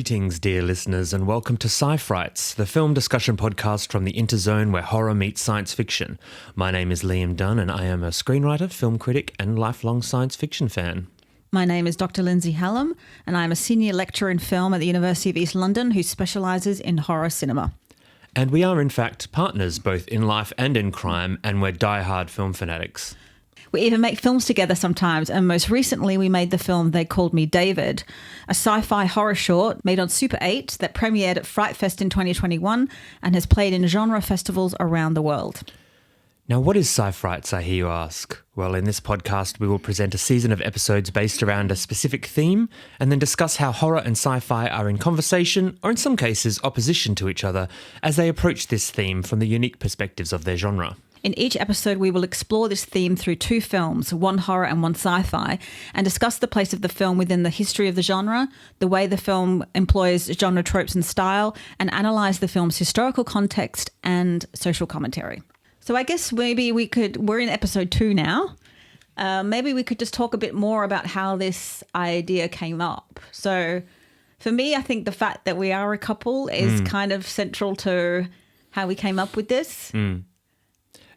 Greetings, dear listeners, and welcome to Sci-Frights, the film discussion podcast from the Interzone where horror meets science fiction. My name is Liam Dunn, and I am a screenwriter, film critic, and lifelong science fiction fan. My name is Dr. Lindsay Hallam, and I am a senior lecturer in film at the University of East London who specialises in horror cinema. And we are, in fact, partners both in life and in crime, and we're die-hard film fanatics. We even make films together sometimes, and most recently we made the film They Called Me David, a sci-fi horror short made on Super 8 that premiered at Fright Fest in 2021 and has played in genre festivals around the world. Now, what is Sci-Frights, I hear you ask? Well, in this podcast, we will present a season of episodes based around a specific theme and then discuss how horror and sci-fi are in conversation, or in some cases, opposition to each other, as they approach this theme from the unique perspectives of their genre. In each episode, we will explore this theme through two films, one horror and one sci-fi, and discuss the place of the film within the history of the genre, the way the film employs genre tropes and style, and analyse the film's historical context and social commentary. So I guess maybe we're in episode 2 now. Maybe we could just talk a bit more about how this idea came up. So for me, I think the fact that we are a couple is kind of central to how we came up with this.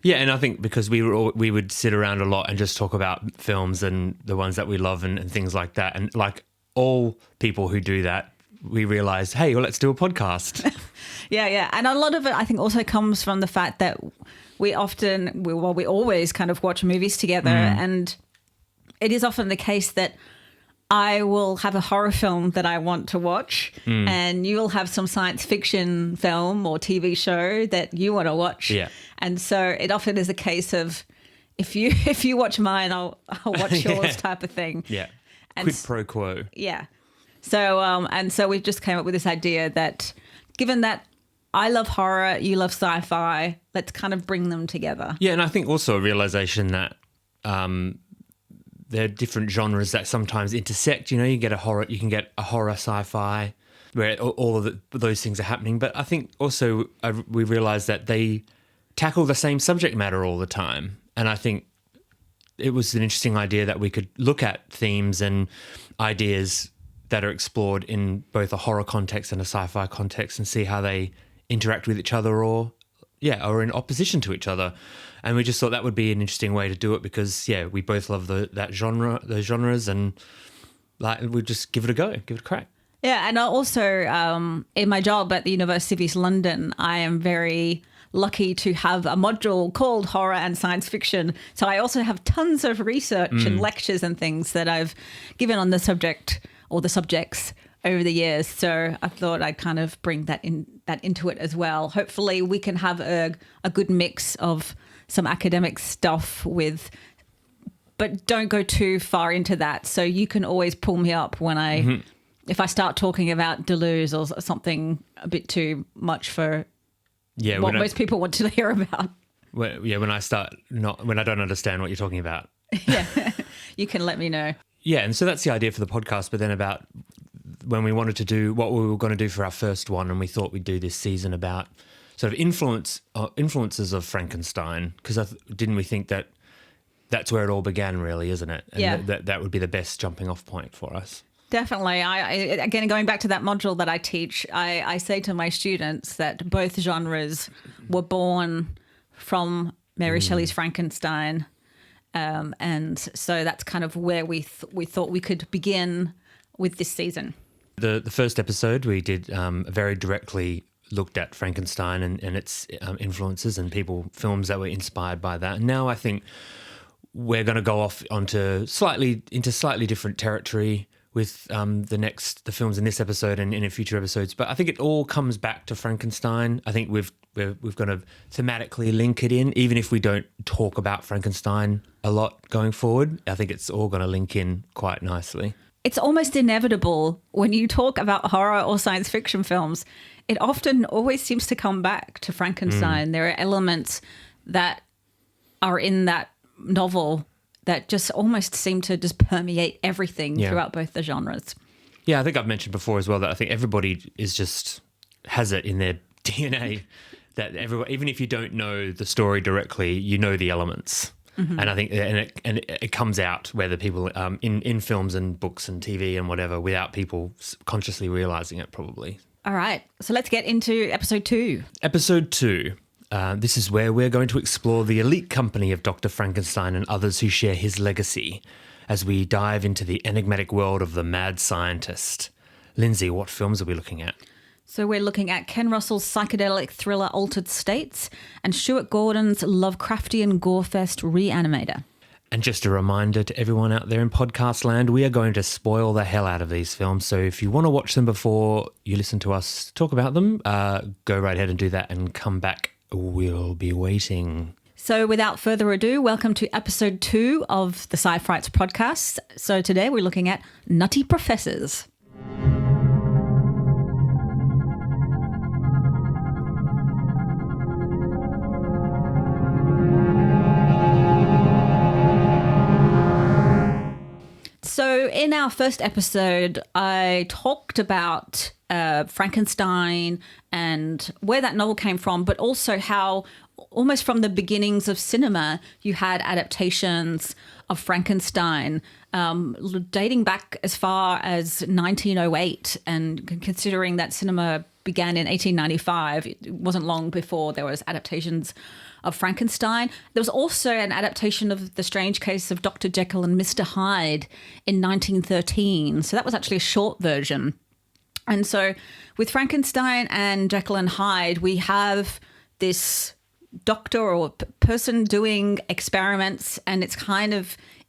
Yeah, and I think because we would sit around a lot and just talk about films and the ones that we love and things like that. And like all people who do that, we realised, hey, well, let's do a podcast. Yeah. And a lot of it, I think, also comes from the fact that we always kind of watch movies together. And it is often the case that I will have a horror film that I want to watch and you'll have some science fiction film or TV show that you want to watch. Yeah. And so it often is a case of if you watch mine, I'll watch yours type of thing. Yeah. And Quid pro quo. Yeah. So and so we just came up with this idea that given that I love horror, you love sci-fi, let's kind of bring them together. Yeah, and I think also a realisation that there are different genres that sometimes intersect. You know, you can get a horror sci-fi where all of those things are happening. But I think also we realise that they tackle the same subject matter all the time. And I think it was an interesting idea that we could look at themes and ideas that are explored in both a horror context and a sci-fi context and see how they interact with each other or in opposition to each other. And we just thought that would be an interesting way to do it because, we both love those genres, and like we'd just give it a go, give it a crack. Yeah, and also in my job at the University of East London, I am very lucky to have a module called Horror and Science Fiction. So I also have tons of research and lectures and things that I've given on the subject or the subjects over the years. So I thought I'd kind of bring that into it as well. Hopefully we can have a good mix of some academic stuff but don't go too far into that. So you can always pull me up when if I start talking about Deleuze or something a bit too much for what most people want to hear about. When I don't understand what you're talking about. Yeah, you can let me know. Yeah, and so that's the idea for the podcast, but then about when we wanted to do what we were going to do for our first one, and we thought we'd do this season about sort of influences of Frankenstein, because didn't we think that that's where it all began really, isn't it? And that would be the best jumping off point for us. Definitely. I again, going back to that module that I teach, I say to my students that both genres were born from Mary Shelley's Frankenstein. And so that's kind of where we thought we could begin with this season. The first episode we did very directly looked at Frankenstein and its influences and films that were inspired by that. And now I think we're going to go off into slightly different territory with the films in this episode and in future episodes. But I think it all comes back to Frankenstein. I think we've got to thematically link it in, even if we don't talk about Frankenstein a lot going forward. I think it's all going to link in quite nicely. It's almost inevitable when you talk about horror or science fiction films. It often always seems to come back to Frankenstein. There are elements that are in that novel that just almost seem to just permeate everything throughout both the genres. Yeah, I think I've mentioned before as well that I think everybody has it in their DNA that even if you don't know the story directly, you know the elements. And I think it comes out whether people in films and books and TV and whatever without people consciously realizing it probably. All right. So let's get into episode 2. Episode 2. This is where we're going to explore the elite company of Dr. Frankenstein and others who share his legacy as we dive into the enigmatic world of the mad scientist. Lindsay, what films are we looking at? So we're looking at Ken Russell's psychedelic thriller Altered States and Stuart Gordon's Lovecraftian gore-fest Re-Animator. And just a reminder to everyone out there in podcast land, we are going to spoil the hell out of these films. So if you want to watch them before you listen to us talk about them, go right ahead and do that and come back. We'll be waiting. So without further ado, welcome to episode 2 of the Sci-Frights podcast. So today we're looking at Nutty Professors. So in our first episode, I talked about Frankenstein and where that novel came from, but also how almost from the beginnings of cinema, you had adaptations of Frankenstein dating back as far as 1908. And considering that cinema began in 1895, it wasn't long before there was adaptations of Frankenstein. There was also an adaptation of The Strange Case of Dr. Jekyll and Mr. Hyde in 1913. So that was actually a short version. And so with Frankenstein and Jekyll and Hyde, we have this doctor or person doing experiments, and it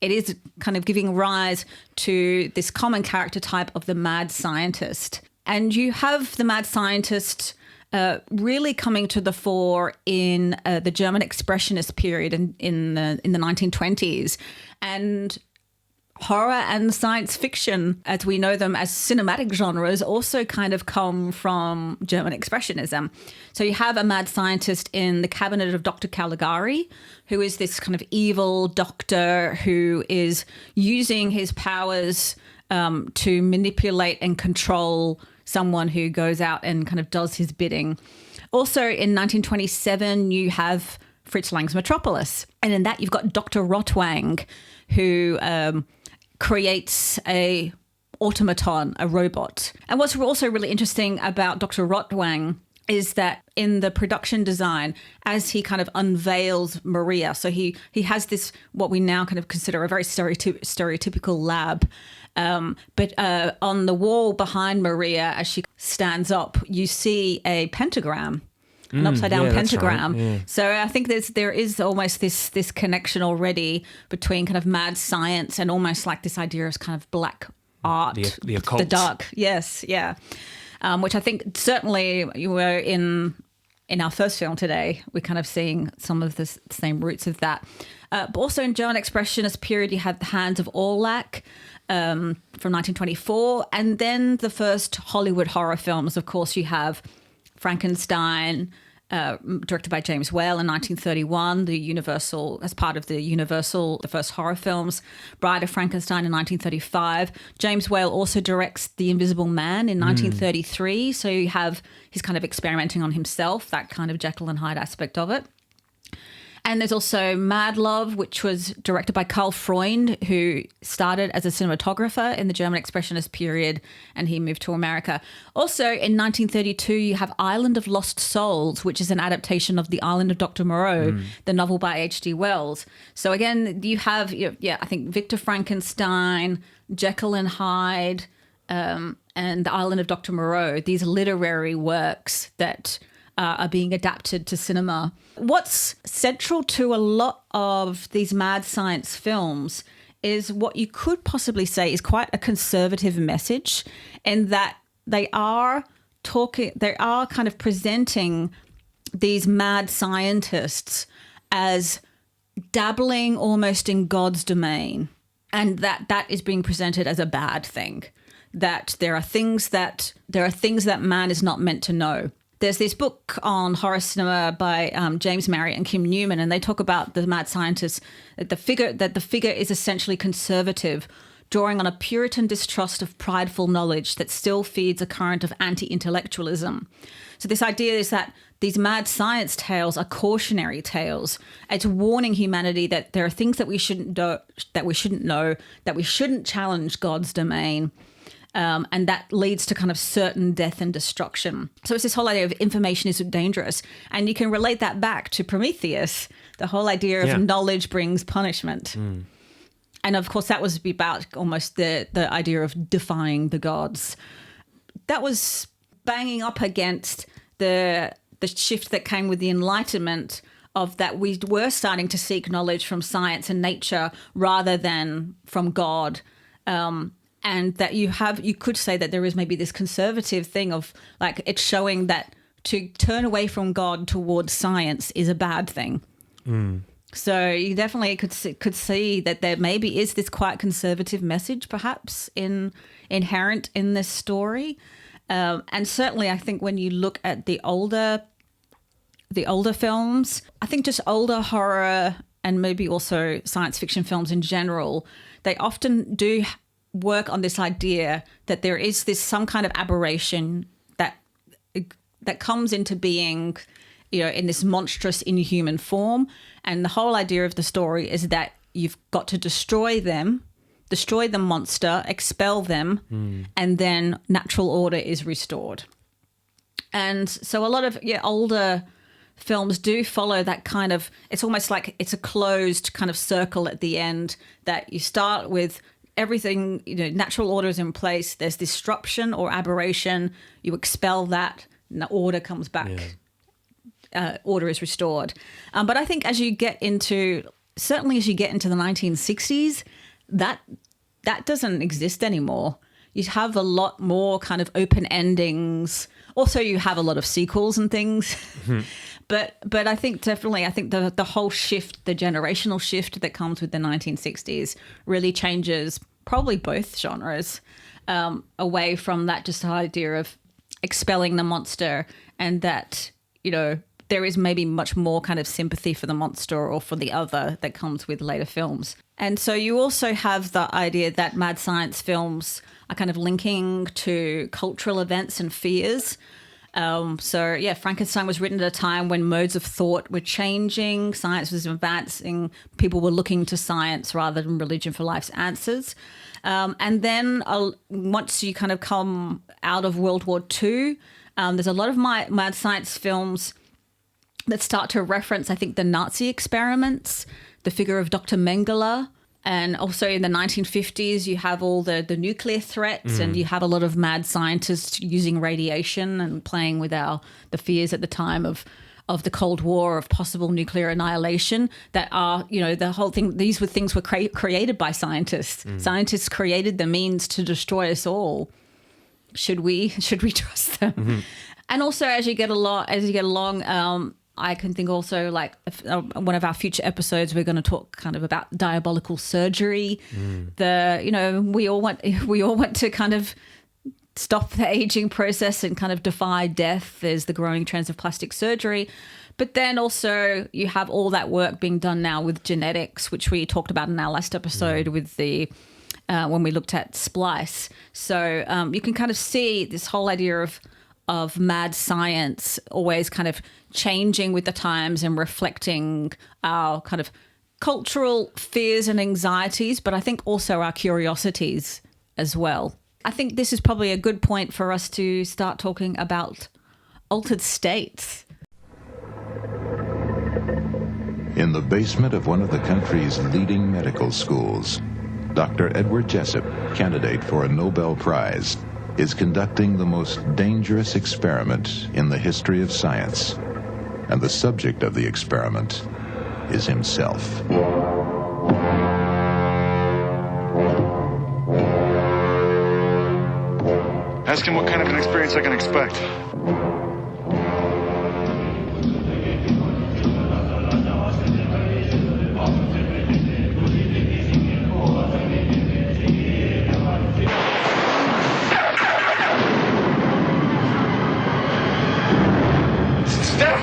is kind of giving rise to this common character type of the mad scientist. And you have the mad scientist really coming to the fore in the German Expressionist period in the 1920s, and horror and science fiction, as we know them as cinematic genres, also kind of come from German Expressionism. So you have a mad scientist in the cabinet of Dr. Caligari, who is this kind of evil doctor who is using his powers to manipulate and control someone who goes out and kind of does his bidding. Also in 1927, you have Fritz Lang's Metropolis. And in that, you've got Dr. Rotwang, who creates a automaton, a robot. And what's also really interesting about Dr. Rotwang is that in the production design, as he kind of unveils Maria, so he has this, what we now kind of consider a very stereotypical lab. But on the wall behind Maria, as she stands up, you see a pentagram, an upside down pentagram. Right, yeah. So I think there is almost this connection already between kind of mad science and almost like this idea of kind of black art, the occult, the dark. Yes, yeah. Which I think certainly you were in our first film today. We're kind of seeing some of the same roots of that. But also in German Expressionist period, you have The Hands of Orlac from 1924. And then the first Hollywood horror films, of course, you have Frankenstein, directed by James Whale in 1931, as part of the first horror films. Bride of Frankenstein in 1935. James Whale also directs The Invisible Man in 1933. So you have, he's kind of experimenting on himself, that kind of Jekyll and Hyde aspect of it. And there's also Mad Love, which was directed by Karl Freund, who started as a cinematographer in the German Expressionist period, and he moved to America. Also, in 1932, you have Island of Lost Souls, which is an adaptation of The Island of Dr. Moreau, the novel by H.G. Wells. So again, you have, I think Victor Frankenstein, Jekyll and Hyde, and The Island of Dr. Moreau, these literary works that are being adapted to cinema. What's central to a lot of these mad science films is what you could possibly say is quite a conservative message, in that they are kind of presenting these mad scientists as dabbling almost in God's domain, and that is being presented as a bad thing, that there are things that man is not meant to know. There's this book on horror cinema by James Marriott and Kim Newman, and they talk about the mad scientist, that the figure is essentially conservative drawing on a Puritan distrust of prideful knowledge that still feeds a current of anti-intellectualism. So this idea is that these mad science tales are cautionary tales. It's warning humanity that there are things that we shouldn't know, that we shouldn't challenge God's domain. And that leads to kind of certain death and destruction. So it's this whole idea of information is dangerous. And you can relate that back to Prometheus, the whole idea of knowledge brings punishment. And of course, that was about almost the idea of defying the gods. That was banging up against the shift that came with the Enlightenment of that we were starting to seek knowledge from science and nature rather than from God. And that you could say that there is maybe this conservative thing of like it's showing that to turn away from God towards science is a bad thing. So you definitely could see that there maybe is this quite conservative message perhaps inherent in this story. And certainly I think when you look at the older films, I think just older horror and maybe also science fiction films in general, they often do work on this idea that there is some kind of aberration that comes into being, in this monstrous inhuman form. And the whole idea of the story is that you've got to destroy the monster, expel them, and then natural order is restored. And so a lot of older films do follow that kind of, it's almost like it's a closed kind of circle at the end that you start with everything, natural order is in place. There's disruption or aberration. You expel that and the order comes back. Order is restored. But I think as you get into the 1960s, that doesn't exist anymore. You have a lot more kind of open endings. Also, you have a lot of sequels and things. But I think the whole shift, the generational shift that comes with the 1960s really changes probably both genres away from that just idea of expelling the monster and that, there is maybe much more kind of sympathy for the monster or for the other that comes with later films. And so you also have the idea that mad science films are kind of linking to cultural events and fears. Frankenstein was written at a time when modes of thought were changing, science was advancing, people were looking to science rather than religion for life's answers. And then once you kind of come out of World War II, there's a lot of mad science films that start to reference, I think, the Nazi experiments, the figure of Dr. Mengele. And also in the 1950s, you have all the nuclear threats and you have a lot of mad scientists using radiation and playing with the fears at the time of the Cold War, of possible nuclear annihilation that are, the whole thing. These were created by scientists. Scientists created the means to destroy us all. Should we trust them? And also as you get along, I can think also like one of our future episodes, we're going to talk kind of about diabolical surgery. We all want to kind of stop the aging process and kind of defy death. There's the growing trends of plastic surgery. But then also you have all that work being done now with genetics, which we talked about in our last episode with the when we looked at splice. So you can kind of see this whole idea of mad science always kind of changing with the times and reflecting our kind of cultural fears and anxieties, but I think also our curiosities as well. I think this is probably a good point for us to start talking about altered states. In the basement of one of the country's leading medical schools, Dr. Edward Jessup, candidate for a Nobel Prize, is conducting the most dangerous experiment in the history of science. And the subject of the experiment is himself. Ask him what kind of an experience I can expect.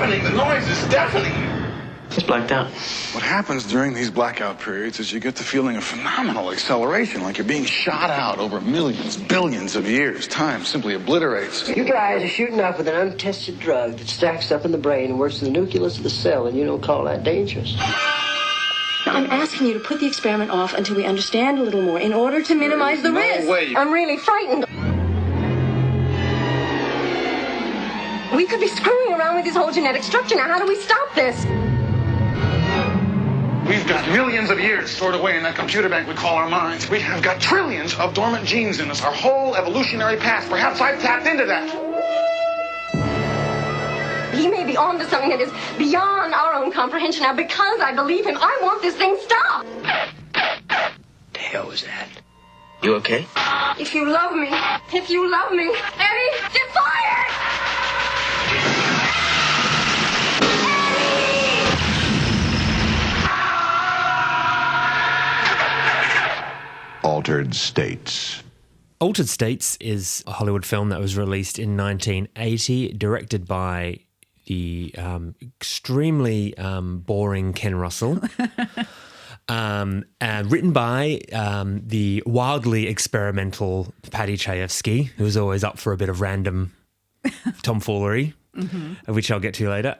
The noise is deafening you. He's blacked out. What happens during these blackout periods is you get the feeling of phenomenal acceleration, like you're being shot out over millions, billions of years. Time simply obliterates. You guys are shooting off with an untested drug that stacks up in the brain and works in the nucleus of the cell, and you don't call that dangerous. Now, I'm asking you to put the experiment off until we understand a little more in order to minimize the risk. No way. I'm really frightened. We could be screwing around with his whole genetic structure. Now, how do we stop this? We've got millions of years stored away in that computer bank we call our minds. We have got trillions of dormant genes in us, our whole evolutionary past. Perhaps I've tapped into that. He may be onto something that is beyond our own comprehension. Now, because I believe him, I want this thing stopped. The hell was that? You okay? If you love me, Eddie, get fired! Altered States. Altered States is a Hollywood film that was released in 1980, directed by the extremely boring Ken Russell, and written by the wildly experimental Paddy Chayefsky, who was always up for a bit of random tomfoolery, which I'll get to later,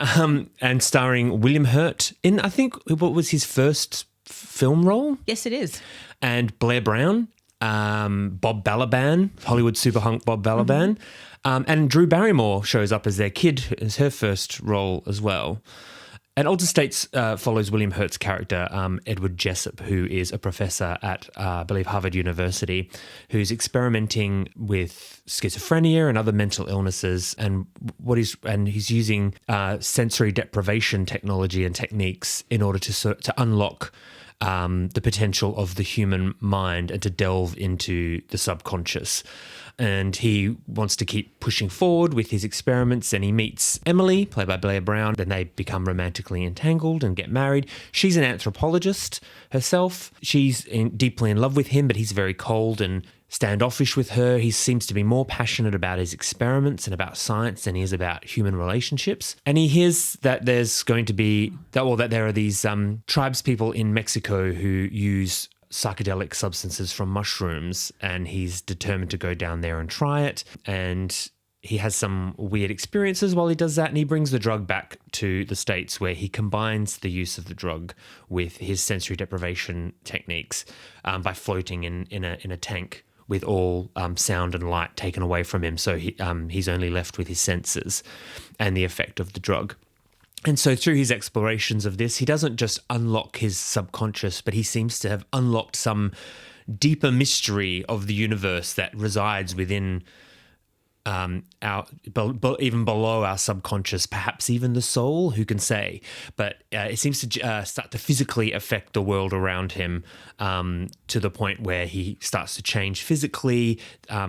and starring William Hurt in, I think, what was his first film role? Yes, it is. And Blair Brown, Bob Balaban, Hollywood super hunk Bob Balaban, and Drew Barrymore shows up as their kid, as her first role as well. And Altered States follows William Hurt's character, Edward Jessup, who is a professor at, I believe, Harvard University, who's experimenting with schizophrenia and other mental illnesses, and he's using sensory deprivation technology and techniques in order to unlock the potential of the human mind and to delve into the subconscious. And he wants to keep pushing forward with his experiments, and he meets Emily, played by Blair Brown. Then they become romantically entangled and get married. She's an anthropologist herself. She's deeply in love with him, but he's very cold and standoffish with her. He seems to be more passionate about his experiments and about science than he is about human relationships. And he hears that that there are these tribes people in Mexico who use psychedelic substances from mushrooms, and he's determined to go down there and try it. And he has some weird experiences while he does that, and he brings the drug back to the States, where he combines the use of the drug with his sensory deprivation techniques by floating in a tank with all sound and light taken away from him. So he's only left with his senses and the effect of the drug. And so through his explorations of this, he doesn't just unlock his subconscious, but he seems to have unlocked some deeper mystery of the universe that resides within even below our subconscious, perhaps even the soul, who can say? But it seems to start to physically affect the world around him to the point where he starts to change physically.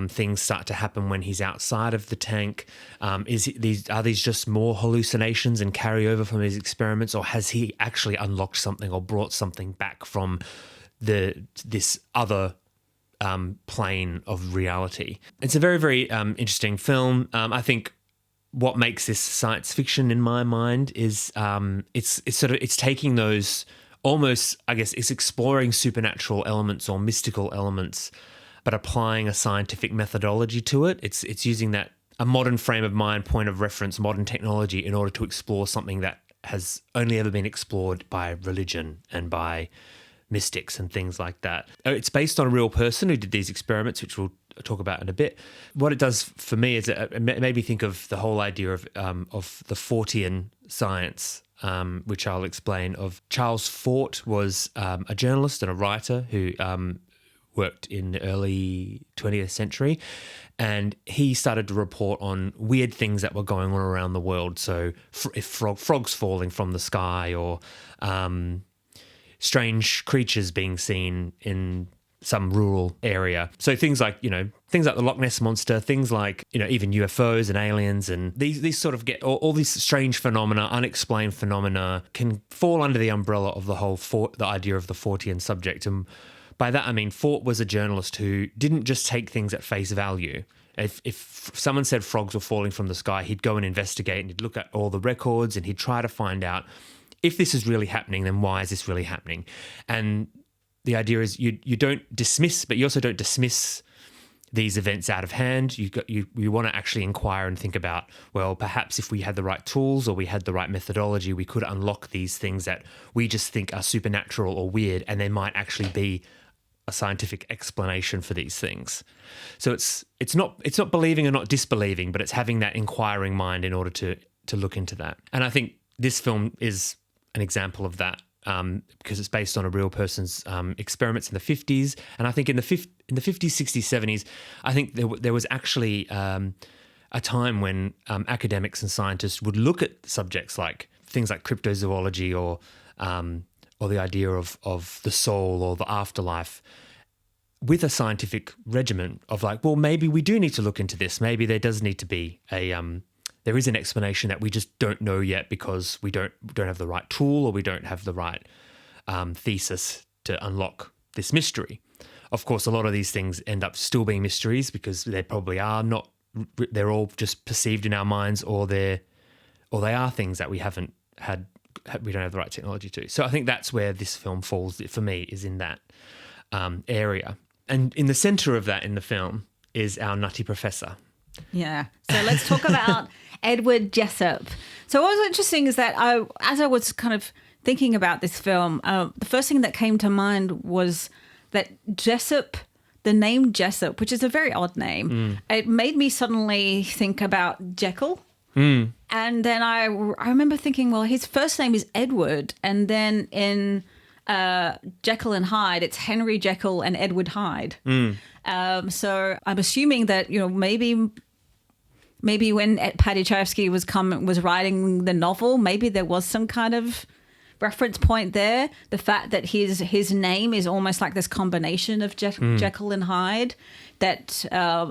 Things start to happen when he's outside of the tank. Are these just more hallucinations and carry over from his experiments, or has he actually unlocked something or brought something back from this other plane of reality? It's a very, very interesting film. I think what makes this science fiction in my mind is it's taking those almost, I guess, it's exploring supernatural elements or mystical elements, but applying a scientific methodology to it. It's using a modern frame of mind, point of reference, modern technology in order to explore something that has only ever been explored by religion and by mystics and things like that. It's based on a real person who did these experiments, which we'll talk about in a bit. What it does for me is it made me think of the whole idea of the Fortean science, which I'll explain. Of Charles Fort was a journalist and a writer who worked in the early 20th century, and he started to report on weird things that were going on around the world. So if frogs falling from the sky, or strange creatures being seen in some rural area. So things like the Loch Ness Monster, things like, even UFOs and aliens, and these sort of get all these strange phenomena, unexplained phenomena, can fall under the umbrella of the idea of the Fortean subject. And by that, I mean, Fort was a journalist who didn't just take things at face value. If someone said frogs were falling from the sky, he'd go and investigate, and he'd look at all the records, and he'd try to find out if this is really happening, then why is this really happening? And the idea is you don't dismiss, but you also don't dismiss these events out of hand. You want to actually inquire and think about, well, perhaps if we had the right tools or we had the right methodology, we could unlock these things that we just think are supernatural or weird, and there might actually be a scientific explanation for these things. So it's not believing or not disbelieving, but it's having that inquiring mind in order to look into that. And I think this film is an example of that. Because it's based on a real person's experiments in the 50s. And I think in the 50s, 60s, 70s, I think there was actually a time when academics and scientists would look at subjects like things like cryptozoology or the idea of the soul or the afterlife with a scientific regimen of like, well, maybe we do need to look into this. Maybe there does need to be there is an explanation that we just don't know yet because we don't have the right tool or we don't have the right thesis to unlock this mystery. Of course, a lot of these things end up still being mysteries because they probably are not. They're all just perceived in our minds, or they are things that we haven't had. We don't have the right technology to. So I think that's where this film falls for me, is in that area. And in the centre of that in the film is our nutty professor. Yeah. So let's talk about Edward Jessup. So what was interesting is that as I was kind of thinking about this film, the first thing that came to mind was that Jessup, the name Jessup, which is a very odd name, it made me suddenly think about Jekyll. And then I remember thinking, well, his first name is Edward, and then in Jekyll and Hyde, it's Henry Jekyll and Edward Hyde. So I'm assuming that, maybe when Paddy Chayefsky was writing the novel, maybe there was some kind of reference point there. The fact that his name is almost like this combination of Jekyll and Hyde, that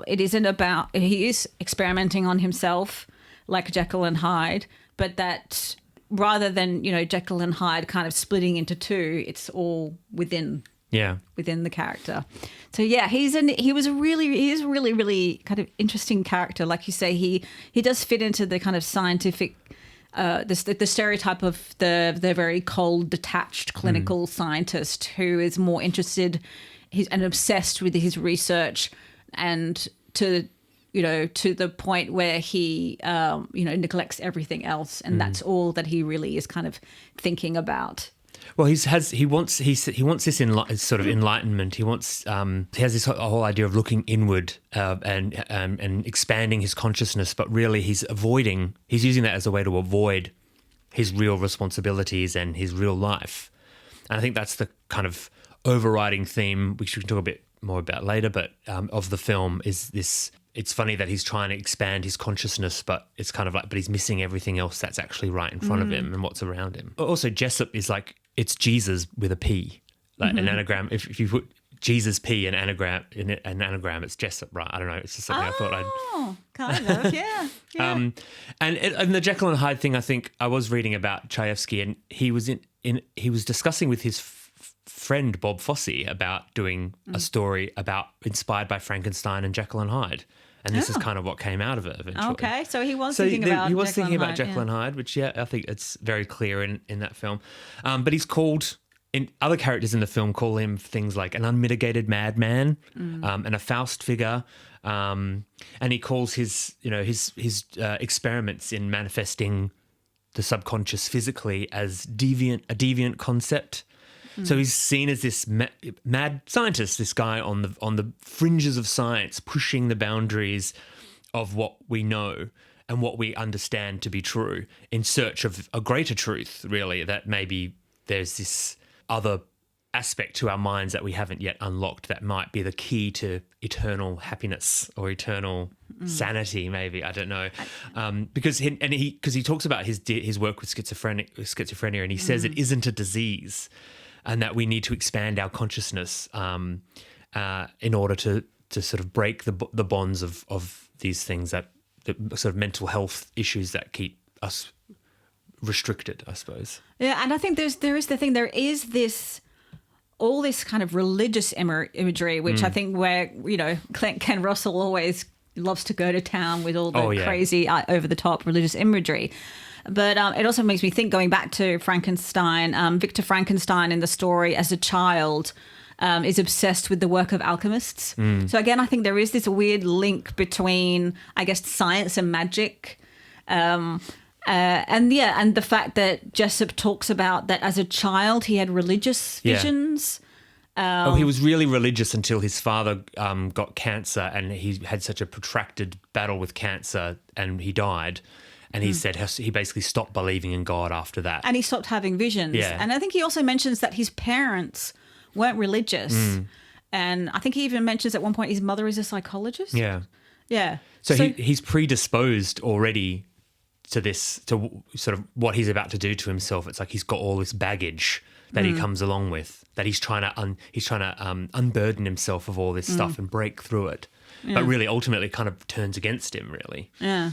it isn't about, he is experimenting on himself like Jekyll and Hyde, but that rather than, Jekyll and Hyde kind of splitting into two, it's all within the character. So yeah, he is a really kind of interesting character. Like you say, he does fit into the kind of scientific, the stereotype of the very cold, detached clinical scientist who is more interested and obsessed with his research, and to the point where he neglects everything else, and that's all that he really is kind of thinking about. Well, he wants this sort of enlightenment. He has this whole idea of looking inward and expanding his consciousness, but really he's using that as a way to avoid his real responsibilities and his real life. And I think that's the kind of overriding theme, which we can talk a bit more about later, but of the film is this. It's funny that he's trying to expand his consciousness, but it's kind of like, but he's missing everything else that's actually right in front of him and what's around him. Also, Jessup is like, it's Jesus with a P, like an anagram. If you put Jesus P in an anagram, it's Jessup, right? I don't know. It's just something I thought I'd. Oh, kind of, yeah. And the Jekyll and Hyde thing, I think I was reading about Chayefsky, and he was discussing with his friend Bob Fosse about doing a story inspired by Frankenstein and Jekyll and Hyde. And this is kind of what came out of it eventually. Okay, so he was thinking about Jekyll and Hyde, which, I think it's very clear in that film. But he's called, other characters in the film call him things like an unmitigated madman and a Faust figure. And he calls his experiments in manifesting the subconscious physically as a deviant concept. So he's seen as this mad scientist, this guy on the fringes of science, pushing the boundaries of what we know and what we understand to be true, in search of a greater truth, really, that maybe there's this other aspect to our minds that we haven't yet unlocked that might be the key to eternal happiness or eternal sanity, maybe, I don't know. Because he talks about his work with schizophrenia, and he says it isn't a disease, and that we need to expand our consciousness in order to sort of break the bonds of these things, the sort of mental health issues that keep us restricted, I suppose. Yeah, and I think there is this all this kind of religious imagery, which I think where Ken Russell always loves to go to town with all the Oh, yeah. crazy over-the-top religious imagery. But it also makes me think, going back to Frankenstein, Victor Frankenstein in the story as a child is obsessed with the work of alchemists. So again, I think there is this weird link between, I guess, science and magic. And the fact that Jessup talks about that as a child he had religious visions. He was really religious until his father got cancer, and he had such a protracted battle with cancer, and he died. And he said he basically stopped believing in God after that. And he stopped having visions. Yeah. And I think he also mentions that his parents weren't religious. And I think he even mentions at one point his mother is a psychologist. Yeah. Yeah. So he's predisposed already to this, to sort of what he's about to do to himself. It's like he's got all this baggage that he comes along with, that he's trying to unburden himself of all this stuff and break through it. Yeah. But really, ultimately, it kind of turns against him, really. Yeah.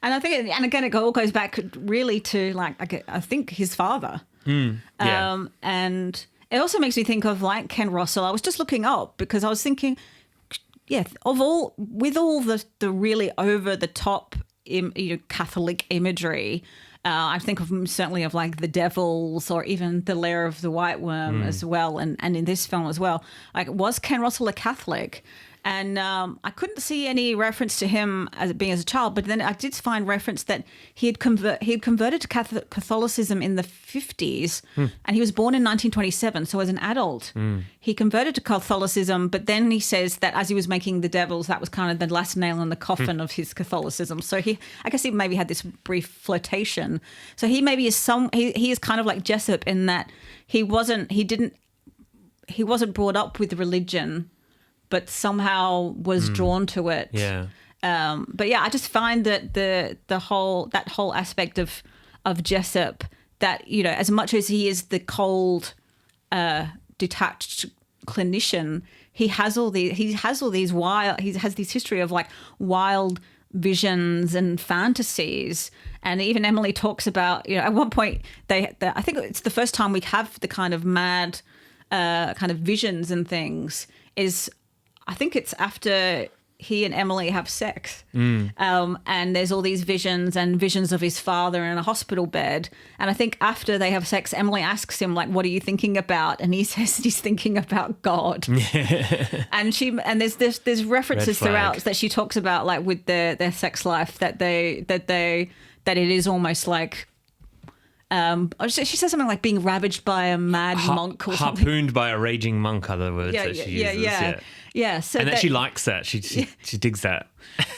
And I think, and again, it all goes back really to, like, I think his father. Yeah. And it also makes me think of, like, Ken Russell. I was just looking up because I was thinking, with all the really over the top, Catholic imagery. I think certainly of like the devils or even the Lair of the White Worm as well, and in this film as well. Like, was Ken Russell a Catholic? And I couldn't see any reference to him as a child, but then I did find reference that he had converted to Catholicism in the 50s, and he was born in 1927. So as an adult, he converted to Catholicism, but then he says that as he was making The Devils, that was kind of the last nail in the coffin of his Catholicism. So I guess he maybe had this brief flirtation. So he maybe is he is kind of like Jessup in that he wasn't brought up with religion, but somehow was drawn to it. Yeah. But yeah, I just find that that whole aspect of Jessup, that, as much as he is the cold, detached clinician, he has this history of like wild visions and fantasies. And even Emily talks about, at one point I think it's the first time we have the kind of mad kind of visions and things is, I think it's after he and Emily have sex. And there's all these visions of his father in a hospital bed. And I think after they have sex, Emily asks him, like, what are you thinking about? And he says he's thinking about God. and there's references throughout that she talks about, like, with their sex life, that it is almost like, she says something like being ravaged by a mad monk or something. Harpooned by a raging monk, other words that she uses. Yeah. So and that she likes that. She digs that.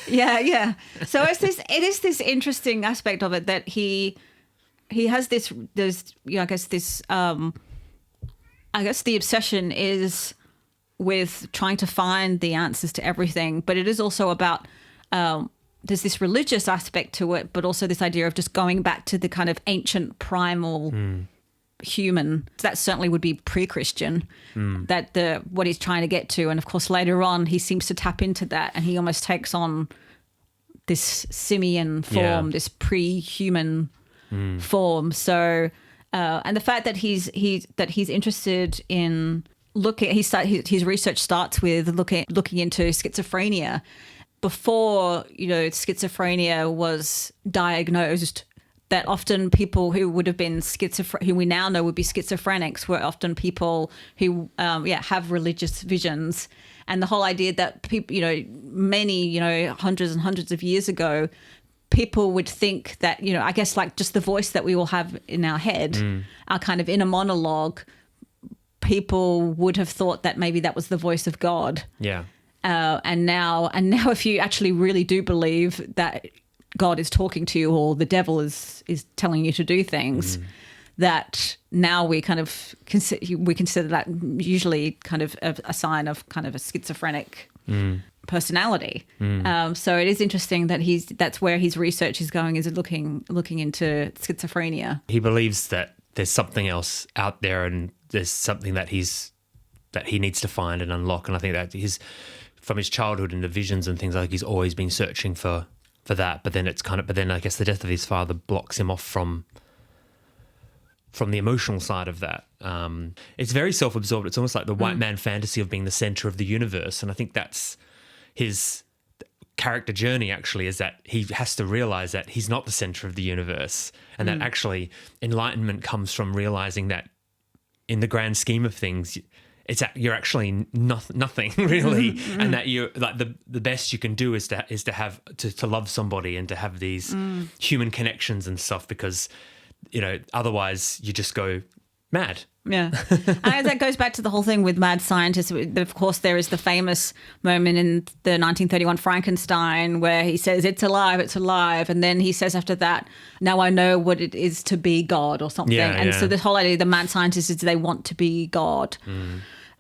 Yeah. So it is this interesting aspect of it that he has this. There's I guess the obsession is with trying to find the answers to everything, but it is also about. There's this religious aspect to it, but also this idea of just going back to the kind of ancient primal human. That certainly would be pre-Christian, that what he's trying to get to. And of course, later on, he seems to tap into that, and he almost takes on this simian form, this pre-human form. So, and the fact that he's interested in his research starts with looking into schizophrenia. Before, schizophrenia was diagnosed, that often people who would have been who we now know would be schizophrenics, were often people who, have religious visions. And the whole idea that people, many, hundreds and hundreds of years ago, people would think that, I guess like just the voice that we all have in our head, our kind of inner monologue, people would have thought that maybe that was the voice of God. Yeah. And now, if you actually really do believe that God is talking to you, or the devil is telling you to do things, that now we kind of consider that usually kind of a sign of kind of a schizophrenic personality. So it is interesting that that's where his research is going, is looking into schizophrenia. He believes that there's something else out there, and there's something that he needs to find and unlock. And I think that from his childhood and the visions and things, like he's always been searching for that. But then I guess the death of his father blocks him off from the emotional side of that. It's very self-absorbed. It's almost like the white man fantasy of being the center of the universe. And I think that's character journey actually is that he has to realize that he's not the center of the universe, and that actually enlightenment comes from realizing that in the grand scheme of things, you're actually nothing really, and that you're like the best you can do is to have to love somebody and to have these human connections and stuff, because otherwise you just go mad. Yeah. And that goes back to the whole thing with mad scientists. Of course, there is the famous moment in the 1931 Frankenstein where he says, it's alive, it's alive. And then he says after that, now I know what it is to be God or something. Yeah, and yeah. so the whole idea of the mad scientists is they want to be God.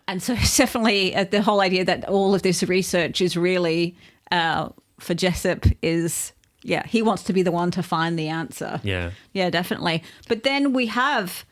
And so it's definitely the whole idea that all of this research is really, for Jessup, is... Yeah, he wants to be the one to find the answer. Yeah. Yeah, definitely. But then we have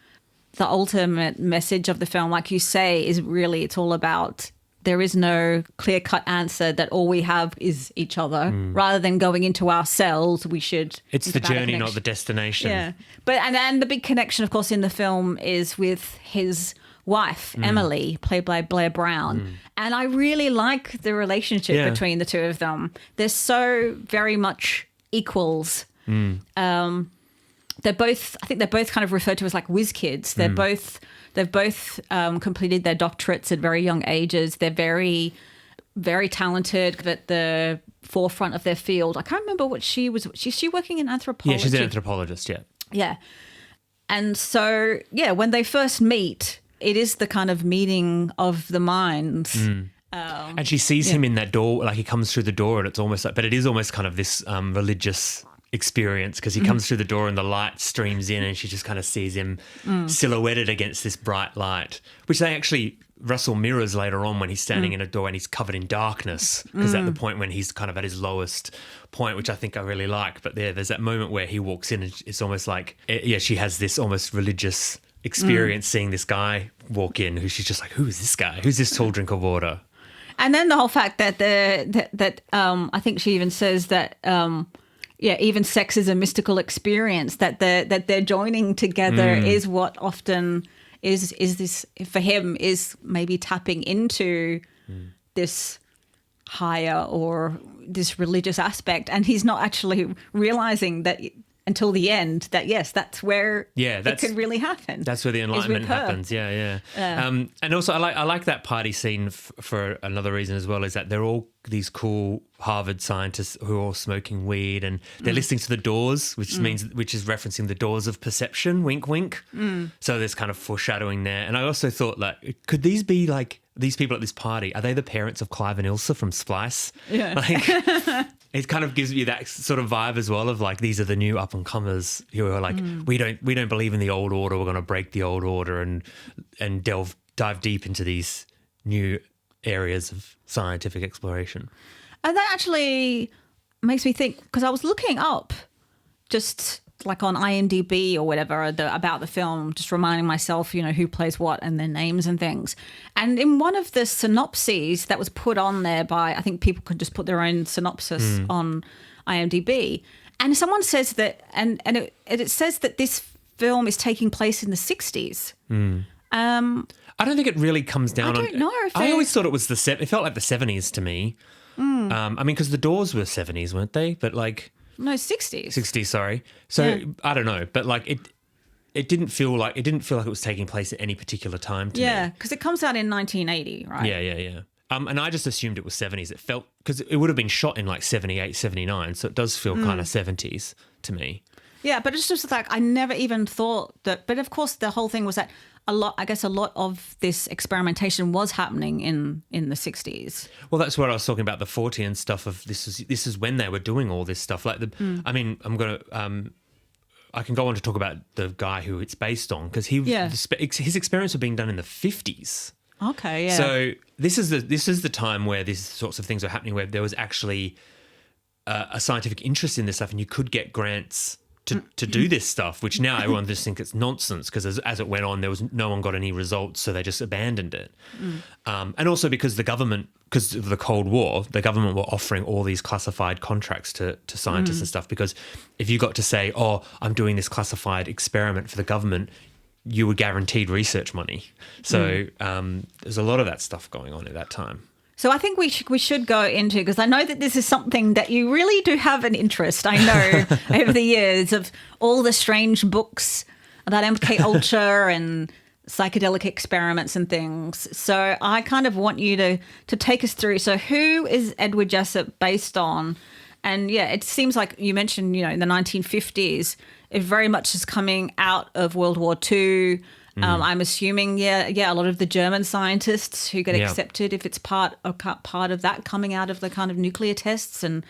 the ultimate message of the film, like you say, is really it's all about there is no clear-cut answer, that all we have is each other. Rather than going into ourselves, we should... It's the journey, not the destination. Yeah. But and the big connection, of course, in the film is with his wife, Emily, played by Blair Brown. And I really like the relationship between the two of them. They're so very much equals. I think they're both kind of referred to as like whiz kids. They've both completed their doctorates at very young ages. They're very, very talented at the forefront of their field. I can't remember what she was. Is she working in anthropology? Yeah, she's an anthropologist, yeah. Yeah. And so, when they first meet, it is the kind of meeting of the minds. And she sees him in that door, like he comes through the door, and it's almost like, but it is almost kind of this religious experience, because he comes through the door and the light streams in, and she just kind of sees him silhouetted against this bright light, which they actually Russell mirrors later on when he's standing in a door and he's covered in darkness, because at the point when he's kind of at his lowest point, which I think I really like. But there's that moment where he walks in and it's almost like, she has this almost religious experience seeing this guy walk in, who she's just like, who is this guy? Who's this tall drink of water? And then the whole fact that I think she even says that even sex is a mystical experience, that they're joining together is what often is this for him, is maybe tapping into this higher or this religious aspect, and he's not actually realizing that until the end that yes, that's where it could really happen. That's where the enlightenment happens. Yeah. And also I like that party scene for another reason as well, is that they're all these cool Harvard scientists who are all smoking weed, and they're listening to the Doors, which is referencing the Doors of Perception, wink wink. So there's kind of foreshadowing there. And I also thought, like, could these be like these people at this party, are they the parents of Clive and Ilsa from Splice? Yeah. Like, it kind of gives you that sort of vibe as well, of like, these are the new up and comers who are like, we don't believe in the old order. We're going to break the old order and dive deep into these new areas of scientific exploration. And that actually makes me think, because I was looking up just like on IMDb or whatever about the film, just reminding myself, who plays what and their names and things. And in one of the synopses that was put on there by, I think people could just put their own synopsis on IMDb. And someone says that, and it says that this film is taking place in the 60s. I don't think it really comes down on... I don't know. I always thought it was it felt like the 70s to me. I mean, because the Doors were 70s, weren't they? But like... No, 60s. 60s, sorry. So I don't know, but like it didn't feel like it was taking place at any particular time to me. Yeah, because it comes out in 1980, right? Yeah. And I just assumed it was 70s. It felt, because it would have been shot in like 78, 79, so it does feel kind of 70s to me. Yeah, but it's just like I never even thought that. But of course, the whole thing was that a lot of this experimentation was happening in the 60s. Well, that's what I was talking about, the 40 and stuff of this is when they were doing all this stuff. Like I mean, I can go on to talk about the guy who it's based on, because his experiments were being done in the 50s. Okay, yeah. So this is the time where these sorts of things were happening, where there was actually a scientific interest in this stuff, and you could get grants to do this stuff, which now everyone just thinks it's nonsense, because as it went on, no one got any results, so they just abandoned it. And also because the government, because of the Cold War, the government were offering all these classified contracts to scientists and stuff, because if you got to say, oh, I'm doing this classified experiment for the government, you were guaranteed research money. So there's a lot of that stuff going on at that time. So I think we should go into, because I know that this is something that you really do have an interest, I know, over the years, of all the strange books about MK Ultra and psychedelic experiments and things. So I kind of want you to take us through. So who is Edward Jessup based on? And yeah, it seems like you mentioned, in the 1950s, it very much is coming out of World War II. I'm assuming, a lot of the German scientists who get accepted, if it's part of that coming out of the kind of nuclear tests, and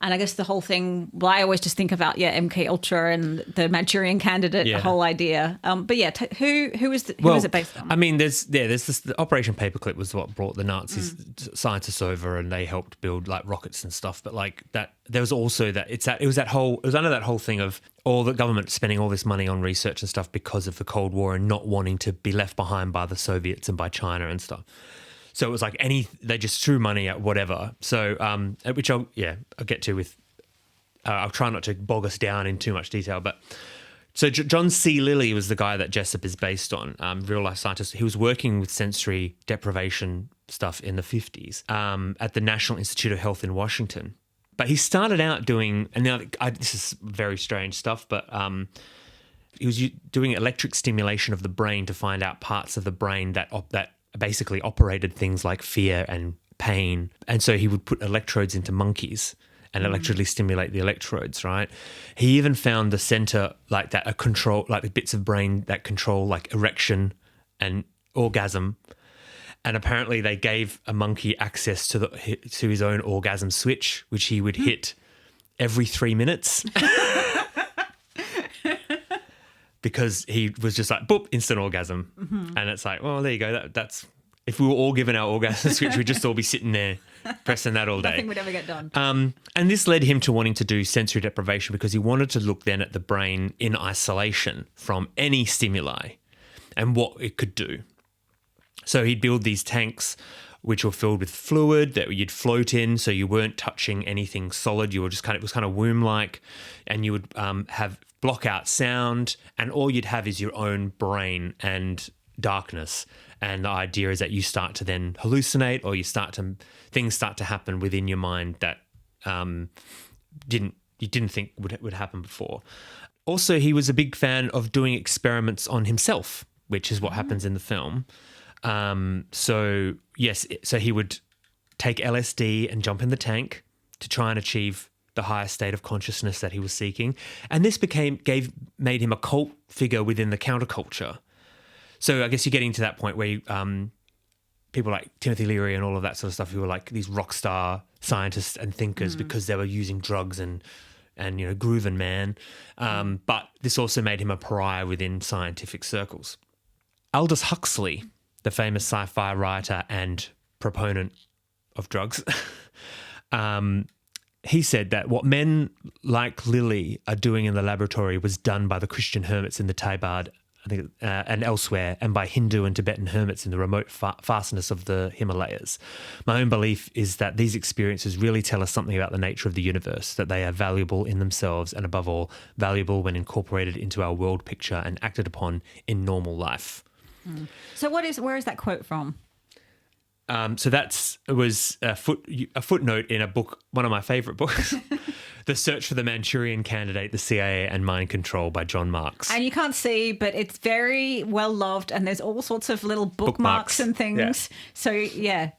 I guess the whole thing. Well, I always just think about MK Ultra and the Manchurian Candidate, the whole idea. But who is it based on? I mean, there's this. The Operation Paperclip was what brought the Nazis scientists over, and they helped build like rockets and stuff. But like that, there was also that it was under that whole thing of all the government spending all this money on research and stuff because of the Cold War and not wanting to be left behind by the Soviets and by China and stuff. So it was like they just threw money at whatever. So, which I'll get to with, I'll try not to bog us down in too much detail, but so John C. Lilly was the guy that Jessup is based on, real life scientist. He was working with sensory deprivation stuff in the 50s at the National Institute of Health in Washington. But he started out doing, and now this is very strange stuff, but he was doing electric stimulation of the brain to find out parts of the brain that basically operated things like fear and pain. And so he would put electrodes into monkeys and electrically stimulate the electrodes, right? He even found the center like that, the bits of brain that control like erection and orgasm. And apparently they gave a monkey access to his own orgasm switch, which he would hit every 3 minutes. Because he was just like, boop, instant orgasm. Mm-hmm. And it's like, well, there you go. That's if we were all given our orgasm switch, we'd just all be sitting there pressing that all day. Nothing would ever get done. And this led him to wanting to do sensory deprivation because he wanted to look then at the brain in isolation from any stimuli and what it could do. So he'd build these tanks which were filled with fluid that you'd float in, so you weren't touching anything solid. You were just it was kind of womb-like, and you would have block out sound, and all you'd have is your own brain and darkness. And the idea is that you start to then hallucinate, or things start to happen within your mind that you didn't think would happen before. Also, he was a big fan of doing experiments on himself, which is what happens in the film. So he would take LSD and jump in the tank to try and achieve the highest state of consciousness that he was seeking. And this made him a cult figure within the counterculture. So I guess you're getting to that point where people like Timothy Leary and all of that sort of stuff, who were like these rock star scientists and thinkers because they were using drugs and grooving, man. But this also made him a pariah within scientific circles. Aldous Huxley, the famous sci-fi writer and proponent of drugs, he said that what men like Lilly are doing in the laboratory was done by the Christian hermits in the Tibet, I think, and elsewhere, and by Hindu and Tibetan hermits in the remote fastness of the Himalayas. My own belief is that these experiences really tell us something about the nature of the universe, that they are valuable in themselves and, above all, valuable when incorporated into our world picture and acted upon in normal life. So where is that quote from? So it was a footnote in a book, one of my favourite books, The Search for the Manchurian Candidate, the CIA and Mind Control by John Marks. And you can't see, but it's very well loved, and there's all sorts of little bookmarks and things. Yeah. So, yeah.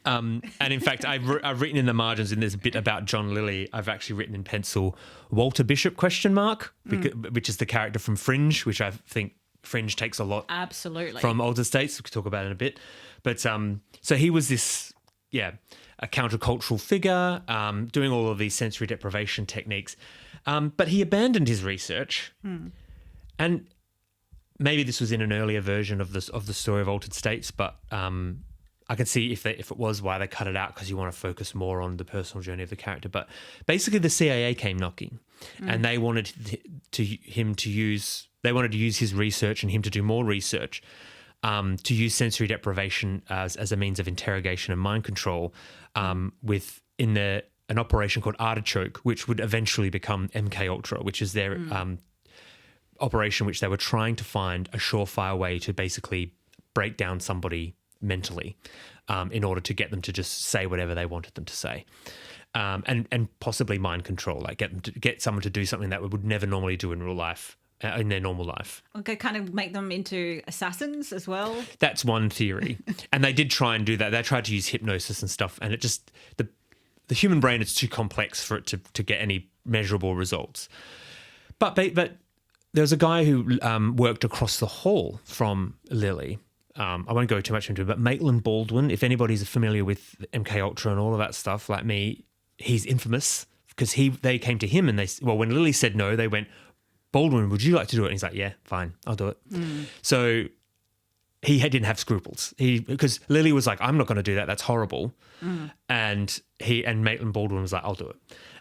And in fact, I've written in the margins, and there's a bit about John Lilly. I've actually written in pencil, Walter Bishop, ? Which is the character from Fringe, which I think Fringe takes a lot from Altered States. We could talk about it in a bit. But so he was this, a countercultural figure, doing all of these sensory deprivation techniques. But he abandoned his research. And maybe this was in an earlier version of the story of Altered States, but I can see if it was why they cut it out, because you want to focus more on the personal journey of the character. But basically the CIA came knocking and they wanted to use his research and him to do more research, to use sensory deprivation as a means of interrogation and mind control, in an operation called Artichoke, which would eventually become MK Ultra, which is their operation, which they were trying to find a surefire way to basically break down somebody mentally in order to get them to just say whatever they wanted them to say. And possibly mind control, like get someone to do something that would never normally do in real life, in their normal life. Okay, kind of make them into assassins as well. That's one theory. And they did try and do that. They tried to use hypnosis and stuff, and it just, the human brain is too complex for it to get any measurable results. But there was a guy who worked across the hall from Lily. I won't go too much into it, but Maitland Baldwin, if anybody's familiar with MK Ultra and all of that stuff like me, he's infamous because they came to him and when Lily said no, they went, Baldwin, would you like to do it? And he's like, yeah, fine, I'll do it. So he didn't have scruples. Because Lily was like, I'm not going to do that. That's horrible. And Maitland Baldwin was like, I'll do it.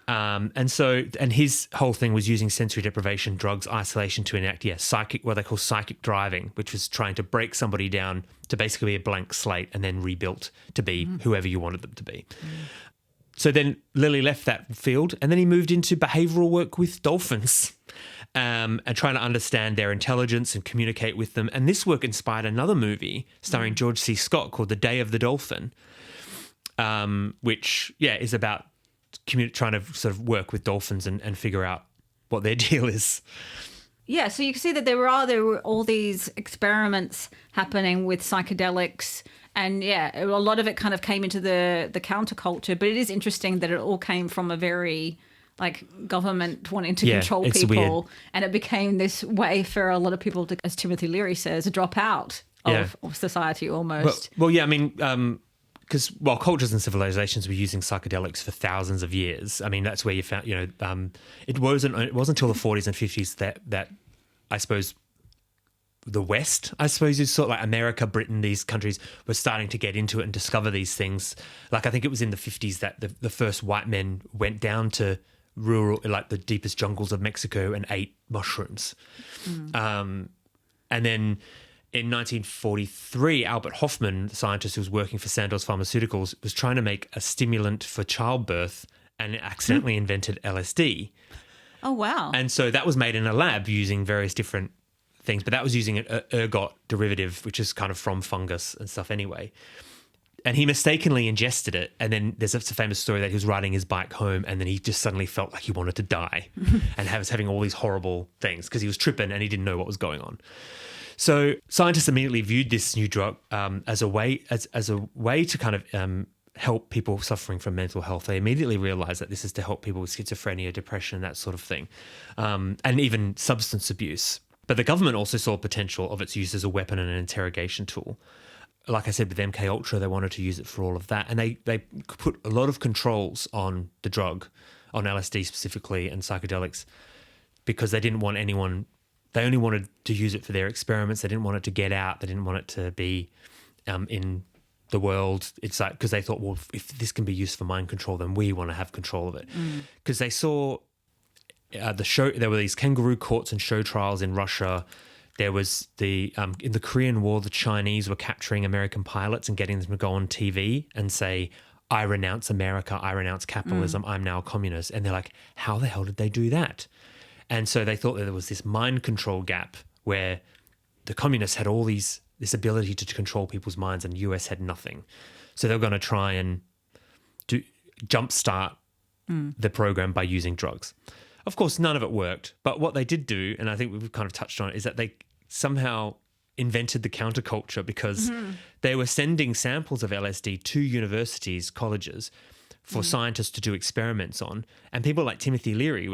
And his whole thing was using sensory deprivation, drugs, isolation to enact, what they call psychic driving, which was trying to break somebody down to basically be a blank slate and then rebuilt to be whoever you wanted them to be. So then Lily left that field and then he moved into behavioural work with dolphins and trying to understand their intelligence and communicate with them. And this work inspired another movie starring George C. Scott called The Day of the Dolphin, which, is about trying to sort of work with dolphins and figure out what their deal is. Yeah, so you can see that there were all these experiments happening with psychedelics, and a lot of it kind of came into the counterculture. But it is interesting that it all came from a very government wanting to control people, weird. And it became this way for a lot of people to, as Timothy Leary says, drop out of society almost. Well, I mean. Because while cultures and civilizations were using psychedelics for thousands of years, I mean, that's where you found, it wasn't until the 40s and 50s that I suppose the West, is sort of like America, Britain, these countries were starting to get into it and discover these things. Like I think it was in the 50s that the first white men went down to rural, like the deepest jungles of Mexico and ate mushrooms. And then in 1943, Albert Hoffman, the scientist who was working for Sandoz Pharmaceuticals, was trying to make a stimulant for childbirth and accidentally invented LSD. Oh, wow. And so that was made in a lab using various different things, but that was using an ergot derivative, which is kind of from fungus and stuff anyway. And he mistakenly ingested it. And then there's a famous story that he was riding his bike home and then he just suddenly felt like he wanted to die and was having all these horrible things because he was tripping and he didn't know what was going on. So scientists immediately viewed this new drug as a way to kind of help people suffering from mental health. They immediately realized that this is to help people with schizophrenia, depression, that sort of thing, and even substance abuse. But the government also saw potential of its use as a weapon and an interrogation tool. Like I said, with MK Ultra, they wanted to use it for all of that. And they put a lot of controls on the drug, on LSD specifically and psychedelics, because they didn't want anyone... They only wanted to use it for their experiments. They didn't want it to get out. They didn't want it to be in the world. It's like, because they thought, well, if this can be used for mind control, then we want to have control of it. Because they saw there were these kangaroo courts and show trials in Russia. There was in the Korean War, the Chinese were capturing American pilots and getting them to go on TV and say, I renounce America, I renounce capitalism, I'm now a communist. And they're like, how the hell did they do that? And so they thought that there was this mind control gap where the communists had this ability to control people's minds and the US had nothing. So they were going to try and jumpstart the program by using drugs. Of course, none of it worked. But what they did do, and I think we've kind of touched on it, is that they somehow invented the counterculture because they were sending samples of LSD to universities, colleges, for scientists to do experiments on. And people like Timothy Leary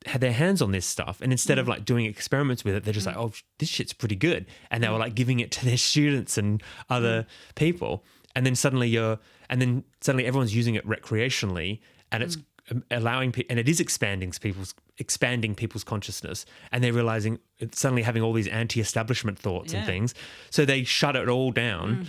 had their hands on this stuff, and instead of like doing experiments with it, they're just like, oh, this shit's pretty good, and they were like giving it to their students and other people, and then suddenly everyone's using it recreationally, and it's allowing and it is expanding people's consciousness, and they're realizing it's suddenly having all these anti-establishment thoughts and things, so they shut it all down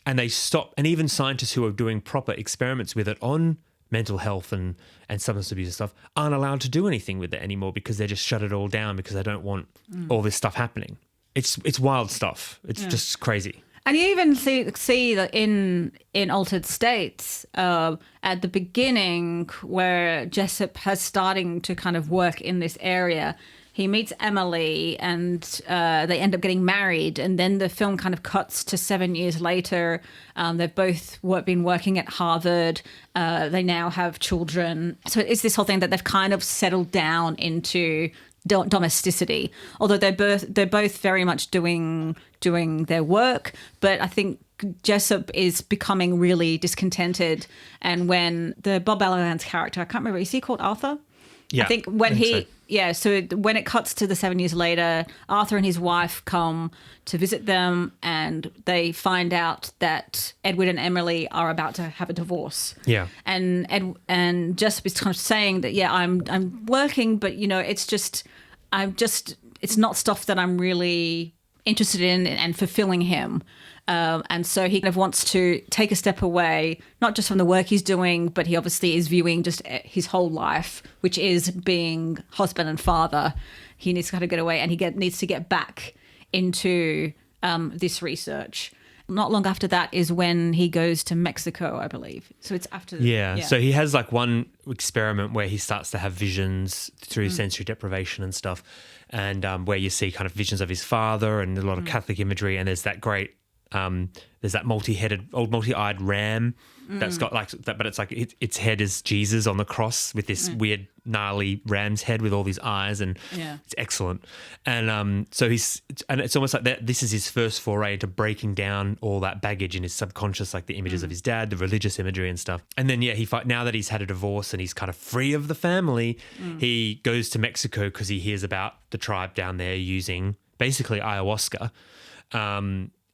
and they stop. And even scientists who are doing proper experiments with it on mental health and substance abuse and stuff aren't allowed to do anything with it anymore because they just shut it all down because they don't want all this stuff happening. It's wild stuff. It's just crazy. And you even see that in Altered States at the beginning where Jessup has starting to kind of work in this area, he meets Emily, and they end up getting married. And then the film kind of cuts to 7 years later. They've both been working at Harvard. They now have children. So it's this whole thing that they've kind of settled down into domesticity. Although they're both very much doing their work, but I think Jessup is becoming really discontented. And when the Bob Balaban's character, I can't remember, is he called Arthur? Yeah, I think so when it cuts to the 7 years later, Arthur and his wife come to visit them, and they find out that Edward and Emily are about to have a divorce. Yeah. And Jessup is kind of saying that, I'm working, but it's not stuff that I'm really interested in and fulfilling him. And so he kind of wants to take a step away, not just from the work he's doing, but he obviously is viewing just his whole life, which is being husband and father. He needs to kind of get away, and he needs to get back into this research. Not long after that is when he goes to Mexico, I believe. So it's after. Yeah. So he has like one experiment where he starts to have visions through sensory deprivation and stuff, and where you see kind of visions of his father and a lot of Catholic imagery, and there's that great. There's that multi-eyed ram that's got like that, but it's like its head is Jesus on the cross with this weird gnarly ram's head with all these eyes, and it's excellent. And so it's almost like that. This is his first foray into breaking down all that baggage in his subconscious, like the images of his dad, the religious imagery and stuff. And then now that he's had a divorce and he's kind of free of the family, he goes to Mexico because he hears about the tribe down there using basically ayahuasca.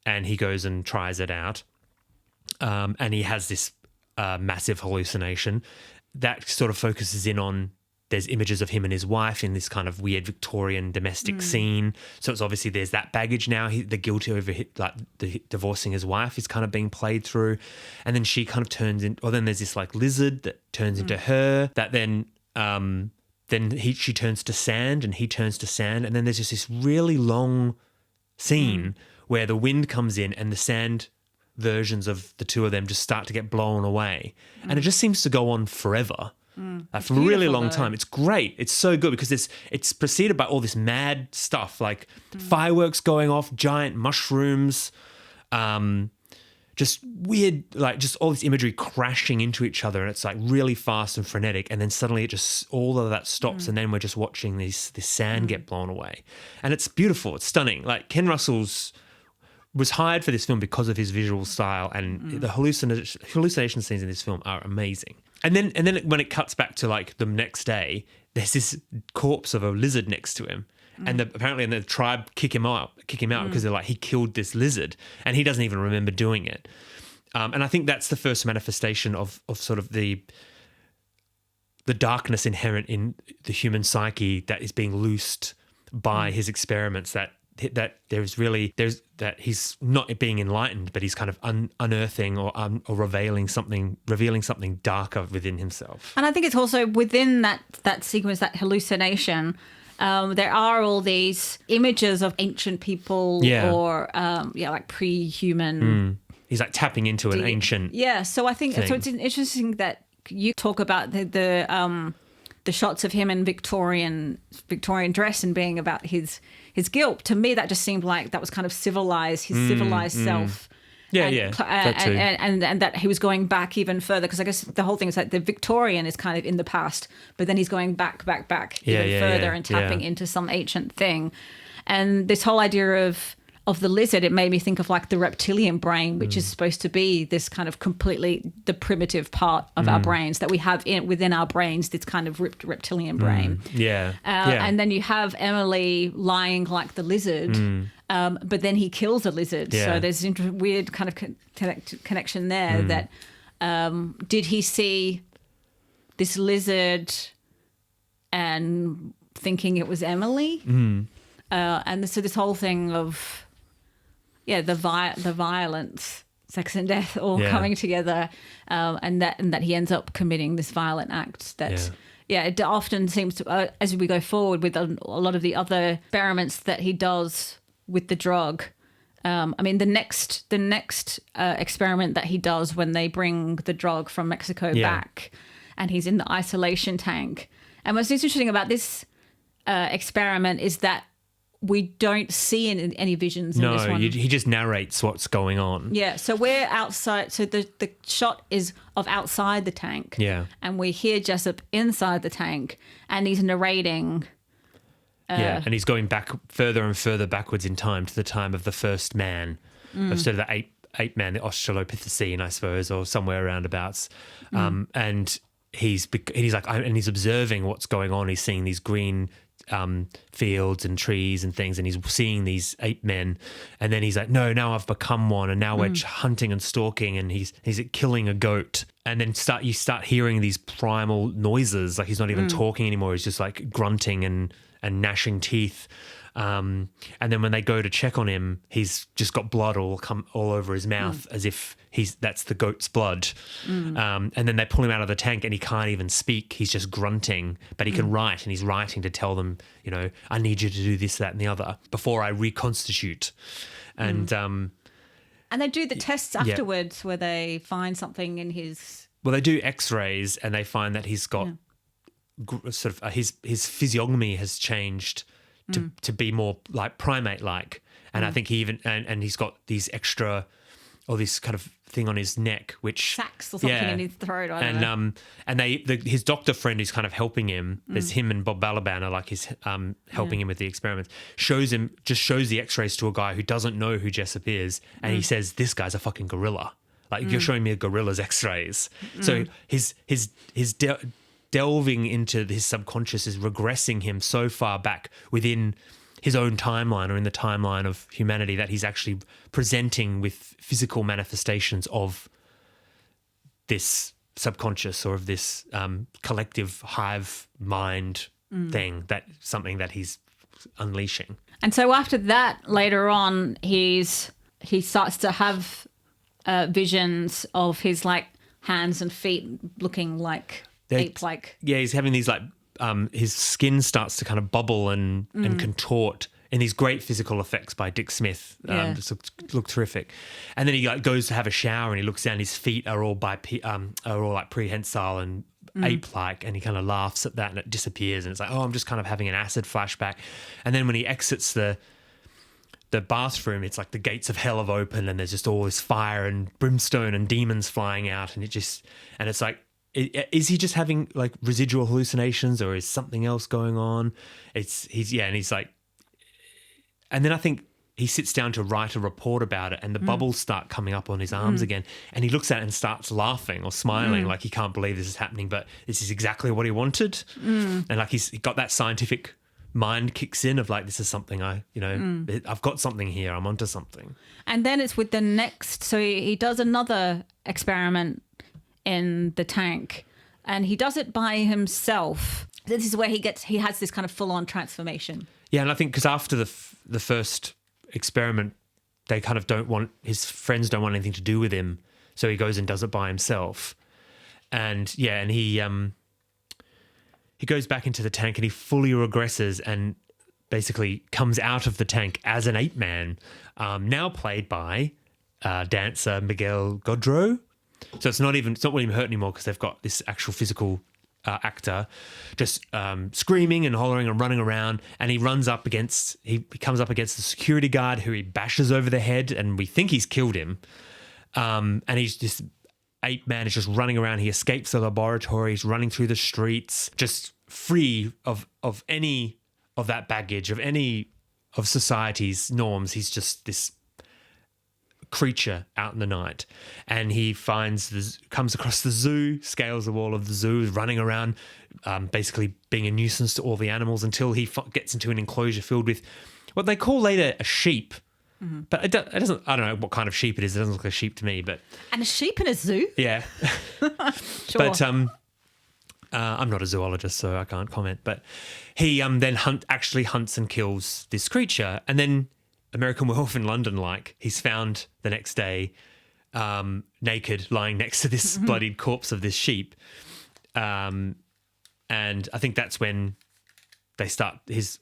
And he goes and tries it out. And he has this massive hallucination that sort of focuses in on, there's images of him and his wife in this kind of weird Victorian domestic scene. So it's obviously there's that baggage now. The guilt over divorcing his wife is kind of being played through. And then she kind of turns in, or then there's this like lizard that turns into her, that then she turns to sand and he turns to sand. And then there's just this really long scene where the wind comes in and the sand versions of the two of them just start to get blown away. And it just seems to go on forever, for a really long time. It's great. It's so good because it's preceded by all this mad stuff, like fireworks going off, giant mushrooms, just weird, like just all this imagery crashing into each other, and it's like really fast and frenetic. And then suddenly all of that stops, and then we're just watching this sand get blown away. And it's beautiful. It's stunning. Like Ken Russell's was hired for this film because of his visual style, and the hallucination scenes in this film are amazing. And then when it cuts back to like the next day, there's this corpse of a lizard next to him, and apparently the tribe kick him out because they're like, he killed this lizard, and he doesn't even remember doing it. And I think that's the first manifestation of sort of the darkness inherent in the human psyche that is being loosed by his experiments, that he's not being enlightened, but he's kind of unearthing or revealing something darker within himself. And I think it's also within that sequence, that hallucination, there are all these images of ancient people or like pre-human. He's like tapping into an ancient so I think so. It's interesting that you talk about the shots of him in Victorian dress and being about his guilt. To me, that just seemed like that was kind of civilized self. And that he was going back even further, because I guess the whole thing is that the Victorian is kind of in the past, but then he's going back even further and tapping into some ancient thing. And this whole idea of the lizard, it made me think of like the reptilian brain, which is supposed to be this kind of completely the primitive part of our brains that we have within our brains, this kind of reptilian brain. And then you have Emily lying like the lizard, but then he kills a lizard. So there's this weird kind of connection there that did he see this lizard and thinking it was Emily? And so this whole thing of the violence, sex and death all coming together, and that he ends up committing this violent act that it often seems to, as we go forward with a lot of the other experiments that he does with the drug. I mean, the next experiment that he does when they bring the drug from Mexico back, and he's in the isolation tank. And what's interesting about this experiment is that we don't see any visions in this one. He just narrates what's going on. Yeah, so we're outside. So the shot is of outside the tank. Yeah. And we hear Jessup inside the tank, and he's narrating. And he's going back further and further backwards in time to the time of the first man, of sort of the ape man, the Australopithecine, I suppose, or somewhere aroundabouts. And he's like, and he's observing what's going on. He's seeing these green fields and trees and things, and he's seeing these ape men, and then he's like, no, now I've become one, and now we're hunting and stalking, and he's killing a goat, and then you start hearing these primal noises, like he's not even talking anymore, he's just like grunting and gnashing teeth, and then when they go to check on him, he's just got blood all over his mouth, as if that's the goat's blood. And then they pull him out of the tank, and he can't even speak. He's just grunting, but he can write, and he's writing to tell them, I need you to do this, that, and the other before I reconstitute. And they do the tests afterwards where they find something in his. Well, they do X-rays, and they find that he's got sort of his physiognomy has changed to be more like primate-like, and I think he even and he's got these extra, or this kind of thing on his neck, which sacs or something in his throat. I don't know. And his doctor friend who's kind of helping him. There's him and Bob Balaban are like his helping him with the experiments. Shows the X-rays to a guy who doesn't know who Jessup is, and he says, "This guy's a fucking gorilla. Like you're showing me a gorilla's X-rays." So his delving into his subconscious is regressing him so far back within his own timeline, or in the timeline of humanity, that he's actually presenting with physical manifestations of this subconscious, or of this collective hive mind thing, that something that he's unleashing. And so after that, later on, he starts to have visions of his like hands and feet looking like ape-like. Yeah, he's having these like his skin starts to kind of bubble and contort, and these great physical effects by Dick Smith. Just look terrific. And then he like goes to have a shower, and he looks down. His feet are all like prehensile and ape-like, and he kind of laughs at that, and it disappears. And it's like, oh, I'm just kind of having an acid flashback. And then when he exits the bathroom, it's like the gates of hell have opened, and there's just all this fire and brimstone and demons flying out, and it's like. Is he just having like residual hallucinations, or is something else going on? And he's like, and then I think he sits down to write a report about it, and the bubbles start coming up on his arms again, and he looks at it and starts laughing or smiling, like he can't believe this is happening, but this is exactly what he wanted. And like he got that scientific mind kicks in of like, this is something I've got something here, I'm onto something. And then it's with the next, so he does another experiment in the tank, and he does it by himself. This is where he has this kind of full-on transformation. Yeah, and I think because after the first experiment, they kind of his friends don't want anything to do with him, so he goes and does it by himself. And he goes back into the tank, and he fully regresses and basically comes out of the tank as an ape man, now played by dancer Miguel Godreau. So it's not even hurt anymore, because they've got this actual physical actor just screaming and hollering and running around, and he comes up against the security guard, who he bashes over the head, and we think he's killed him. And he's this ape man is just running around. He escapes the laboratory. He's running through the streets, just free of any of that baggage, of any of society's norms. He's just this creature out in the night, and he comes across the zoo, scales the wall of the zoo, running around, basically being a nuisance to all the animals, until he gets into an enclosure filled with what they call later a sheep. But it doesn't. I don't know what kind of sheep it is. It doesn't look like a sheep to me. But and a sheep in a zoo? Yeah. Sure. But I'm not a zoologist, so I can't comment. But he then actually hunts and kills this creature, and then American Werewolf in London, like, he's found the next day naked, lying next to this bloodied corpse of this sheep. And I think that's when they start, his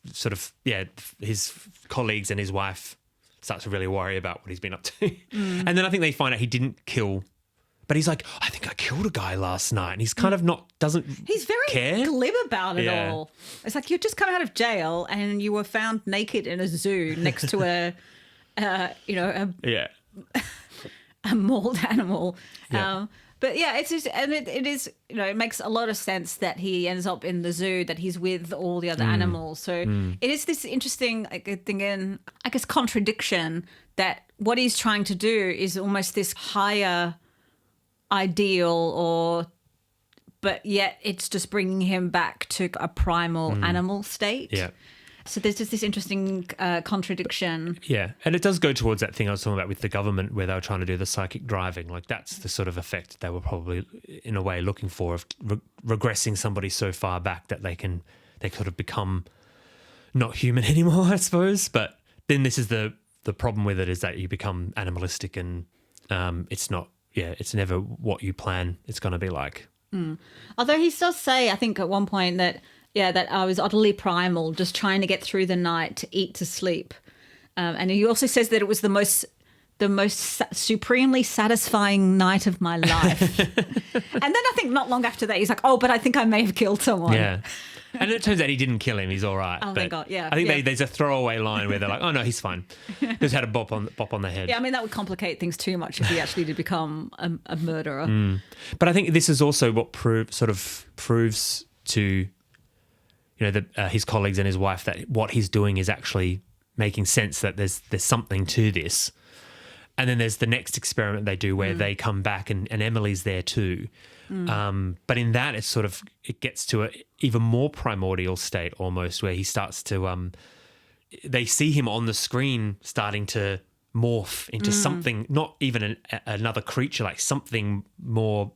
colleagues and his wife start to really worry about what he's been up to. And then I think they find out he didn't kill but he's like, I think I killed a guy last night. And he's kind of He's very care. glib about it Yeah. all. It's like you've just come out of jail and you were found naked in a zoo next to a mauled animal. Yeah. But yeah, it's just, and it is, it makes a lot of sense that he ends up in the zoo, that he's with all the other animals. So it is this interesting, contradiction that what he's trying to do is almost this higher ideal, but yet it's just bringing him back to a primal animal state. Yeah. So there's just this interesting contradiction. Yeah, and it does go towards that thing I was talking about with the government where they were trying to do the psychic driving. Like that's the sort of effect they were probably, in a way, looking for, of regressing somebody so far back that they sort of become not human anymore, I suppose. But then this is the problem with it, is that you become animalistic, and it's not. Yeah, it's never what you plan it's going to be like. Although he does say, I think at one point that I was utterly primal, just trying to get through the night, to eat, to sleep. And he also says that it was the most supremely satisfying night of my life. And then I think not long after that, he's like, oh, but I think I may have killed someone. Yeah. And it turns out he didn't kill him. He's all right. Oh, thank God. Yeah. I think there's a throwaway line where they're like, oh, no, he's fine. Just had a bop on the head. Yeah, I mean, that would complicate things too much if he actually did become a murderer. But I think this is also what proves to his colleagues and his wife that what he's doing is actually making sense, that there's something to this. And then there's the next experiment they do where they come back and Emily's there too. But in that, it gets to an even more primordial state almost, where he starts to they see him on the screen starting to morph into something, not even another creature, like something more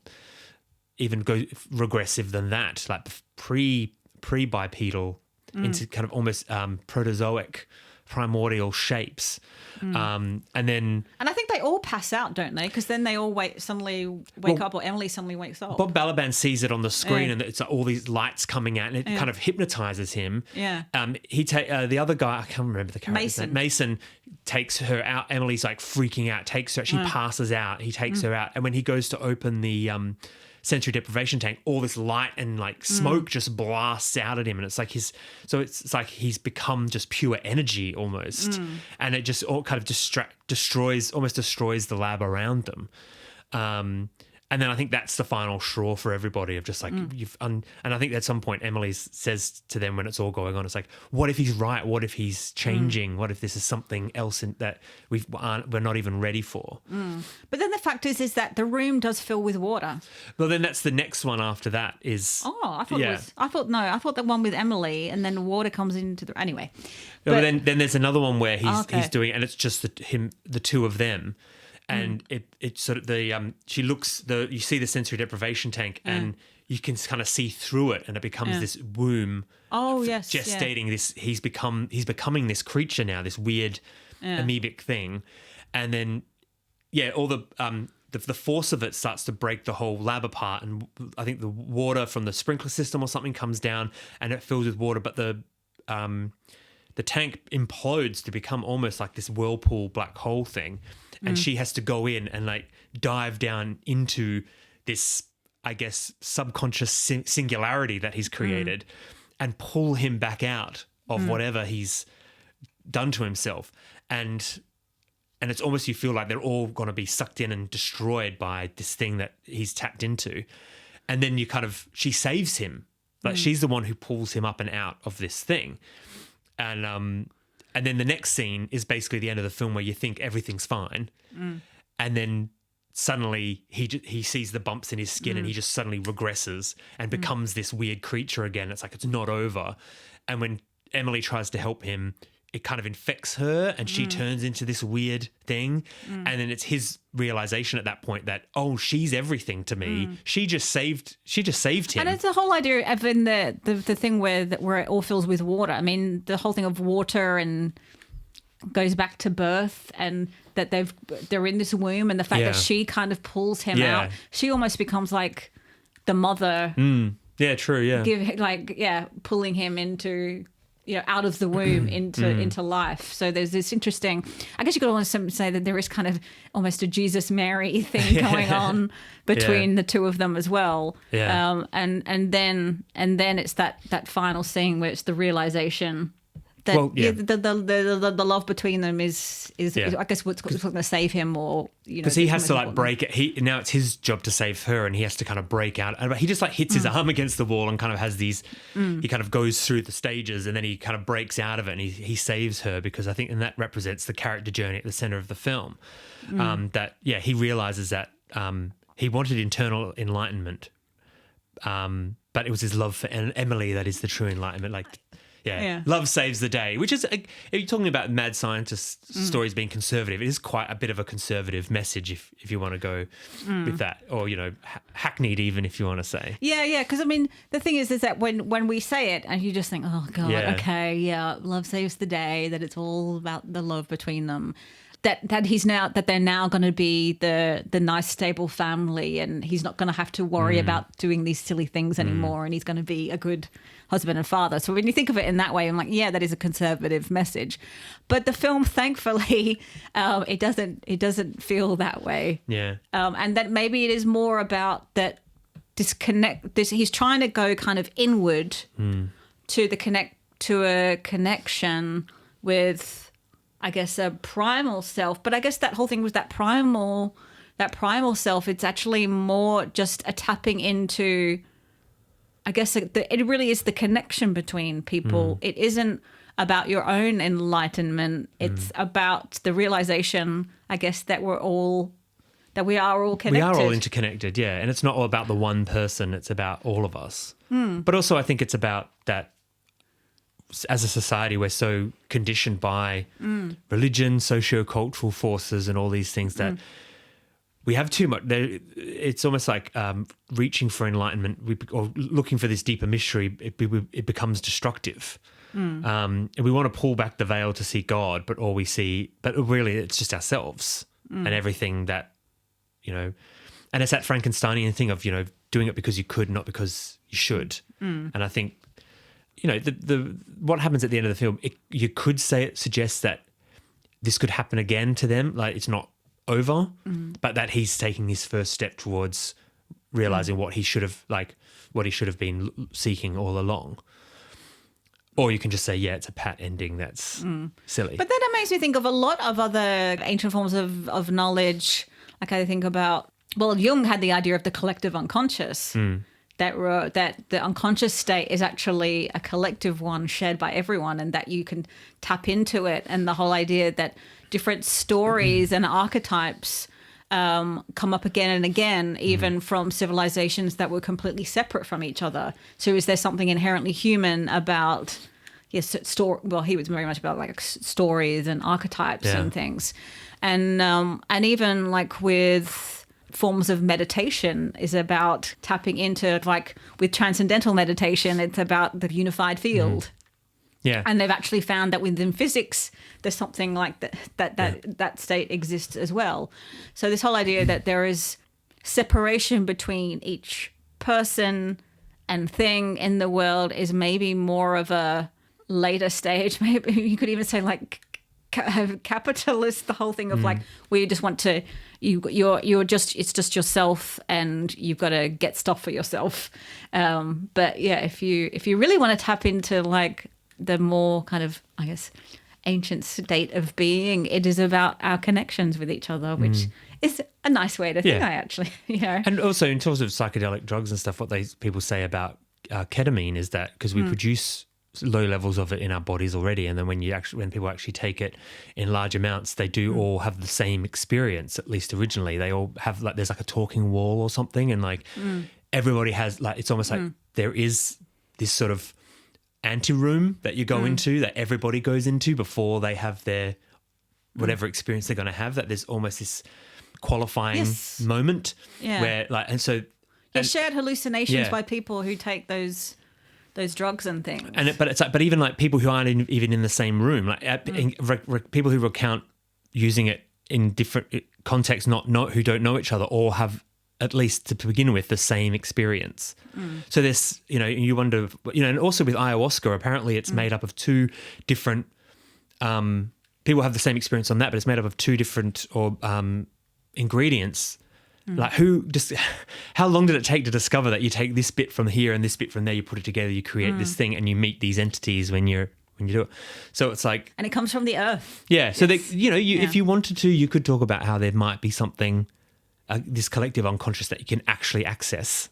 even regressive than that, like pre-bipedal into kind of almost protozoic primordial shapes. And I think they all pass out, don't they? Because then they all suddenly wake up, or Emily suddenly wakes up. Bob Balaban sees it on the screen, and it's like all these lights coming out, and it kind of hypnotizes him. Yeah. The other guy, I can't remember the character's name. Mason takes her out. Emily's like freaking out. Takes her. She passes out. He takes her out, and when he goes to open the sensory deprivation tank, all this light and like smoke just blasts out at him, and it's like it's like he's become just pure energy almost, and it just all kind of destroys the lab around them. And then I think that's the final straw for everybody, of just like and I think at some point Emily says to them when it's all going on, it's like, what if he's right? What if he's changing? What if this is something else that we're not even ready for? But then the fact is that the room does fill with water. Well, then that's the next one after that is. Oh, I thought the one with Emily, and then water comes into the anyway. But then there's another one where he's doing it, and it's just the two of them. And it sort of she looks, you see the sensory deprivation tank, and you can kind of see through it, and it becomes this womb. Oh yes, gestating this. He's becoming this creature now, this weird amoebic thing, and then all the force of it starts to break the whole lab apart, and I think the water from the sprinkler system or something comes down, and it fills with water, but the tank implodes to become almost like this whirlpool black hole thing. And she has to go in and like dive down into this, I guess, subconscious singularity that he's created and pull him back out of whatever he's done to himself. And it's almost, you feel like they're all going to be sucked in and destroyed by this thing that he's tapped into. And then she saves him. Like she's the one who pulls him up and out of this thing. And then the next scene is basically the end of the film, where you think everything's fine. And then suddenly he sees the bumps in his skin and he just suddenly regresses and becomes this weird creature again. It's like it's not over. And when Emily tries to help him, it kind of infects her and she turns into this weird thing. And then it's his realization at that point that, oh, she's everything to me. She just saved him. And it's the whole idea of in the thing where it all fills with water. I mean, the whole thing of water and goes back to birth, and that they're in this womb, and the fact that she kind of pulls him out. She almost becomes like the mother. Yeah, true, yeah. Pulling him into out of the womb into life. So there's this interesting, I guess you could almost say that there is kind of almost a Jesus Mary thing going on between the two of them as well. Yeah. And then it's that final scene where it's the realization that the love between them is I guess what's going to save him, or because he has to like break it. Now it's his job to save her, and he has to kind of break out. And he just like hits his arm against the wall and kind of has these. He kind of goes through the stages, and then he kind of breaks out of it, and he saves her, because I think and that represents the character journey at the center of the film. He realizes that he wanted internal enlightenment, but it was his love for Emily that is the true enlightenment. Like. Yeah, love saves the day, which is, if you're talking about mad scientist stories being conservative, it is quite a bit of a conservative message if you want to go with that, or, hackneyed even, if you want to say. Yeah, because, I mean, the thing is that when we say it and you just think, oh, God, okay, love saves the day, that it's all about the love between them. That they're now going to be the nice stable family, and he's not going to have to worry about doing these silly things anymore, and he's going to be a good husband and father. So when you think of it in that way, I'm like, yeah, that is a conservative message. But the film, thankfully, it doesn't feel that way. Yeah. And that maybe it is more about that he's trying to go kind of inward to a connection with, I guess, a primal self. But I guess that whole thing was that primal self. It's actually more just a tapping into, I guess, it really is the connection between people. It isn't about your own enlightenment. It's about the realization, I guess, that we are all connected. We are all interconnected, yeah. And it's not all about the one person. It's about all of us. But also I think it's about that, as a society, we're so conditioned by religion, socio-cultural forces, and all these things that we have too much. It's almost like reaching for enlightenment or looking for this deeper mystery. It becomes destructive. And we want to pull back the veil to see God, but really it's just ourselves and everything that, and it's that Frankensteinian thing of, doing it because you could, not because you should. And I think, the what happens at the end of the film, you could say it suggests that this could happen again to them. Like, it's not over, but that he's taking his first step towards realizing what he should have been seeking all along. Or you can just say, yeah, it's a pat ending. That's silly. But then it makes me think of a lot of other ancient forms of knowledge. Like, I think about, Jung had the idea of the collective unconscious. That the unconscious state is actually a collective one shared by everyone, and that you can tap into it. And the whole idea that different stories and archetypes come up again and again, even from civilizations that were completely separate from each other. So is there something inherently human about, he was very much about like stories and archetypes and things. And even like with forms of meditation is about tapping into, like with transcendental meditation, it's about the unified field. Yeah. And they've actually found that within physics, there's something like that state exists as well. So this whole idea that there is separation between each person and thing in the world is maybe more of a later stage. Maybe you could even say like capitalist, the whole thing of like, where you just want to, it's just yourself, and you've got to get stuff for yourself. But yeah, if you really want to tap into like the more kind of, I guess, ancient state of being, it is about our connections with each other, which is a nice way to think. I actually, And also in terms of psychedelic drugs and stuff, what people say about ketamine is that because we produce low levels of it in our bodies already, and then when people actually take it in large amounts, they do all have the same experience. At least originally, they all have like, there's like a talking wall or something, and like everybody has like, it's almost like there is this sort of anteroom that you go into, that everybody goes into before they have their whatever experience they're going to have. That there's almost this qualifying moment where like, and so shared hallucinations by people who take those drugs and things. But it's like, but even like people who aren't even in the same room, like people who recount using it in different contexts, who don't know each other, or have at least to begin with, the same experience. So there's, you wonder, and also with ayahuasca, apparently it's made up of two different, people have the same experience on that, but it's made up of two different ingredients. Like how long did it take to discover that you take this bit from here and this bit from there, you put it together, you create this thing, and you meet these entities when you do it. So it's like, and it comes from the earth. Yeah. So if you wanted to, you could talk about how there might be something, this collective unconscious that you can actually access.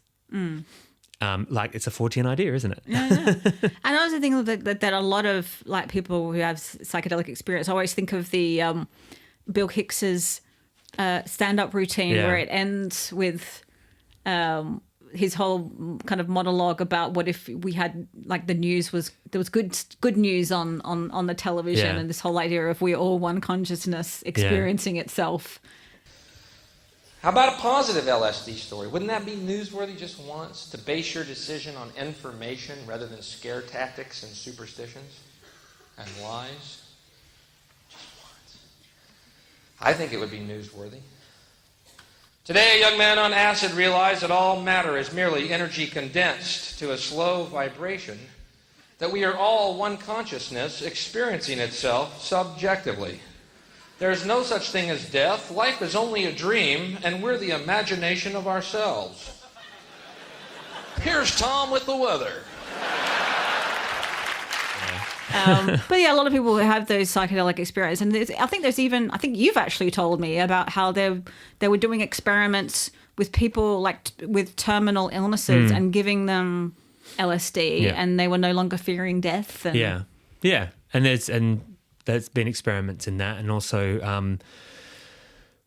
Like it's a 14 idea, isn't it? Yeah. And I also think that a lot of like people who have psychedelic experience always think of the Bill Hicks's stand-up routine where it ends with his whole kind of monologue about what if we had like there was good news on the television, and this whole idea of we're all one consciousness experiencing itself. How about a positive LSD story? Wouldn't that be newsworthy just once, to base your decision on information rather than scare tactics and superstitions and lies? Just once. I think it would be newsworthy. Today, a young man on acid realized that all matter is merely energy condensed to a slow vibration, that we are all one consciousness experiencing itself subjectively. There is no such thing as death. Life is only a dream, and we're the imagination of ourselves. Here's Tom with the weather. But yeah, a lot of people have those psychedelic experiences, and I think you've actually told me about how they were doing experiments with people like with terminal illnesses and giving them LSD, and they were no longer fearing death. And and there's been experiments in that, and also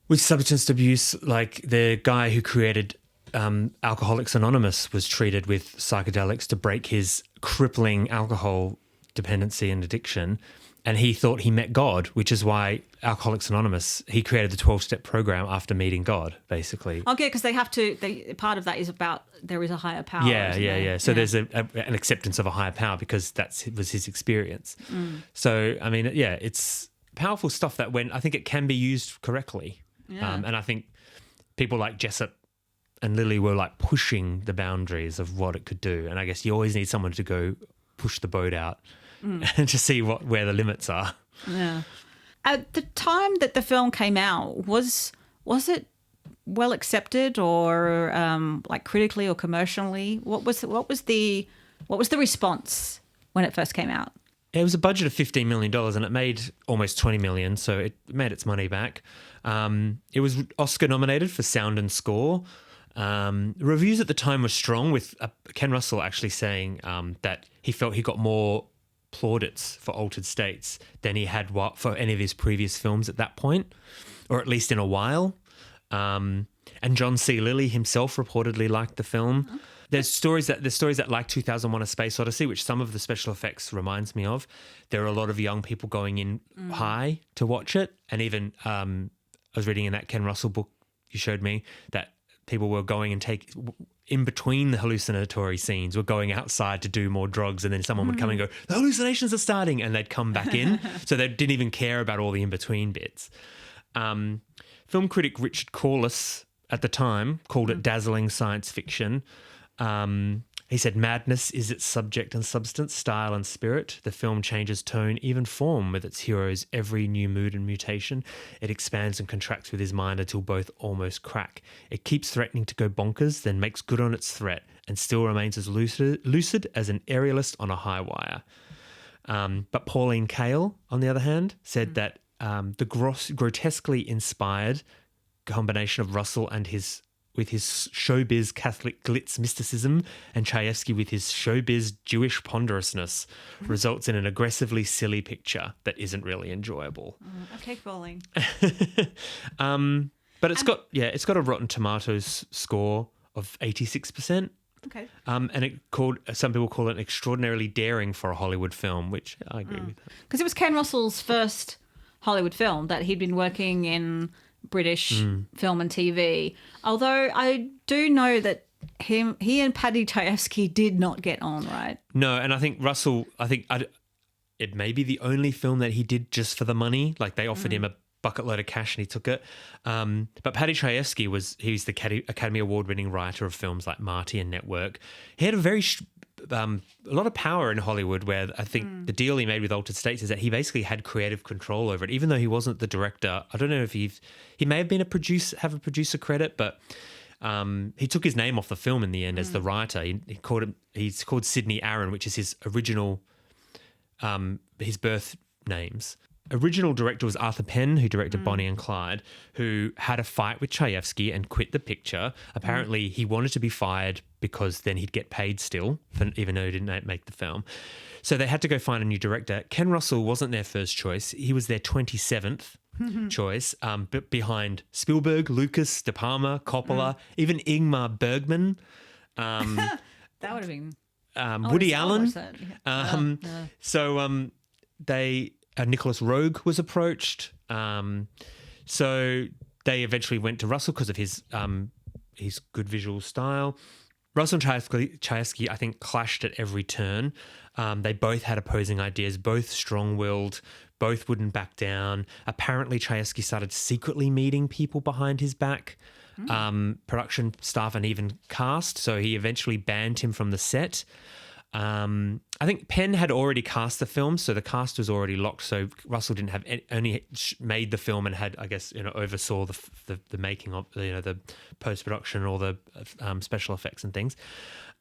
with substance abuse, like the guy who created Alcoholics Anonymous was treated with psychedelics to break his crippling alcohol dependency and addiction, and he thought he met God, which is why Alcoholics Anonymous, he created the 12-step program after meeting God, basically. Okay, because part of that is about there is a higher power. Yeah. So there's an acceptance of a higher power because was his experience. So, I mean, it's powerful stuff that I think it can be used correctly. Yeah. And I think people like Jessup and Lily were like pushing the boundaries of what it could do. And I guess you always need someone to go push the boat out and to see where the limits are. Yeah. At the time that the film came out, was it well accepted or like critically or commercially? What was the response when it first came out? It was a budget of $15 million and it made almost $20 million, so it made its money back. It was Oscar nominated for sound and score. Reviews at the time were strong, with Ken Russell actually saying that he felt he got more plaudits for Altered States than he had for any of his previous films at that point, or at least in a while. And John C. Lilly himself reportedly liked the film. There's stories that like 2001: A Space Odyssey, which some of the special effects reminds me of. There are a lot of young people going in high to watch it, and even I was reading in that Ken Russell book you showed me that people were going and in between the hallucinatory scenes, were going outside to do more drugs, and then someone would come and go, the hallucinations are starting, and they'd come back in. So they didn't even care about all the in-between bits. Film critic Richard Corliss at the time called it dazzling science fiction. He said, madness is its subject and substance, style and spirit. The film changes tone, even form, with its hero's every new mood and mutation. It expands and contracts with his mind until both almost crack. It keeps threatening to go bonkers, then makes good on its threat, and still remains as lucid as an aerialist on a high wire. But Pauline Kael, on the other hand, said that the grotesquely inspired combination of Russell and with his showbiz Catholic glitz mysticism and Chayefsky with his showbiz Jewish ponderousness results in an aggressively silly picture that isn't really enjoyable. Okay, Pauline. But it's got a Rotten Tomatoes score of 86%. Okay. And some people call it extraordinarily daring for a Hollywood film, which I agree with. Because it was Ken Russell's first Hollywood film that he'd been working in British film and TV. Although I do know that he and Paddy Chayefsky did not get on, right? No, and I think Russell, it may be the only film that he did just for the money. Like they offered him bucket load of cash and he took it. But Paddy Chayefsky he's the Academy Award-winning writer of films like Marty and Network. He had a lot of power in Hollywood, where I think the deal he made with Altered States is that he basically had creative control over it, even though he wasn't the director. I don't know if he may have been a producer credit, but he took his name off the film in the end as the writer. He's called Sidney Aaron, which is his original, his birth names. Original director was Arthur Penn, who directed Bonnie and Clyde, who had a fight with Chayefsky and quit the picture. Apparently, he wanted to be fired because then he'd get paid still, even though he didn't make the film. So they had to go find a new director. Ken Russell wasn't their first choice. He was their 27th choice, but behind Spielberg, Lucas, De Palma, Coppola, even Ingmar Bergman. That would have been... Woody Allen. So they... Nicholas Roeg was approached. So they eventually went to Russell because of his good visual style. Russell and Chayefsky, I think, clashed at every turn. They both had opposing ideas, both strong-willed, both wouldn't back down. Apparently, Chayefsky started secretly meeting people behind his back, production staff and even cast. So he eventually banned him from the set. I think Penn had already cast the film, so the cast was already locked. So Russell didn't have only made the film and had, I guess, oversaw the making of the post production or the special effects and things.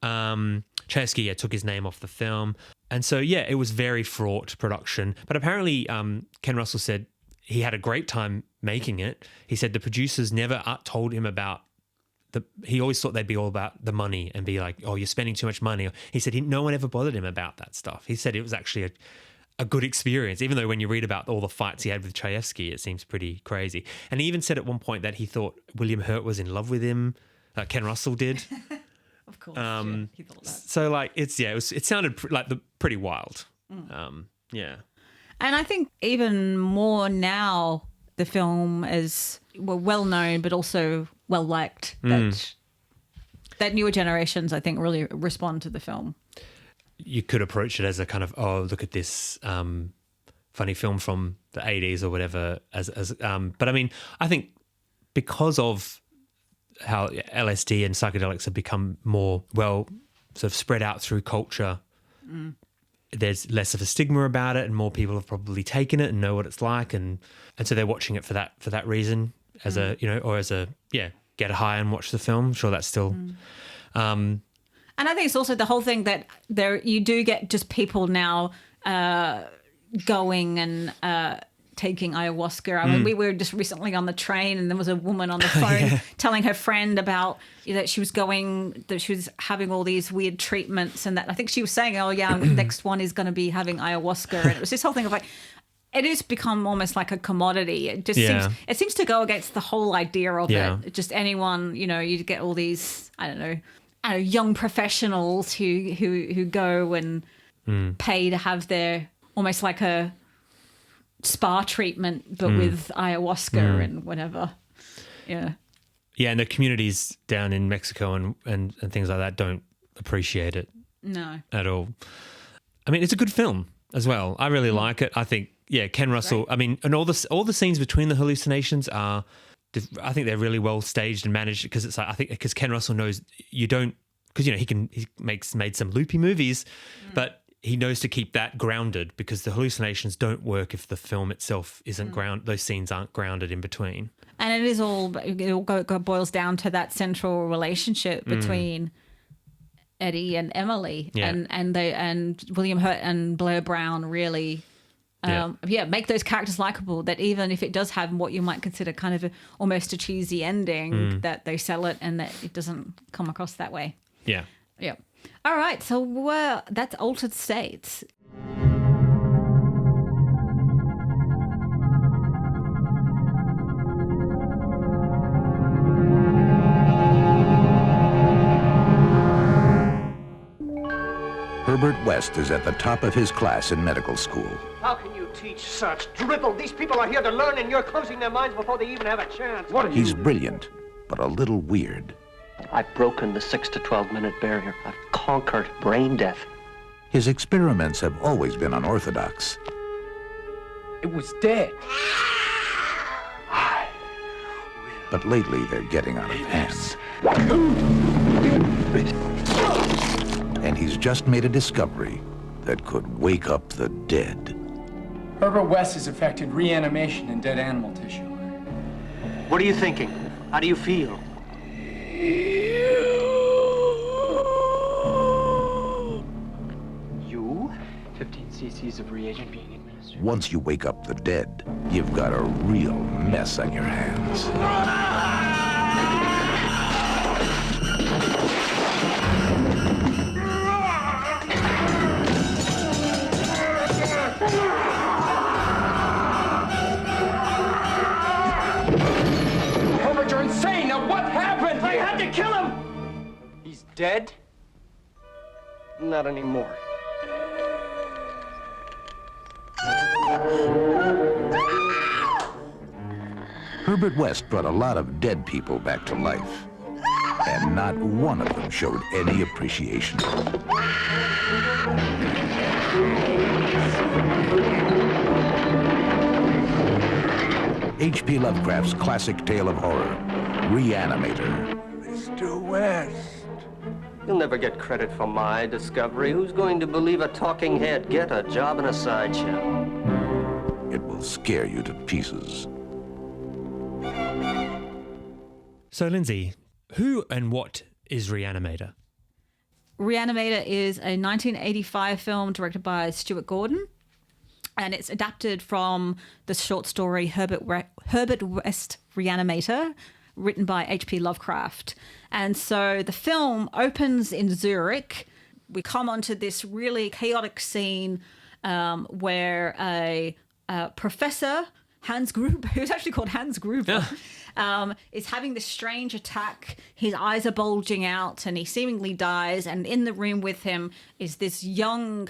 Chayefsky took his name off the film, and so it was very fraught production. But apparently, Ken Russell said he had a great time making it. He said the producers never told him about. He always thought they'd be all about the money and be like, oh, you're spending too much money. He said no one ever bothered him about that stuff. He said it was actually a good experience, even though when you read about all the fights he had with Chayefsky, it seems pretty crazy. And he even said at one point that he thought William Hurt was in love with him, like Ken Russell did. Of course, he thought that. So it sounded pretty wild. Yeah. And I think even more now, the film is well known, but also well liked. That newer generations, I think, really respond to the film. You could approach it as a kind of, oh, look at this funny film from the 80s or whatever. But I mean, I think because of how LSD and psychedelics have become more sort of spread out through culture. There's less of a stigma about it, and more people have probably taken it and know what it's like, and so they're watching it for that reason, as get a high and watch the film. I'm sure that's still. And I think it's also the whole thing that you do get just people now going and taking ayahuasca. I mean, we were just recently on the train, and there was a woman on the phone telling her friend about that she was having all these weird treatments, and that I think she was saying, oh yeah, next one is going to be having ayahuasca, and it was this whole thing of like, it has become almost like a commodity. It just seems to go against the whole idea of it. Just anyone, you get all these, I don't know, young professionals who go and pay to have their almost like a spa treatment, but with ayahuasca and whatever. Yeah, and the communities down in Mexico and things like that don't appreciate it. No, at all. I mean, it's a good film as well. I really like it. I think, Ken Russell. Right. I mean, and all the scenes between the hallucinations are, I think they're really well staged and managed, because it's like, I think because Ken Russell knows you don't, because he made some loopy movies, but he knows to keep that grounded, because the hallucinations don't work if the film itself isn't those scenes aren't grounded in between. And it all boils down to that central relationship between Eddie and Emily, and William Hurt and Blair Brown really make those characters likable, that even if it does have what you might consider kind of almost a cheesy ending, that they sell it and that it doesn't come across that way. Yeah. All right, so that's Altered States. Herbert West is at the top of his class in medical school. How can you teach such drivel? These people are here to learn, and you're closing their minds before they even have a chance. He's brilliant, but a little weird. I've broken the 6 to 12-minute barrier. I've conquered brain death. His experiments have always been unorthodox. It was dead. But lately, they're getting out of hand. And he's just made a discovery that could wake up the dead. Herbert West has affected reanimation in dead animal tissue. What are you thinking? How do you feel? You? 15 cc's of reagent being administered. Once you wake up the dead, you've got a real mess on your hands. Herbert, you're insane! Now what happened? I had to kill him! He's dead? Not anymore. Herbert West brought a lot of dead people back to life, and not one of them showed any appreciation. H.P. Lovecraft's classic tale of horror, Re-Animator. Mr. West. You'll never get credit for my discovery. Who's going to believe a talking head get a job in a sideshow? It will scare you to pieces. So, Lindsay, who and what is Re-Animator? Re-Animator is a 1985 film directed by Stuart Gordon, and it's adapted from the short story Herbert West Re-Animator, written by H.P. Lovecraft. And so the film opens in Zurich. We come onto this really chaotic scene where a professor, Hans Gruber, who's actually called Hans Gruber, is having this strange attack. His eyes are bulging out and he seemingly dies. And in the room with him is this young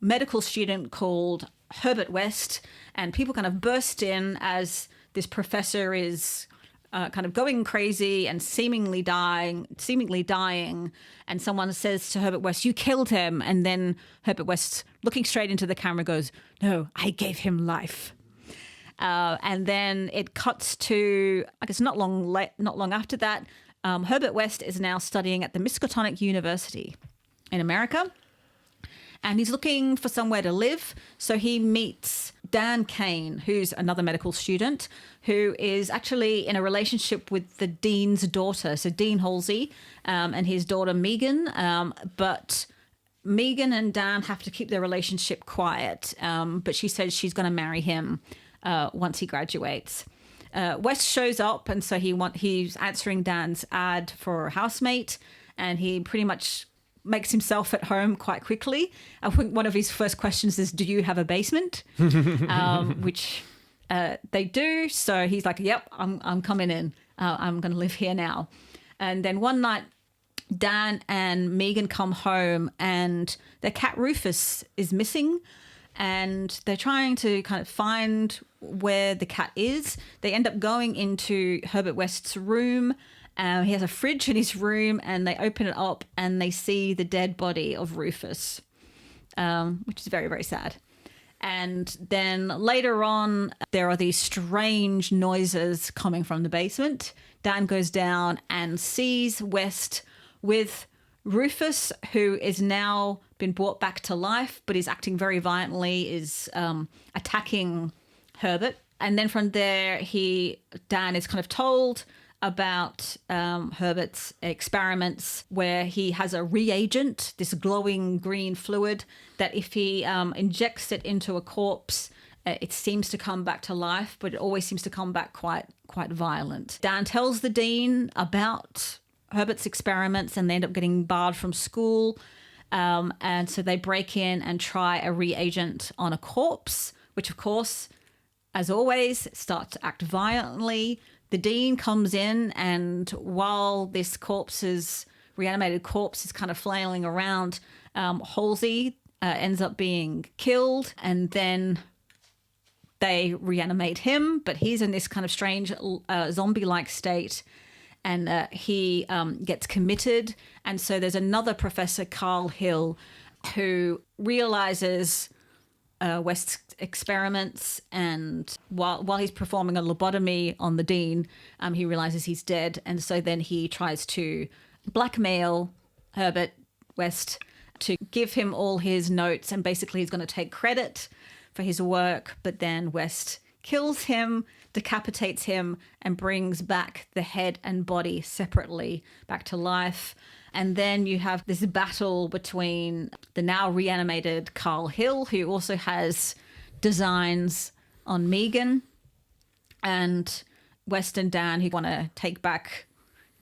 medical student called Herbert West. And people kind of burst in as this professor is kind of going crazy and seemingly dying. And someone says to Herbert West, "You killed him." And then Herbert West, looking straight into the camera, goes, "No, I gave him life." And then it cuts to, I guess, not long after that, Herbert West is now studying at the Miskatonic University in America. And he's looking for somewhere to live. So he meets Dan Kane, who's another medical student, who is actually in a relationship with the dean's daughter. So Dean Halsey and his daughter Megan. But Megan and Dan have to keep their relationship quiet. But she says she's going to marry him once he graduates. West shows up, and so he's answering Dan's ad for a housemate, and he pretty much makes himself at home quite quickly. I think one of his first questions is, "Do you have a basement?" Which they do. So he's like, "Yep, I'm coming in. I'm going to live here now." And then one night, Dan and Megan come home, and their cat Rufus is missing. And they're trying to kind of find where the cat is. They end up going into Herbert West's room. He has a fridge in his room, and they open it up and they see the dead body of Rufus, which is very, very sad. And then later on, there are these strange noises coming from the basement. Dan goes down and sees West with Rufus, who is now been brought back to life, but is acting very violently, is attacking Herbert. And then from there, Dan is kind of told about Herbert's experiments, where he has a reagent, this glowing green fluid, that if he injects it into a corpse, it seems to come back to life, but it always seems to come back quite violent. Dan tells the dean about Herbert's experiments, and they end up getting barred from school. And so they break in and try a reagent on a corpse, which, of course, as always, starts to act violently. The dean comes in, and while this reanimated corpse is kind of flailing around, Halsey ends up being killed, and then they reanimate him, but he's in this kind of strange zombie-like state. And he gets committed. And so there's another professor, Carl Hill, who realizes West's experiments, and while he's performing a lobotomy on the dean, he realizes he's dead, and so then he tries to blackmail Herbert West to give him all his notes, and basically he's going to take credit for his work, but then West kills him, decapitates him, and brings back the head and body separately back to life. And then you have this battle between the now reanimated Carl Hill, who also has designs on Megan, and West and Dan, who want to take back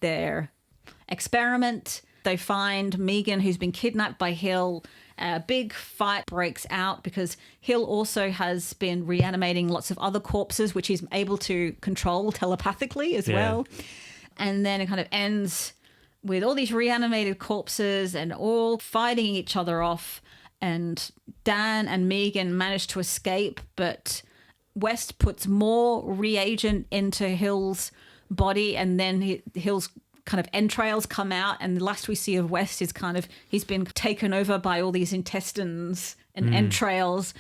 their experiment. They find Megan, who's been kidnapped by Hill. A big fight breaks out because Hill also has been reanimating lots of other corpses, which he's able to control telepathically as well. And then it kind of ends with all these reanimated corpses and all fighting each other off. And Dan and Megan manage to escape, but West puts more reagent into Hill's body, and then Hill's kind of entrails come out, and the last we see of West is kind of he's been taken over by all these intestines and entrails.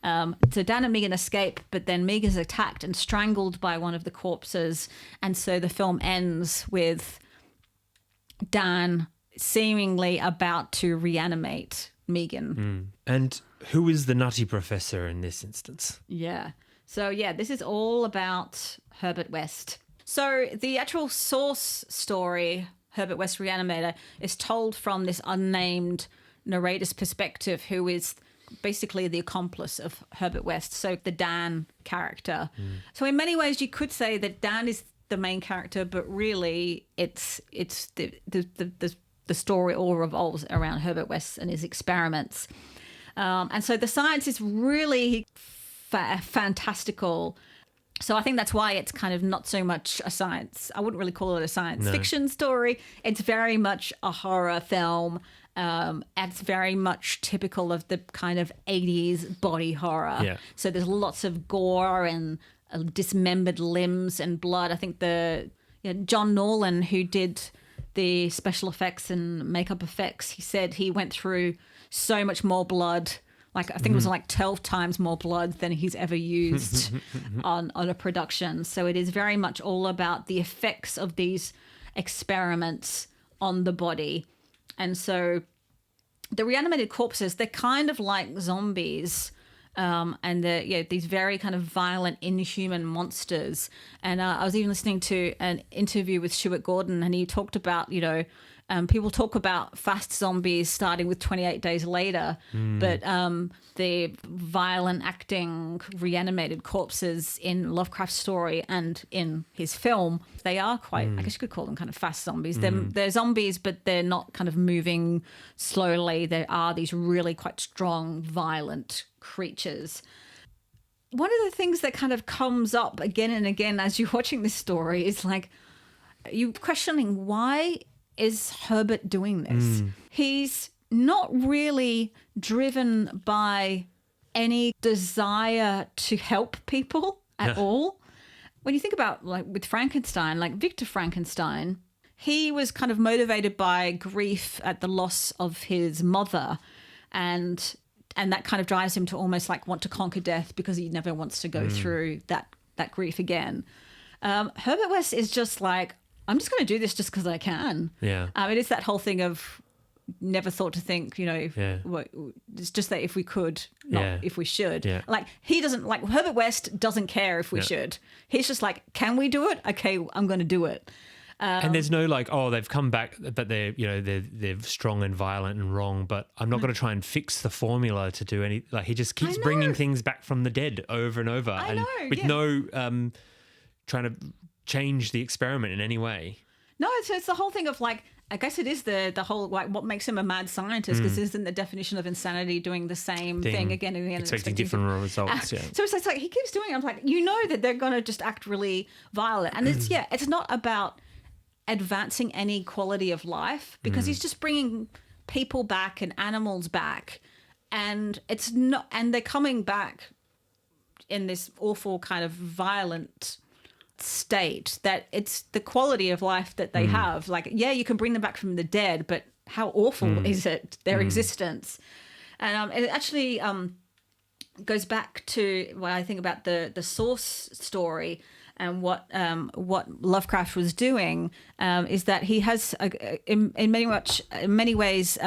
So Dan and Megan escape, but then Megan's attacked and strangled by one of the corpses, and so the film ends with Dan seemingly about to reanimate Megan. And who is the nutty professor in this instance? Yeah. So yeah, this is all about Herbert West. So the actual source story, Herbert West Re-Animator, is told from this unnamed narrator's perspective, who is basically the accomplice of Herbert West, so the Dan character. So in many ways you could say that Dan is the main character, but really it's the story all revolves around Herbert West and his experiments. And so the science is really fantastical. So I think that's why it's kind of not so much a science. I wouldn't really call it a science fiction story. It's very much a horror film. It's very much typical of the kind of 80s body horror. Yeah. So there's lots of gore and dismembered limbs and blood. I think John Nolan, who did the special effects and makeup effects, he said he went through so much more blood. Like I think it was like 12 times more blood than he's ever used on a production. So it is very much all about the effects of these experiments on the body. And so the reanimated corpses, they're kind of like zombies. And they're these very kind of violent, inhuman monsters. And I was even listening to an interview with Stuart Gordon, and he talked about, people talk about fast zombies starting with 28 Days Later, but the violent acting reanimated corpses in Lovecraft's story and in his film, they are quite, I guess you could call them kind of fast zombies. They're zombies, but they're not kind of moving slowly. There are these really quite strong, violent creatures. One of the things that kind of comes up again and again as you're watching this story is like, you questioning, why is Herbert doing this? He's not really driven by any desire to help people at all. When you think about like with Frankenstein, like Victor Frankenstein, he was kind of motivated by grief at the loss of his mother, and that kind of drives him to almost like want to conquer death because he never wants to go through that grief again. Herbert West is just like, I'm just going to do this just because I can. Yeah. It is that whole thing of never thought to think, it's just that if we could, not if we should. Yeah. Like he doesn't, like Herbert West doesn't care if we should. He's just like, can we do it? Okay, I'm going to do it. And there's no like, oh, they've come back, but they're strong and violent and wrong. But I'm not going to try and fix the formula to do any. Like he just keeps bringing things back from the dead over and over, with no trying to change the experiment in any way. No, it's the whole thing of like, I guess it is the whole like what makes him a mad scientist, because isn't the definition of insanity doing the same thing again and again, expecting different results. So it's like he keeps doing it. I'm like, that they're going to just act really violent, and it's not about advancing any quality of life, because he's just bringing people back and animals back, and it's not, and they're coming back in this awful kind of violent state that it's the quality of life that they have. Like, you can bring them back from the dead, but how awful is it, their existence? And it actually goes back to what I think about the source story and what Lovecraft was doing is that he has in many ways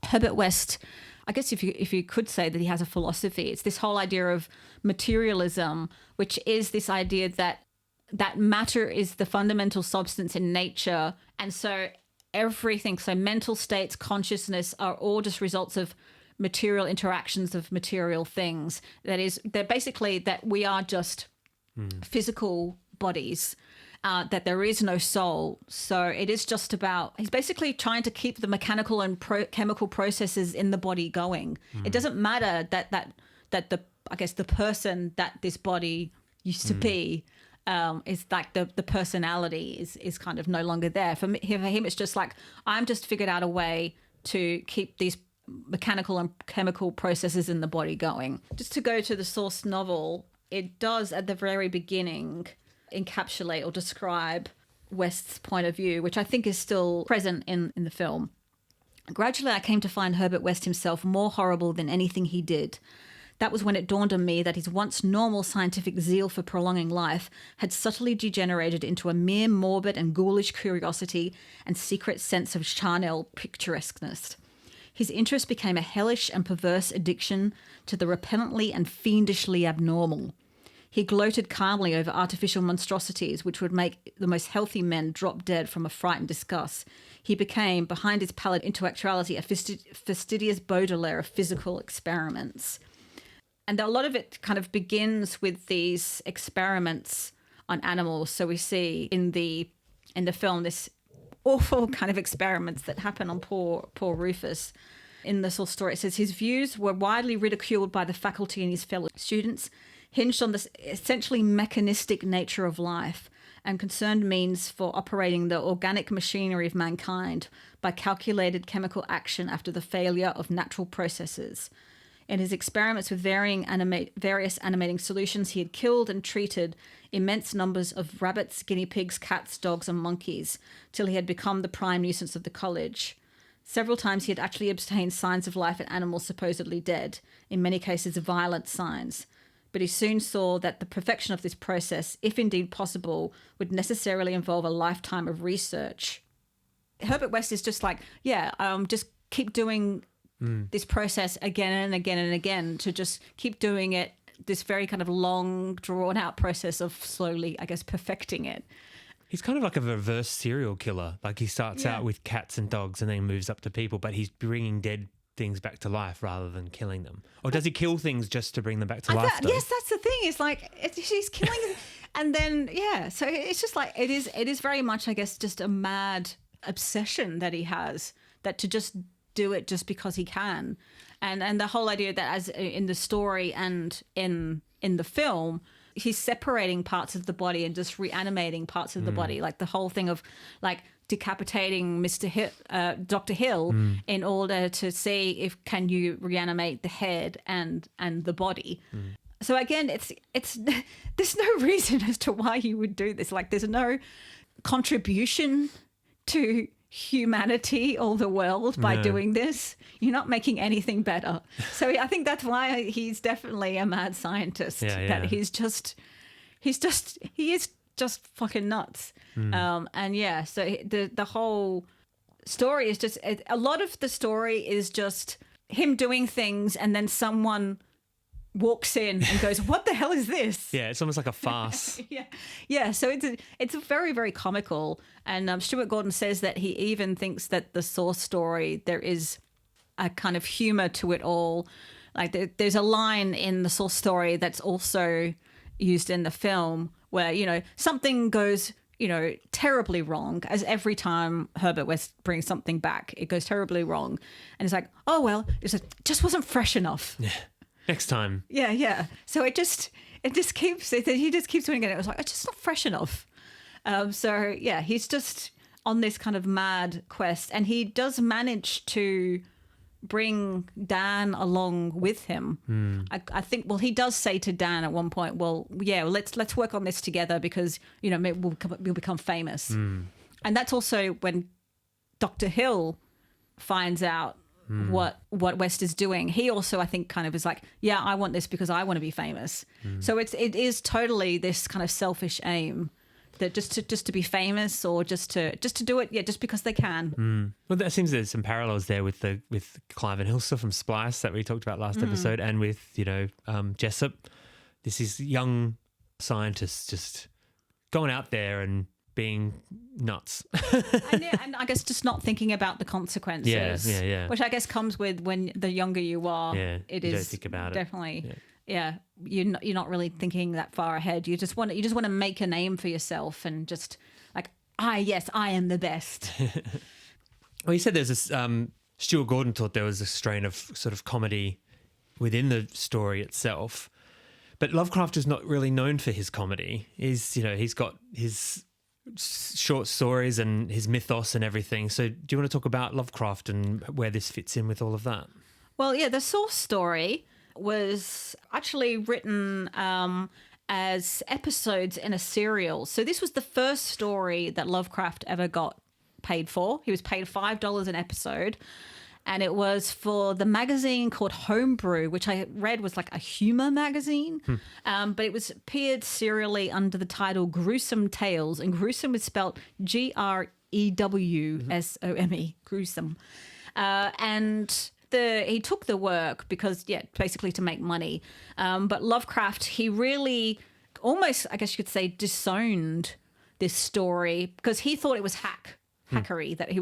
Herbert West. I guess if you could say that he has a philosophy, it's this whole idea of materialism, which is this idea that matter is the fundamental substance in nature, and so everything, so mental states, consciousness are all just results of material interactions of material things. They're basically that we are just physical bodies, that there is no soul. So it is just about, he's basically trying to keep the mechanical and chemical processes in the body going. It doesn't matter that the person that this body used to be is like the personality is kind of no longer there. For him, it's just like, I'm just figured out a way to keep these mechanical and chemical processes in the body going. Just to go to the source novel, it does at the very beginning encapsulate or describe West's point of view, which I think is still present in the film. Gradually, I came to find Herbert West himself more horrible than anything he did. That was when it dawned on me that his once normal scientific zeal for prolonging life had subtly degenerated into a mere morbid and ghoulish curiosity and secret sense of charnel picturesqueness. His interest became a hellish and perverse addiction to the repellently and fiendishly abnormal. He gloated calmly over artificial monstrosities which would make the most healthy men drop dead from a frightened disgust. He became, behind his pallid intellectuality, a fastidious Baudelaire of physical experiments. And a lot of it kind of begins with these experiments on animals. So we see in the film this awful kind of experiments that happen on poor Rufus. In the source story, it says his views were widely ridiculed by the faculty and his fellow students, hinged on the essentially mechanistic nature of life and concerned means for operating the organic machinery of mankind by calculated chemical action after the failure of natural processes. In his experiments with various animating solutions, he had killed and treated immense numbers of rabbits, guinea pigs, cats, dogs, and monkeys, till he had become the prime nuisance of the college. Several times he had actually obtained signs of life in animals supposedly dead, in many cases violent signs. But he soon saw that the perfection of this process, if indeed possible, would necessarily involve a lifetime of research. Herbert West is just like, just keep doing this process again and again and again, to just keep doing it, this very kind of long, drawn-out process of slowly, I guess, perfecting it. He's kind of like a reverse serial killer. Like he starts out with cats and dogs and then moves up to people, but he's bringing dead things back to life rather than killing them. Or does he kill things just to bring them back to life? Yes, that's the thing. It's like she's killing and then, so it's just like it is very much, I guess, just a mad obsession that he has, that to just do it just because he can. And the whole idea that as in the story and in the film, he's separating parts of the body and just reanimating parts of the body, like the whole thing of like decapitating Dr. Hill in order to see if can you reanimate the head and the body. So again, it's there's no reason as to why you would do this. Like there's no contribution to humanity or the world by doing this. You're not making anything better. So I think that's why he's definitely a mad scientist. That he is just fucking nuts. So the whole story is just, a lot of the story is just him doing things and then someone walks in and goes, what the hell is this? Yeah, it's almost like a farce. So it's very, very comical. And Stuart Gordon says that he even thinks that the source story, there is a kind of humor to it all. Like there's a line in the source story that's also used in the film where, something goes, terribly wrong, as every time Herbert West brings something back, it goes terribly wrong. And it's like, oh, well, it just wasn't fresh enough. Yeah. Next time. Yeah. So he just keeps doing it. It was like, it's just not fresh enough. He's just on this kind of mad quest, and he does manage to bring Dan along with him. I think, he does say to Dan at one point, let's work on this together because, maybe we'll become famous. And that's also when Dr. Hill finds out what West is doing. He also, I think, kind of is like, yeah, I want this because I want to be famous. So it is totally this kind of selfish aim that just to be famous or just to do it, just because they can. Well, there seems there's some parallels there with Clive and Hilster from Splice that we talked about last episode, and with Jessup. This is young scientists just going out there and being nuts. and I guess just not thinking about the consequences. Yeah. Which I guess comes with when the younger you are. Yeah, it you is don't think about it. Definitely. Yeah, you're not really thinking that far ahead. You just want to make a name for yourself and just like, I am the best. Well, you said there's this. Stuart Gordon thought there was a strain of sort of comedy within the story itself, but Lovecraft is not really known for his comedy. He's got his short stories and his mythos and everything. So do you want to talk about Lovecraft and where this fits in with all of that? Well, yeah, the source story was actually written as episodes in a serial. So this was the first story that Lovecraft ever got paid for. He was paid $5 an episode, and it was for the magazine called Homebrew, which I read was like a humor magazine. But it was appeared serially under the title Gruesome Tales, and gruesome is spelled Grewsome, gruesome. And he took the work because, basically to make money. But Lovecraft, he really almost, I guess you could say, disowned this story because he thought it was hackery, that he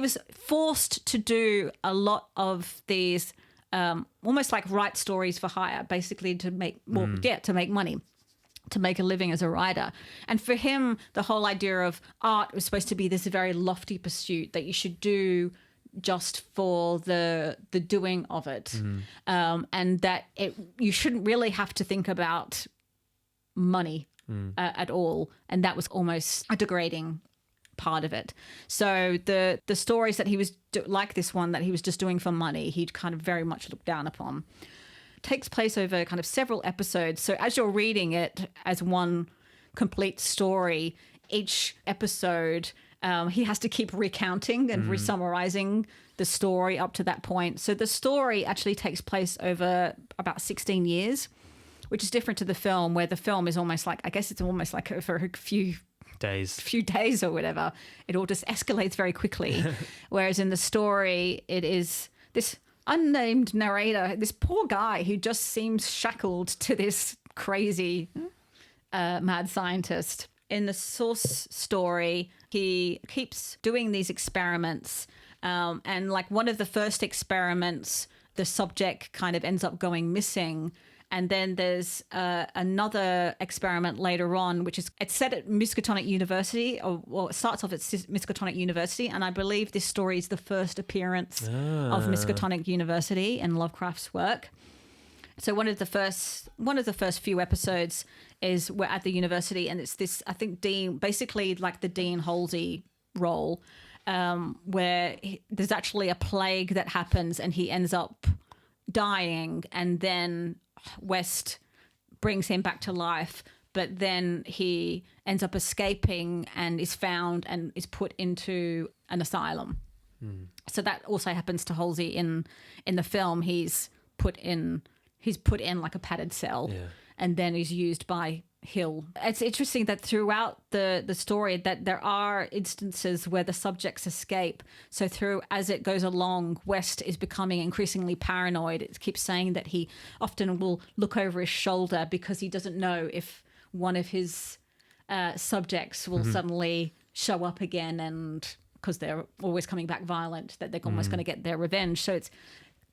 was forced to do a lot of these almost like write stories for hire, basically to make to make money, to make a living as a writer. And for him, the whole idea of art was supposed to be this very lofty pursuit that you should do just for the doing of it, and that you shouldn't really have to think about money at all. And that was almost a degrading part of it. So the stories that he was like this one that he was just doing for money, he'd kind of very much looked down upon. Takes place over kind of several episodes. So as you're reading it as one complete story, each episode he has to keep recounting and re-summarizing the story up to that point. So the story actually takes place over about 16 years, which is different to the film, where the film is almost like, I guess it's almost like for a few days or whatever. It all just escalates very quickly. Whereas in the story, it is this unnamed narrator, this poor guy who just seems shackled to this crazy mad scientist. In the source story, he keeps doing these experiments. And like one of the first experiments, the subject kind of ends up going missing. And then there's another experiment later on, which is it's set at Miskatonic University, or it starts off at Miskatonic University. And I believe this story is the first appearance of Miskatonic University in Lovecraft's work. So one of the first few episodes is we're at the university, and it's this, I think, Dean, basically like the Dean Halsey role, where there's actually a plague that happens and he ends up dying, and then West brings him back to life, but then he ends up escaping and is found and is put into an asylum. So that also happens to Halsey in the film. He's put in like a padded cell, and then is used by Hill. It's interesting that throughout the story that there are instances where the subjects escape. So as it goes along, West is becoming increasingly paranoid. It keeps saying that he often will look over his shoulder because he doesn't know if one of his subjects will suddenly show up again, and because they're always coming back violent, that they're almost going to get their revenge. So it's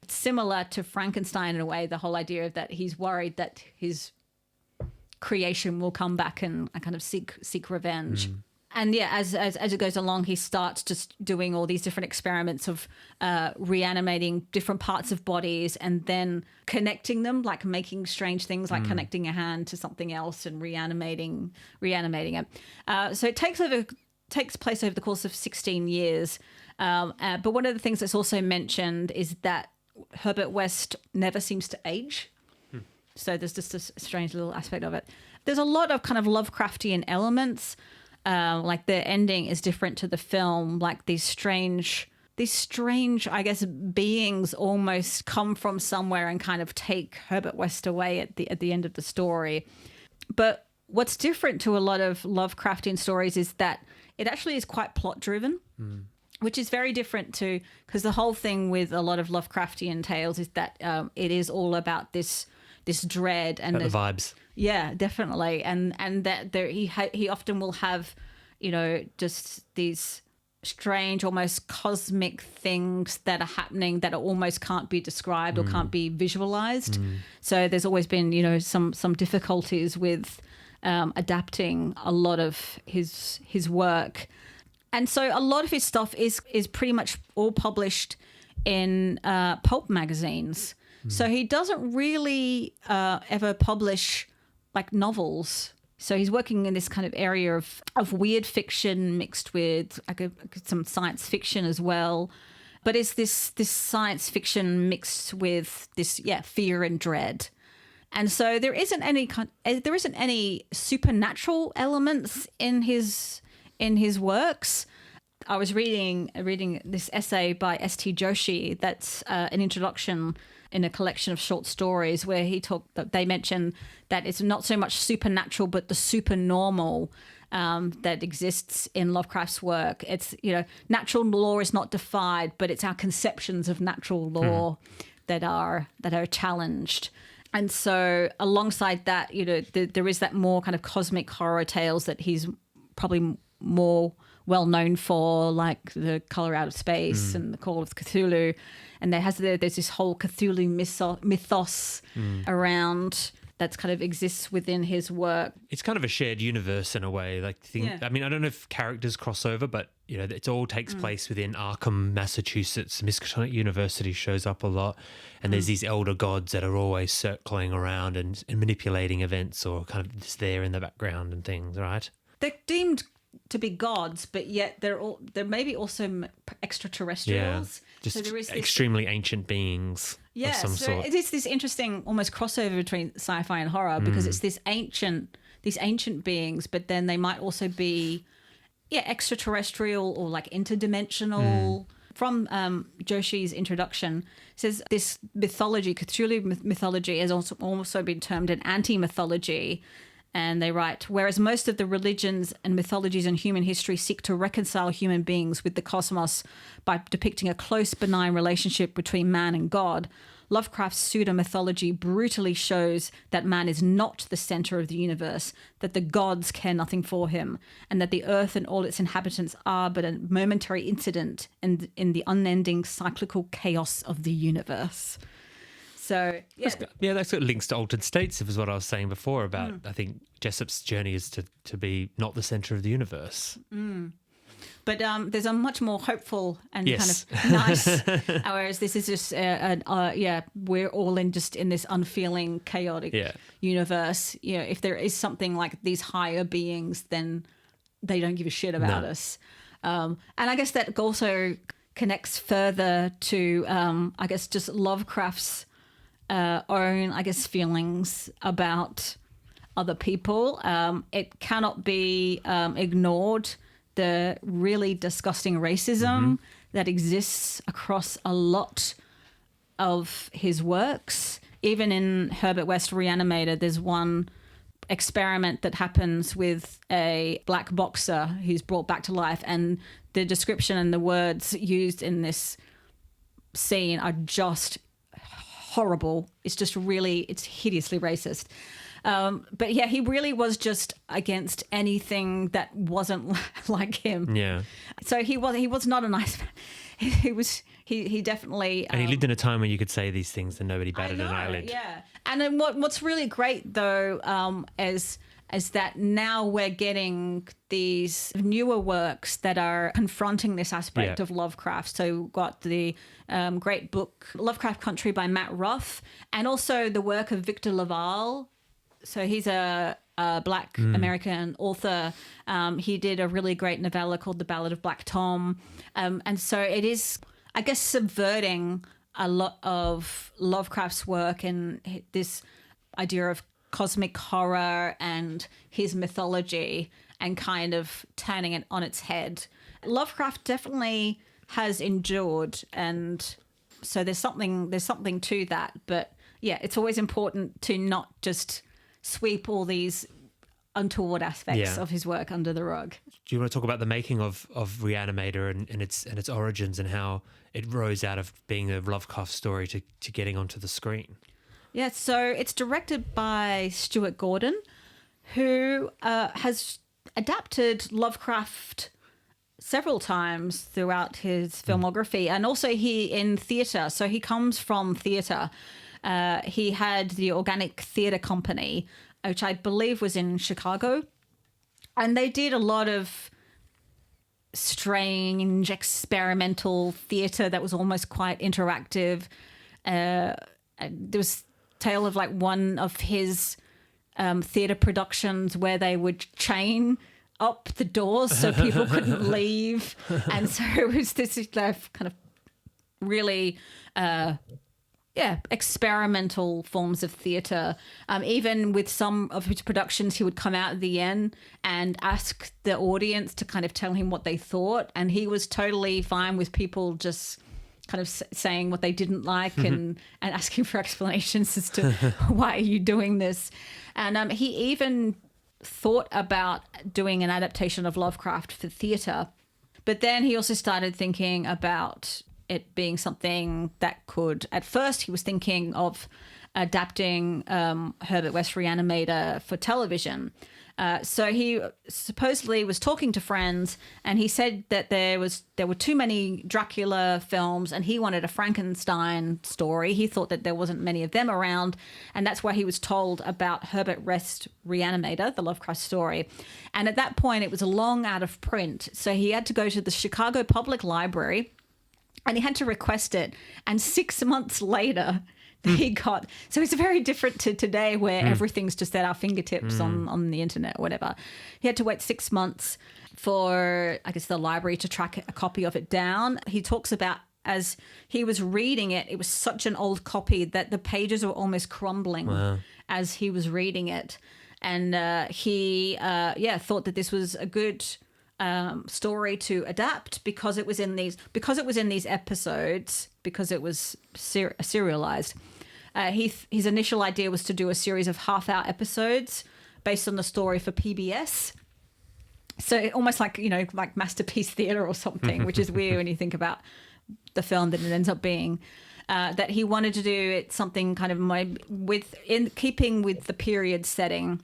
similar to Frankenstein in a way, the whole idea of that he's worried that his creation will come back and kind of seek revenge. And as it goes along, he starts just doing all these different experiments of reanimating different parts of bodies and then connecting them, like making strange things like connecting a hand to something else and reanimating it. So it takes place over the course of 16 years. But one of the things that's also mentioned is that Herbert West never seems to age. So there's just a strange little aspect of it. There's a lot of kind of Lovecraftian elements. Like the ending is different to the film, like these strange these strange, I guess, beings almost come from somewhere and kind of take Herbert West away at the end of the story. But what's different to a lot of Lovecraftian stories is that it actually is quite plot-driven, which is very different to, because the whole thing with a lot of Lovecraftian tales is that it is all about this dread and the vibes. Yeah, definitely, and that he often will have, just these strange, almost cosmic things that are happening that almost can't be described or can't be visualized. So there's always been, some difficulties with adapting a lot of his work. And so a lot of his stuff is pretty much all published in pulp magazines. So he doesn't really ever publish like novels. So he's working in this kind of area of weird fiction mixed with some science fiction as well. But it's this science fiction mixed with this, fear and dread. And so there isn't any supernatural elements in his works. I was reading this essay by S.T. Joshi that's an introduction in a collection of short stories where they mention that it's not so much supernatural but the supernormal that exists in Lovecraft's work. It's, natural law is not defied, but it's our conceptions of natural law that are challenged. And so alongside that, there is that more kind of cosmic horror tales that he's probably more well known for, like The Color Out of Space and The Call of Cthulhu. And there's this whole Cthulhu mythos around that kind of exists within his work. It's kind of a shared universe in a way. I mean, I don't know if characters cross over, but it all takes place within Arkham, Massachusetts. Miskatonic University shows up a lot, and there's these elder gods that are always circling around and manipulating events, or kind of just there in the background and things, right? They're deemed to be gods, but yet they're maybe also extraterrestrials. Just so there is extremely ancient beings of some sort. It is this interesting almost crossover between sci-fi and horror, because it's these ancient beings, but then they might also be extraterrestrial or like interdimensional. From Joshi's introduction, it says this mythology, Cthulhu mythology, has also been termed an anti-mythology. And they write, whereas most of the religions and mythologies in human history seek to reconcile human beings with the cosmos by depicting a close, benign relationship between man and God, Lovecraft's pseudo-mythology brutally shows that man is not the center of the universe, that the gods care nothing for him, and that the earth and all its inhabitants are but a momentary incident in the unending cyclical chaos of the universe. So, that's got links to Altered States, is what I was saying before about, I think, Jessup's journey is to be not the centre of the universe. But there's a much more hopeful and kind of nice, whereas this is just, we're all in this unfeeling, chaotic universe. If there is something like these higher beings, then they don't give a shit about us. And I guess that also connects further to, just Lovecraft's own, feelings about other people. It cannot be ignored, the really disgusting racism that exists across a lot of his works. Even in Herbert West Re-Animator, there's one experiment that happens with a black boxer who's brought back to life, and the description and the words used in this scene are just horrible. It's just it's hideously racist. But he really was just against anything that wasn't like him. Yeah. So he was not a nice man. He definitely. And he lived in a time when you could say these things and nobody batted an eyelid. Yeah. And then what's really great though, is that now we're getting these newer works that are confronting this aspect of Lovecraft. So we've got the great book Lovecraft Country by Matt Ruff, and also the work of Victor LaValle. So he's a Black American author. He did a really great novella called The Ballad of Black Tom. And so it is, I guess, subverting a lot of Lovecraft's work and this idea of cosmic horror and his mythology, and kind of turning it on its head. Lovecraft definitely has endured, and so there's something to that. But yeah, it's always important to not just sweep all these untoward aspects of his work under the rug. Do you want to talk about the making of Re-Animator and its origins and how it rose out of being a Lovecraft story to getting onto the screen? Yeah, so it's directed by Stuart Gordon, who has adapted Lovecraft several times throughout his filmography, and also he in theatre. So he comes from theatre. He had the Organic Theatre Company, which I believe was in Chicago. And they did a lot of strange experimental theatre that was almost quite interactive. There was a tale of like one of his theatre productions where they would chain up the doors so people couldn't leave. And so it was this kind of really... experimental forms of theatre. Even with some of his productions, he would come out at the end and ask the audience to kind of tell him what they thought. And he was totally fine with people just kind of saying what they didn't like and asking for explanations as to why are you doing this. And he even thought about doing an adaptation of Lovecraft for theatre. But then he also started thinking about it being something that could, at first he was thinking of adapting Herbert West Re-Animator for television. So he supposedly was talking to friends and he said that there were too many Dracula films and he wanted a Frankenstein story. He thought that there wasn't many of them around, and that's why he was told about Herbert West Re-Animator, the Lovecraft story. And at that point it was long out of print, so he had to go to the Chicago Public Library and he had to request it. And 6 months later, he got... So it's very different to today where everything's just at our fingertips on the internet or whatever. He had to wait 6 months for, I guess, the library to track a copy of it down. He talks about as he was reading it, it was such an old copy that the pages were almost crumbling as he was reading it. And he thought that this was a good... story to adapt because it was in these episodes, because it was serialized. His initial idea was to do a series of half-hour episodes based on the story for PBS. So almost like, like Masterpiece Theatre or something, which is weird when you think about the film that it ends up being. That he wanted to do it something kind of in keeping with the period setting.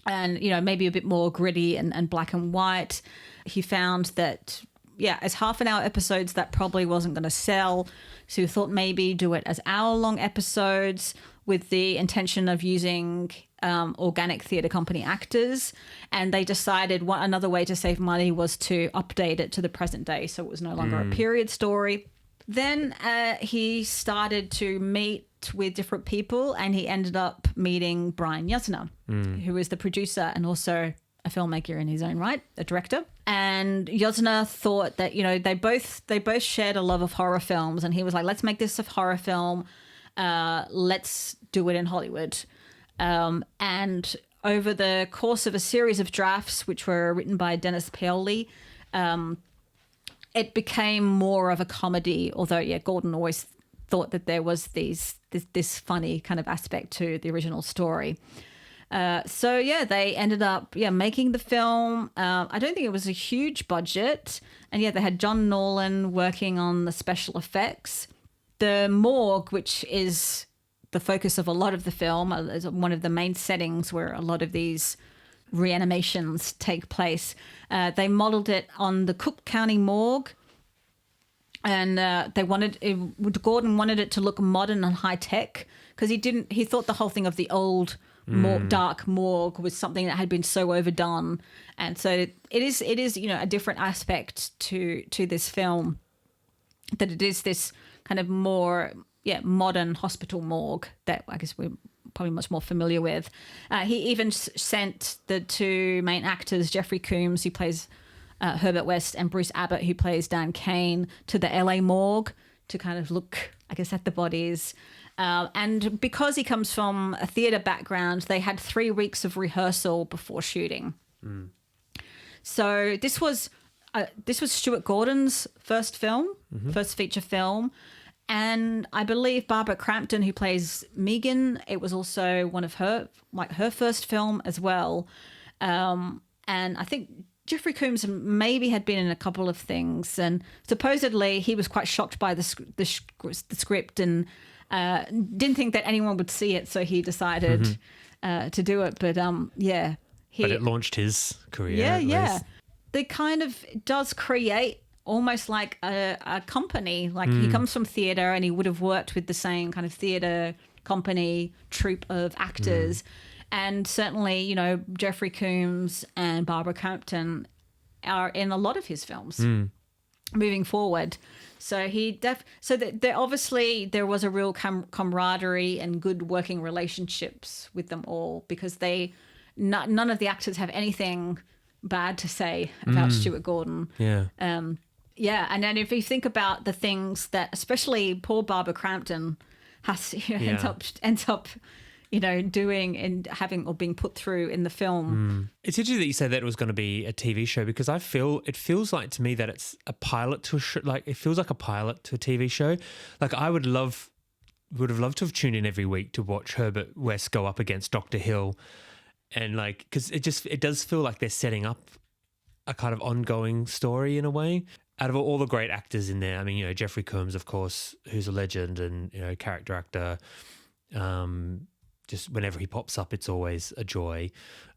And, maybe a bit more gritty and black and white. He found that, as half-an-hour episodes, that probably wasn't going to sell. So he thought maybe do it as hour-long episodes with the intention of using Organic Theatre Company actors. And they decided another way to save money was to update it to the present day, so it was no longer a period story. Then he started to meet with different people, and he ended up meeting Brian Yuzna, who is the producer and also a filmmaker in his own right, a director. And Yuzna thought that, they both shared a love of horror films, and he was like, let's make this a horror film. Let's do it in Hollywood. And over the course of a series of drafts, which were written by Dennis Paoli, it became more of a comedy, although, Gordon always thought that there was this funny kind of aspect to the original story. They ended up making the film. I don't think it was a huge budget. And they had John Nolan working on the special effects. The morgue, which is the focus of a lot of the film, is one of the main settings where a lot of these reanimations take place. They modeled it on the Cook County morgue. And Gordon wanted it to look modern and high tech because he thought the whole thing of the old dark morgue was something that had been so overdone. And so it is a different aspect to this film, that it is this kind of more modern hospital morgue that I guess we're probably much more familiar with. He even sent the two main actors, Jeffrey Combs, who plays Herbert West, and Bruce Abbott, who plays Dan Kane, to the LA morgue to kind of look, I guess, at the bodies. And because he comes from a theatre background, they had 3 weeks of rehearsal before shooting. So this was this was Stuart Gordon's first film, first feature film. And I believe Barbara Crampton, who plays Megan, it was also one of her first film as well. And I think Jeffrey Combs maybe had been in a couple of things. And supposedly he was quite shocked by the script and didn't think that anyone would see it. So he decided to do it. But yeah. But it launched his career. Yeah. They kind of does create almost like a company. Like he comes from theatre and he would have worked with the same kind of theatre company troupe of actors. And certainly, you know, Jeffrey Combs and Barbara Crampton are in a lot of his films moving forward. So obviously there was a real camaraderie and good working relationships with them all, because none of the actors have anything bad to say about Stuart Gordon. Yeah. And then if you think about the things that, especially poor Barbara Crampton ends up, you know, doing and having or being put through in the film. It's interesting that you say that it was going to be a TV show, because it feels like to me that it's a pilot to a show. Like it feels like a pilot to a TV show. Like I would have loved to have tuned in every week to watch Herbert West go up against Dr. Hill, and like because it does feel like they're setting up a kind of ongoing story in a way. Out of all the great actors in there, I mean, you know, Jeffrey Combs, of course, who's a legend and, you know, character actor. Just whenever he pops up, it's always a joy.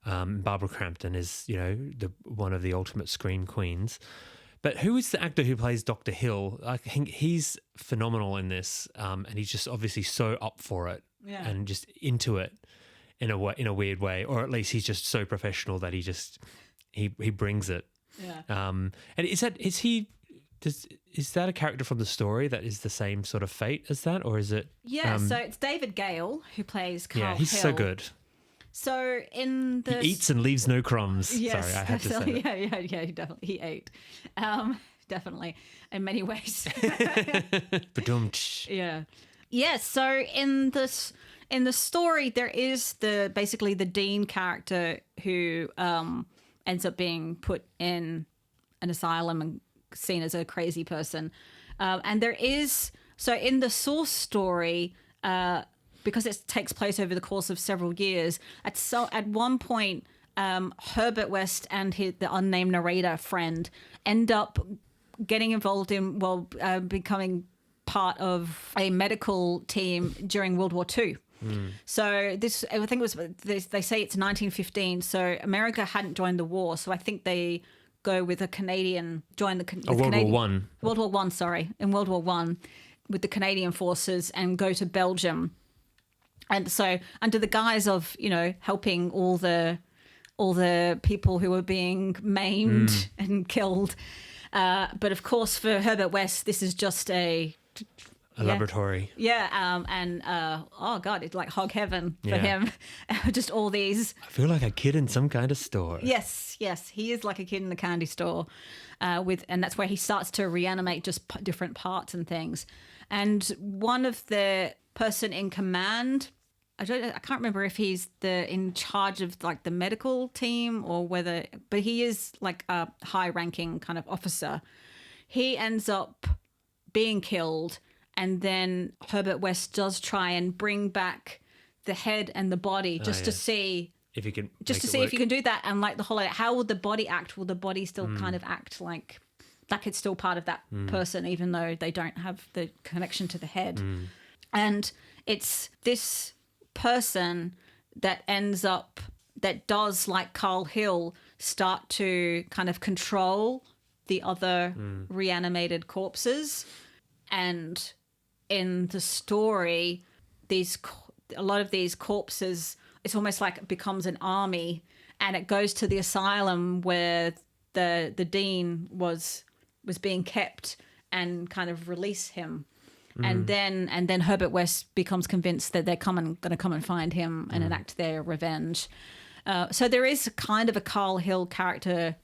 Barbara Crampton is, you know, one of the ultimate scream queens. But who is the actor who plays Dr. Hill? I think he's phenomenal in this, and he's just obviously so up for it and just into it in a weird way, or at least he's just so professional that he brings it. Yeah. And is that a character from the story that is the same sort of fate as that, or is it? Yeah, so it's David Gale who plays Carl Yeah, he's Hill. so good. So in the He eats and leaves no crumbs. Yes, Sorry, I had to say that. Yeah, he ate. Definitely in many ways. Ba-dum-tsh. Yeah. Yes, so in the story there is basically the Dean character who ends up being put in an asylum and seen as a crazy person. And there is, so in the source story, because it takes place over the course of several years, at one point, Herbert West and the unnamed narrator friend end up getting involved in, becoming part of a medical team during World War II. So this, I think it was, they say it's 1915. So America hadn't joined the war. So I think they go with a Canadian, join the World War One. World War One, sorry, in World War One, with the Canadian forces and go to Belgium. And so under the guise of, you know, helping all the people who were being maimed and killed. But of course, for Herbert West, this is just a laboratory. Yeah, oh God, it's like hog heaven for him. Just all these. I feel like a kid in some kind of store. Yes, he is like a kid in the candy store, and that's where he starts to reanimate just different parts and things. And one of the person in command, I can't remember if he's in charge of like the medical team or whether, but he is like a high-ranking kind of officer. He ends up being killed. And then Herbert West does try and bring back the head and the body to see if you can if you can do that. And like the whole, how will the body act? Will the body still kind of act like it's still part of that person, even though they don't have the connection to the head? And it's this person that does, like Carl Hill, start to kind of control the other reanimated corpses. And in the story, a lot of these corpses, it's almost like it becomes an army, and it goes to the asylum where the dean was being kept and kind of release him. And then Herbert West becomes convinced that they're going to come and find him and enact their revenge. So there is kind of a Carl Hill character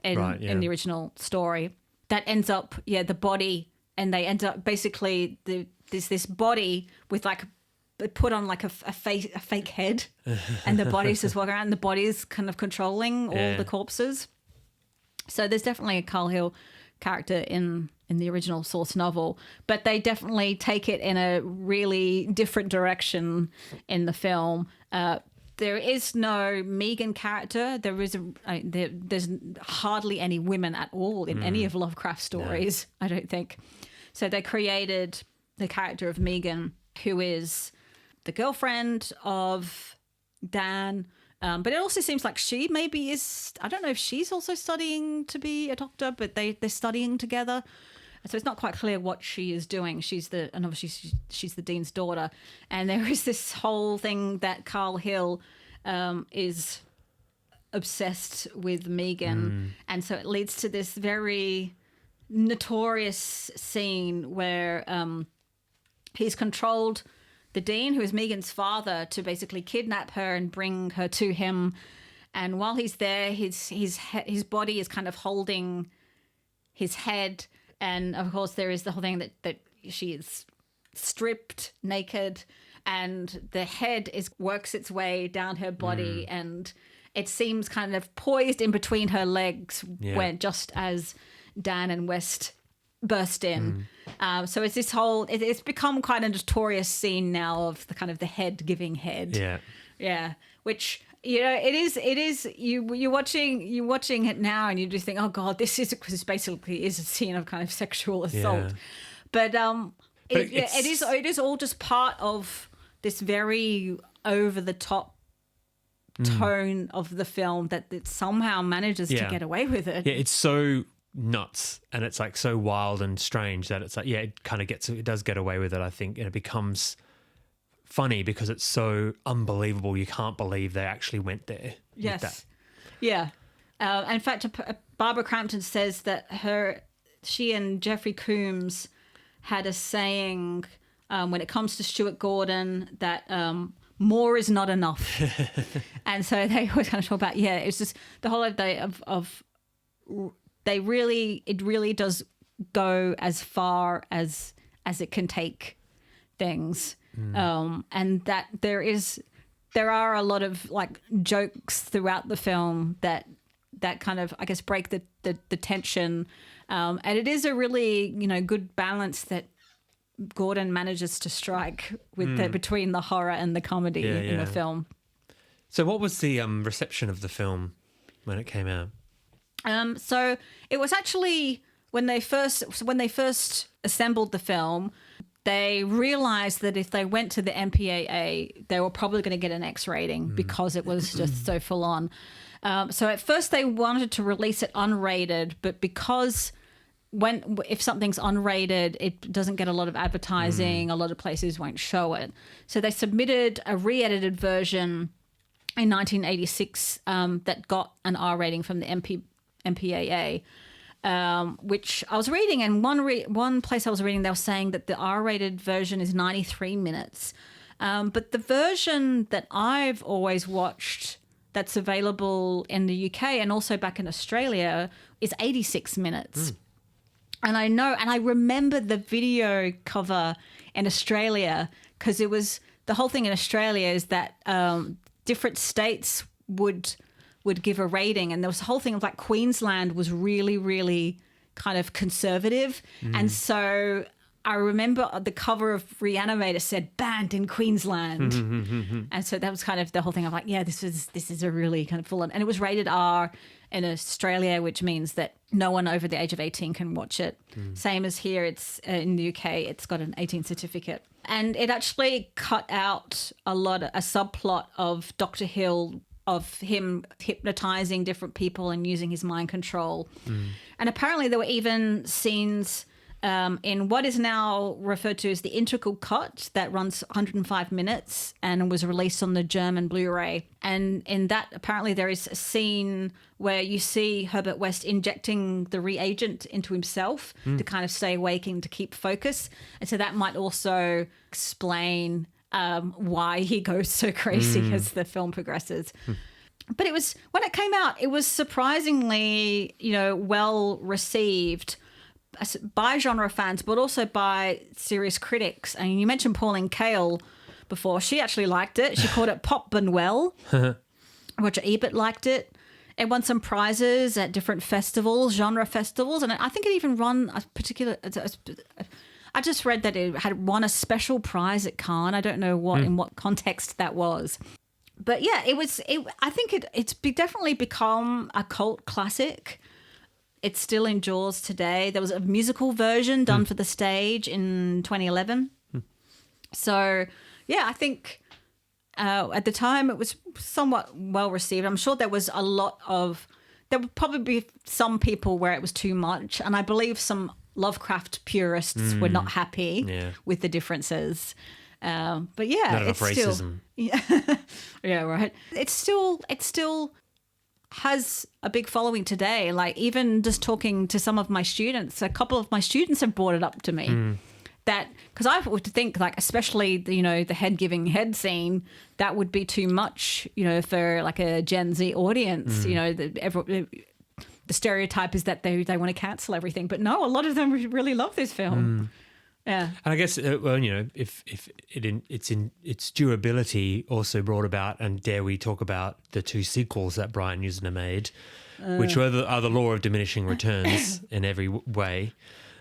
in the original story that ends up, the body. And they end up basically there's this body with like put on like a fake head, and the body's just walking around. And the body's kind of controlling all the corpses, So there's definitely a Carl Hill character in the original source novel, but they definitely take it in a really different direction in the film. There is no Megan character. There's hardly any women at all in any of Lovecraft's stories, I don't think. So they created the character of Megan, who is the girlfriend of Dan. But it also seems like she maybe is, I don't know if she's also studying to be a doctor, but they're studying together. So it's not quite clear what she is doing. And obviously she's the dean's daughter. And there is this whole thing that Carl Hill is obsessed with Megan. And so it leads to this very notorious scene where he's controlled the dean, who is Megan's father, to basically kidnap her and bring her to him. And while he's there, his body is kind of holding his head. And of course, there is the whole thing that she is stripped naked, and the head works its way down her body, and it seems kind of poised in between her legs, when just as Dan and West burst in. So it's this whole. It's become quite a notorious scene now of the kind of the head giving head. Yeah. Which, you know, it is. You're watching it now, and you just think, oh God, this basically is a scene of kind of sexual assault. But it is all just part of this very over the top tone of the film that it somehow manages to get away with it. Yeah, it's so nuts, and it's like so wild and strange that it's like, it does get away with it, I think, and it becomes funny because it's so unbelievable. You can't believe they actually went there. Yes. With that. Yeah. In fact, Barbara Crampton says that she and Jeffrey Combs had a saying when it comes to Stuart Gordon that more is not enough. And so they always kind of talk about, it's just the whole idea of it really does go as far as it can take things. And that there are a lot of like jokes throughout the film that kind of, I guess, break the tension. And it is a really, good balance that Gordon manages to strike with between the horror and the comedy in the film. So what was the reception of the film when it came out? So it was actually when they first assembled the film, they realized that if they went to the MPAA, they were probably going to get an X rating because it was just so full on. So at first they wanted to release it unrated, but because if something's unrated, it doesn't get a lot of advertising. A lot of places won't show it. So they submitted a re-edited version in 1986 that got an R rating from the MPAA. Which I was reading, and one place I was reading, they were saying that the R-rated version is 93 minutes. But the version that I've always watched that's available in the UK and also back in Australia is 86 minutes. And I remember the video cover in Australia because it was, the whole thing in Australia is that different states would give a rating, and there was a whole thing of like Queensland was really, really kind of conservative. And so I remember the cover of Re-Animator said banned in Queensland. And so that was kind of the whole thing of like, this is a really kind of full on, and it was rated R in Australia, which means that no one over the age of 18 can watch it. Same as here, it's in the UK, it's got an 18 certificate. And it actually cut out a subplot of Dr. Hill, of him hypnotizing different people and using his mind control. And apparently there were even scenes in what is now referred to as the integral cut that runs 105 minutes and was released on the German Blu-ray. And in that, apparently there is a scene where you see Herbert West injecting the reagent into himself to kind of stay awake and to keep focus. And so that might also explain why he goes so crazy as the film progresses. But when it came out, it was surprisingly, well received by genre fans, but also by serious critics. And you mentioned Pauline Kael before. She actually liked it. She called it Pop and Well. Roger Ebert liked it. It won some prizes at different festivals, genre festivals, and I think it even won a particular. I just read that it had won a special prize at Cannes. I don't know in what context that was, but yeah, it was. I think it's definitely become a cult classic. It still endures today. There was a musical version done for the stage in 2011. So yeah, I think. At the time, it was somewhat well received. I'm sure there would probably be some people where it was too much. And I believe some Lovecraft purists were not happy with the differences. But yeah, not enough racism. Yeah, right. It still has a big following today. Like even just talking to some of my students, a couple of my students have brought it up to me. That because I would think like especially the head giving head scene that would be too much for like a Gen Z audience. The stereotype is that they want to cancel everything, but no, a lot of them really love this film. Yeah, and I guess if its durability also brought about, and dare we talk about the 2 sequels that Brian Usner made, which are the law of diminishing returns in every way.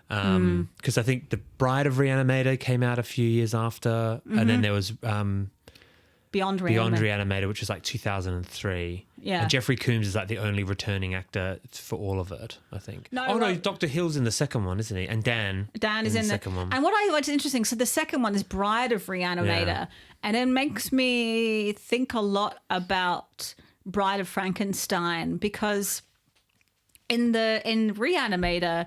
Because I think The Bride of Re-Animator came out a few years after, and then there was Beyond Re-Animator, which was like 2003. Yeah, and Jeffrey Combs is like the only returning actor for all of it, I think. No, Dr. Hill's in the second one, isn't he? And Dan is in the second one. And what's interesting, so the second one is Bride of Re-Animator, and it makes me think a lot about Bride of Frankenstein, because in Re-Animator,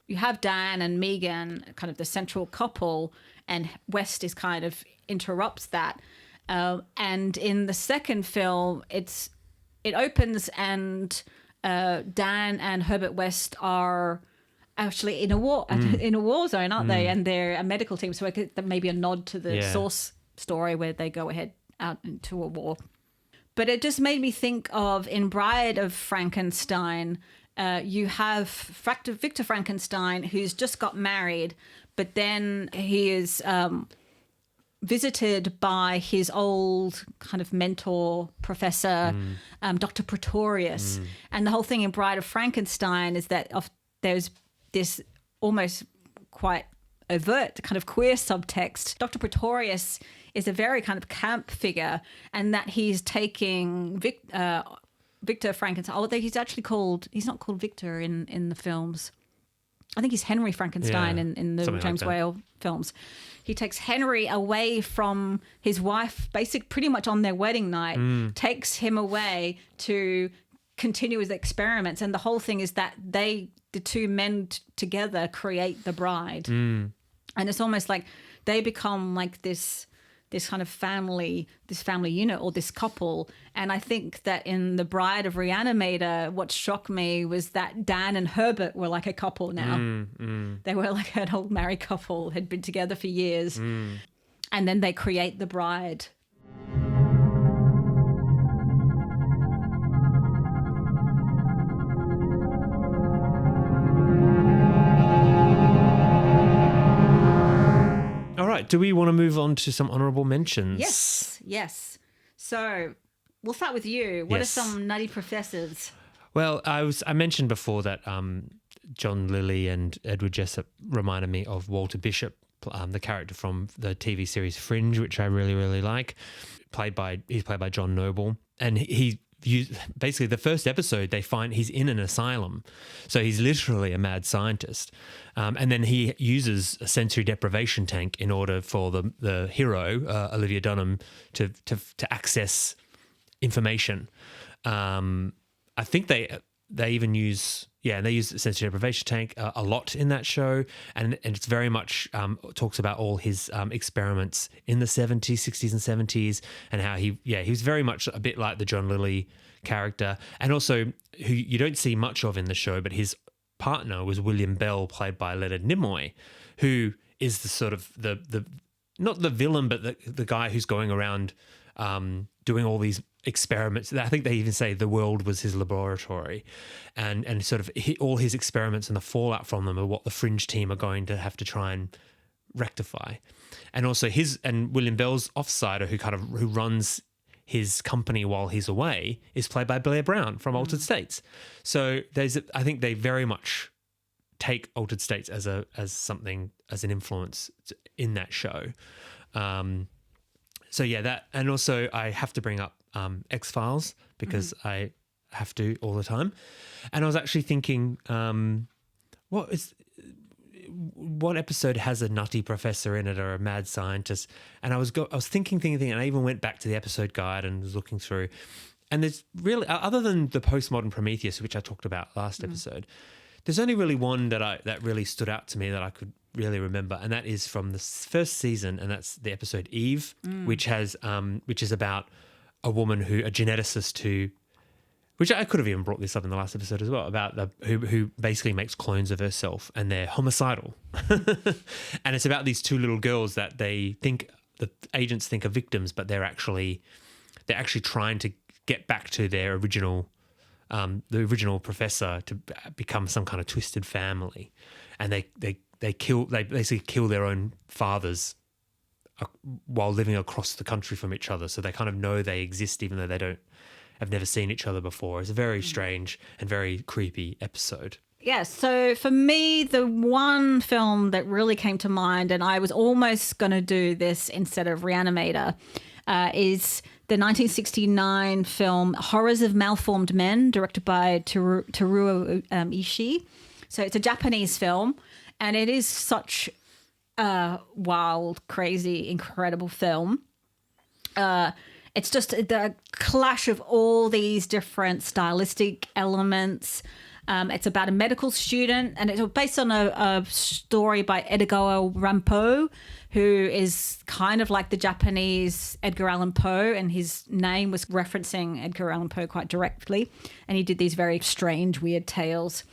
you have Dan and Megan, kind of the central couple, and West is kind of interrupts that. And in the second film, it opens and Dan and Herbert West are actually in a war zone, aren't they? And they're a medical team, so that may be a nod to the source story where they go ahead out into a war. But it just made me think of in Bride of Frankenstein. You have Victor Frankenstein, who's just got married, but then he is visited by his old kind of mentor professor, Dr. Pretorius. And the whole thing in Bride of Frankenstein is that there's this almost quite overt kind of queer subtext. Dr. Pretorius is a very kind of camp figure, and that he's taking Victor Frankenstein. Oh, he's not called Victor in the films. I think he's Henry Frankenstein in the James Whale films. He takes Henry away from his wife, pretty much on their wedding night, takes him away to continue his experiments. And the whole thing is that the 2 men together create the bride. And it's almost like they become like this kind of family unit, or this couple. And I think that in The Bride of Re-Animator, what shocked me was that Dan and Herbert were like a couple now. They were like an old married couple, had been together for years. And then they create the bride. Do we want to move on to some honourable mentions? Yes. So we'll start with you. What are some nutty professors? Well, I mentioned before that John Lilly and Edward Jessup reminded me of Walter Bishop, the character from the TV series Fringe, which I really, really like. He's played by John Noble, and basically the first episode they find he's in an asylum, so he's literally a mad scientist, and then he uses a sensory deprivation tank in order for the hero Olivia Dunham to access information. I think they even use the sensory deprivation tank a lot in that show, and it's very much talks about all his experiments in the 70s, 60s and 70s, and how he was very much a bit like the John Lilly character, and also who you don't see much of in the show, but his partner was William Bell, played by Leonard Nimoy, who is the sort of the not the villain, but the guy who's going around doing all these experiments. I think they even say the world was his laboratory, and sort of all his experiments and the fallout from them are what the Fringe team are going to have to try and rectify. And also William Bell's offsider who runs his company while he's away is played by Blair Brown from Altered States. So I think they very much take Altered States as an influence in that show. So yeah, that, and also I have to bring up X-Files because I have to all the time. And I was actually thinking, what episode has a nutty professor in it or a mad scientist? And I was thinking, and I even went back to the episode guide and was looking through. And there's really, other than the postmodern Prometheus, which I talked about last episode, there's only really one that really stood out to me that I could really remember, and that is from the first season, and that's the episode Eve, which is about a woman a geneticist which I could have even brought this up in the last episode as well, about who basically makes clones of herself, and they're homicidal. And it's about these two little girls that the agents think are victims, but they're actually trying to get back to their original, the original professor, to become some kind of twisted family, and they basically kill their own fathers while living across the country from each other. So they kind of know they exist even though have never seen each other before. It's a very strange and very creepy episode. Yeah, so for me, the one film that really came to mind, and I was almost going to do this instead of Re-Animator, is the 1969 film Horrors of Malformed Men, directed by Teruo Ishii. So it's a Japanese film, and it is such a wild, crazy, incredible film. It's just the clash of all these different stylistic elements. It's about a medical student, and it's based on a story by Edgar Allan Poe, who is kind of like the Japanese Edgar Allan Poe, and his name was referencing Edgar Allan Poe quite directly. And he did these very strange, weird tales.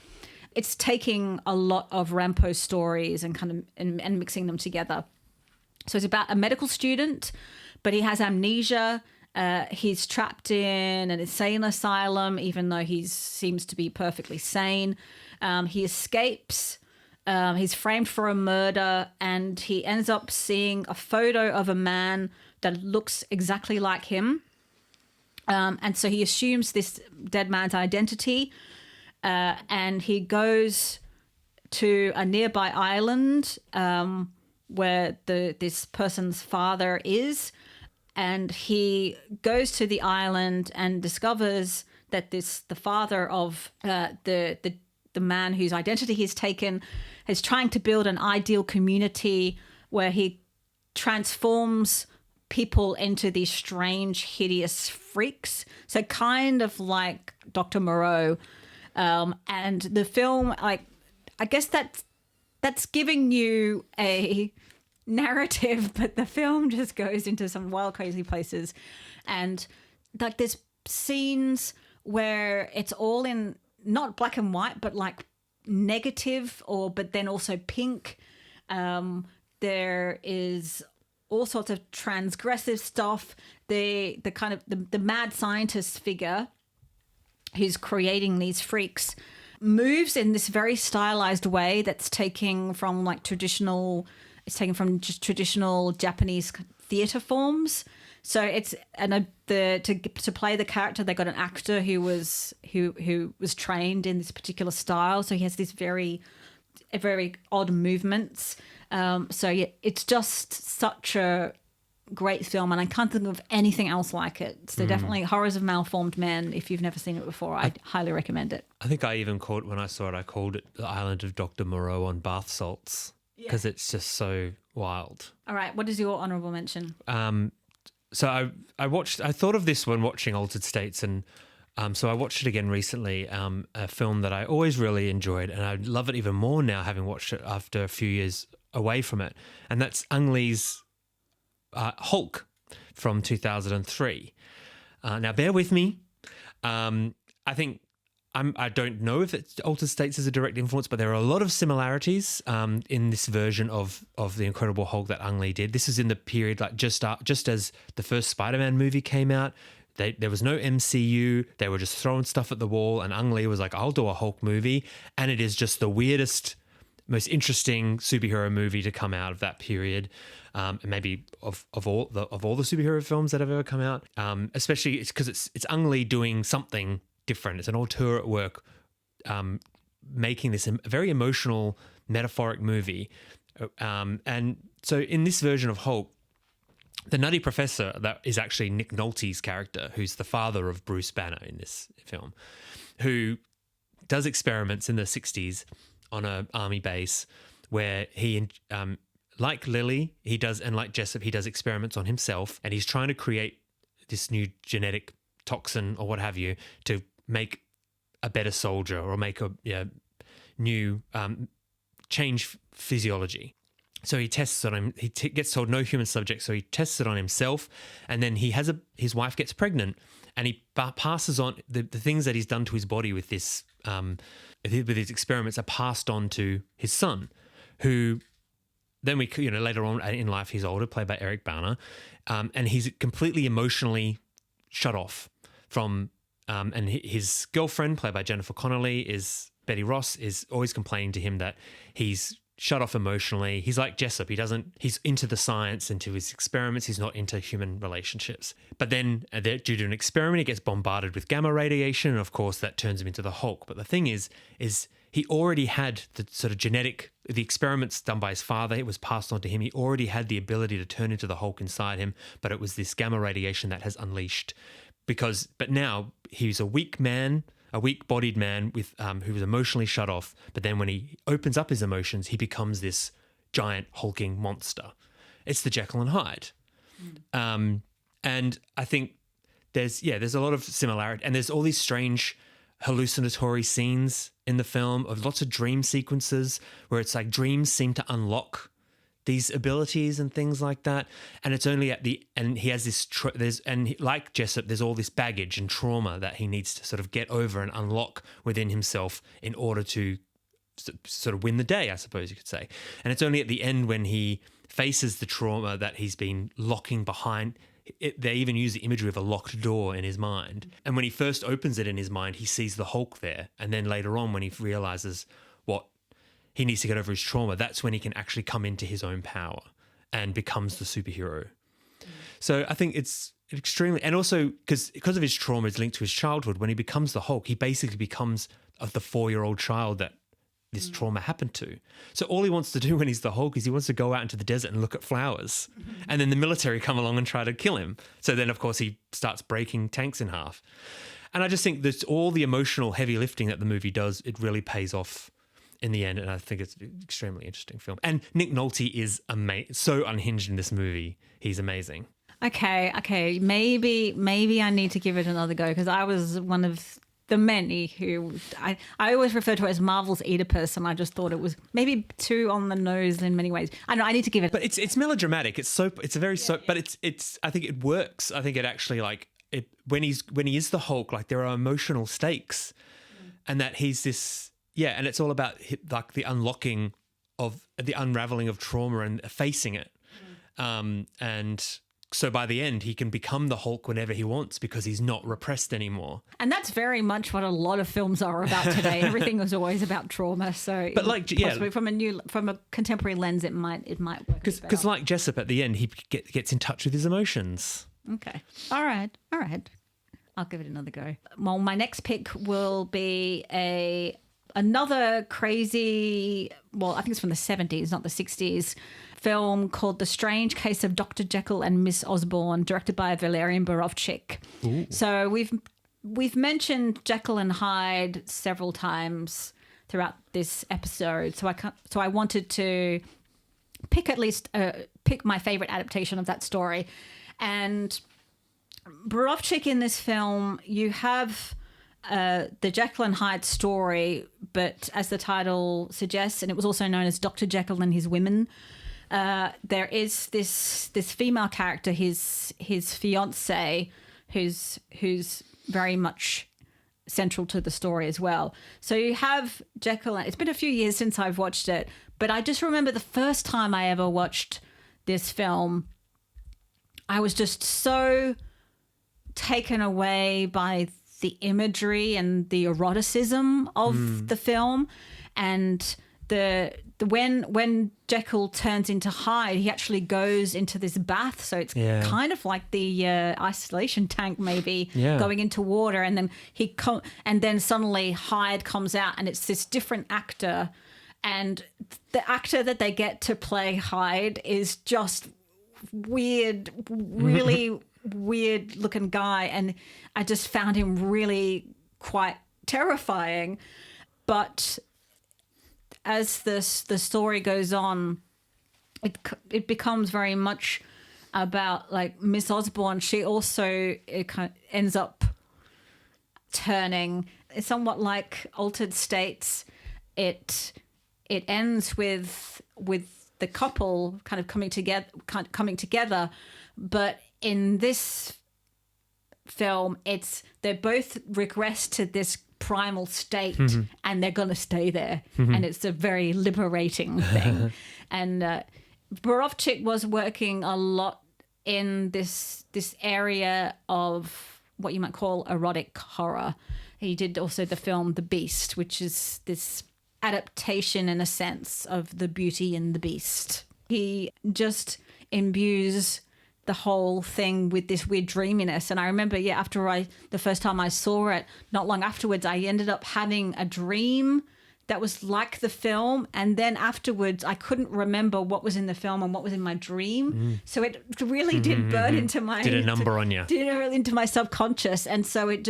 It's taking a lot of Rampo stories and and mixing them together. So it's about a medical student, but he has amnesia. He's trapped in an insane asylum, even though he seems to be perfectly sane. He escapes. He's framed for a murder, and he ends up seeing a photo of a man that looks exactly like him. And so he assumes this dead man's identity, and he goes to a nearby island where this person's father is, and he goes to the island and discovers that the father of the man whose identity he's taken is trying to build an ideal community where he transforms people into these strange, hideous freaks. So kind of like Dr. Moreau. And the film, I guess that's giving you a narrative, but the film just goes into some wild, crazy places. And like there's scenes where it's all in not black and white, but like negative, but then also pink. There is all sorts of transgressive stuff. The kind of the mad scientist figure who's creating these freaks moves in this very stylized way that's taken from traditional Japanese theater forms. So it's to play the character, they got an actor who was trained in this particular style. So he has these very odd movements. So yeah, it's just such a great film, and I can't think of anything else like it. So definitely Horrors of Malformed Men. If you've never seen it before, I'd highly recommend it. I think I even when I saw it, I called it The Island of Dr. Moreau on bath salts, because it's just so wild. All right, what is your honourable mention? So I thought of this when watching Altered States, and so I watched it again recently, a film that I always really enjoyed, and I love it even more now having watched it after a few years away from it, and that's Ang Lee's Hulk from 2003. Now, bear with me. I think I don't know if Altered States is a direct influence, but there are a lot of similarities in this version of the Incredible Hulk that Ang Lee did. This is in the period just as the first Spider-Man movie came out. There was no MCU. They were just throwing stuff at the wall, and Ang Lee was like, I'll do a Hulk movie. And it is just the weirdest most interesting superhero movie to come out of that period, and maybe of all the superhero films that have ever come out. Especially it's because it's Ang Lee doing something different. It's an auteur at work, making this a very emotional, metaphoric movie. And so in this version of Hulk, the Nutty Professor, that is actually Nick Nolte's character, who's the father of Bruce Banner in this film, who does experiments in the 60s on an army base where he, like Lily, he does, and like Jessup, he does experiments on himself, and he's trying to create this new genetic toxin or what have you to make a better soldier or make a new change physiology. So he tests it on him. He gets told no human subject, so he tests it on himself, and then his wife gets pregnant, and he passes on the things that he's done to his body with this with his experiments are passed on to his son, who then later on in life he's older, played by Eric Bana, and he's completely emotionally shut off from. And his girlfriend, played by Jennifer Connelly, is Betty Ross, is always complaining to him that he's shut off emotionally. He's like Jessup. He's into the science, into his experiments. He's not into human relationships. But then due to an experiment, he gets bombarded with gamma radiation. And of course, that turns him into the Hulk. But the thing is he already had the sort of the experiments done by his father. It was passed on to him. He already had the ability to turn into the Hulk inside him. But it was this gamma radiation that has unleashed. But now he's a weak-bodied man with who was emotionally shut off. But then when he opens up his emotions, he becomes this giant hulking monster. It's the Jekyll and Hyde. And I think there's a lot of similarity, and there's all these strange hallucinatory scenes in the film of lots of dream sequences where it's like dreams seem to unlock these abilities and things like that, and it's only and he has this like Jessup, there's all this baggage and trauma that he needs to sort of get over and unlock within himself in order to sort of win the day, I suppose you could say. And it's only at the end when he faces the trauma that he's been locking behind. They even use the imagery of a locked door in his mind, and when he first opens it in his mind, he sees the Hulk there, and then later on when he realizes what he needs to get over his trauma, that's when he can actually come into his own power and becomes the superhero. So I think it's extremely, and also because of his trauma is linked to his childhood, when he becomes the Hulk, he basically becomes of the 4-year-old child that this trauma happened to. So all he wants to do when he's the Hulk is he wants to go out into the desert and look at flowers. And then the military come along and try to kill him. So then, of course, he starts breaking tanks in half. And I just think that all the emotional heavy lifting that the movie does, it really pays off in the end, and I think it's an extremely interesting film. And Nick Nolte is so unhinged in this movie. He's amazing. Okay. Maybe I need to give it another go, because I was one of the many who I always refer to it as Marvel's Oedipus, and I just thought it was maybe too on the nose in many ways. I know I need to give it. But it's melodramatic. It's soap. It's a very soap. But it's. I think it works. I think it actually when he is the Hulk, like there are emotional stakes, and that he's this. Yeah, and it's all about like the unlocking of the unraveling of trauma and facing it. And so by the end, he can become the Hulk whenever he wants because he's not repressed anymore. And that's very much what a lot of films are about today. Everything is always about trauma. So, but possibly from a contemporary lens, it might work. Because like Jessup at the end, he gets in touch with his emotions. Okay. All right. I'll give it another go. Well, my next pick will be another crazy, well, I think it's from the 70s, not the 60s, film called The Strange Case of Dr. Jekyll and Miss Osborne, directed by Valerian Borovchik. Ooh. So we've mentioned Jekyll and Hyde several times throughout this episode. So I wanted to pick my favorite adaptation of that story. And Borovchik in this film, you have the Jekyll and Hyde story, but as the title suggests, and it was also known as Dr. Jekyll and His Women, there is this female character, his fiancée, who's very much central to the story as well. So you have Jekyll. It's been a few years since I've watched it, but I just remember the first time I ever watched this film, I was just so taken away by the imagery and the eroticism of the film, and when Jekyll turns into Hyde, he actually goes into this bath, so it's kind of like the isolation tank, maybe going into water, and then and then suddenly Hyde comes out, and it's this different actor, and the actor that they get to play Hyde is just weird, really weird looking guy, and I just found him really quite terrifying, but as the story goes on, it becomes very much about like Miss Osborne. She also kind of ends up turning somewhat like Altered States. It ends with the couple kind of coming together, but in this film, they both regress to this primal state, and they're going to stay there, and it's a very liberating thing. And Borovchik was working a lot in this area of what you might call erotic horror. He did also the film The Beast, which is this adaptation in a sense of the Beauty and the Beast. He just imbues the whole thing with this weird dreaminess. And I remember, after the first time I saw it, not long afterwards, I ended up having a dream that was like the film. And then afterwards, I couldn't remember what was in the film and what was in my dream. So it really did burn into my... Did a number on you. Did it into my subconscious. And so I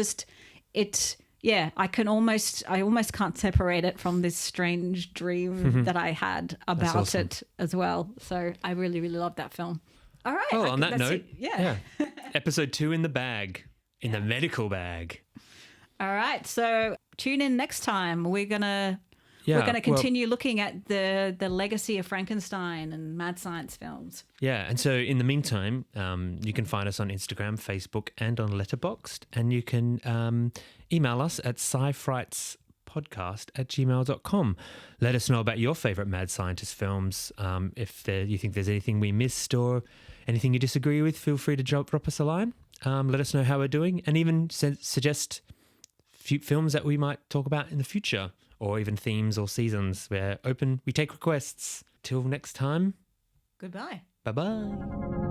almost can't separate it from this strange dream that I had about awesome. it as well. So I really, really loved that film. All right. Well, on that note, yeah. Episode 2 in the bag, in the medical bag. All right. So tune in next time. We're gonna continue looking at the legacy of Frankenstein and mad science films. Yeah, and so in the meantime, you can find us on Instagram, Facebook, and on Letterboxd, and you can email us at scifrightspodcast@gmail.com. Let us know about your favourite mad scientist films. If you think there's anything we missed or anything you disagree with, feel free to drop us a line. Let us know how we're doing, and even suggest films that we might talk about in the future, or even themes or seasons. We're open. We take requests. Till next time. Goodbye. Bye-bye.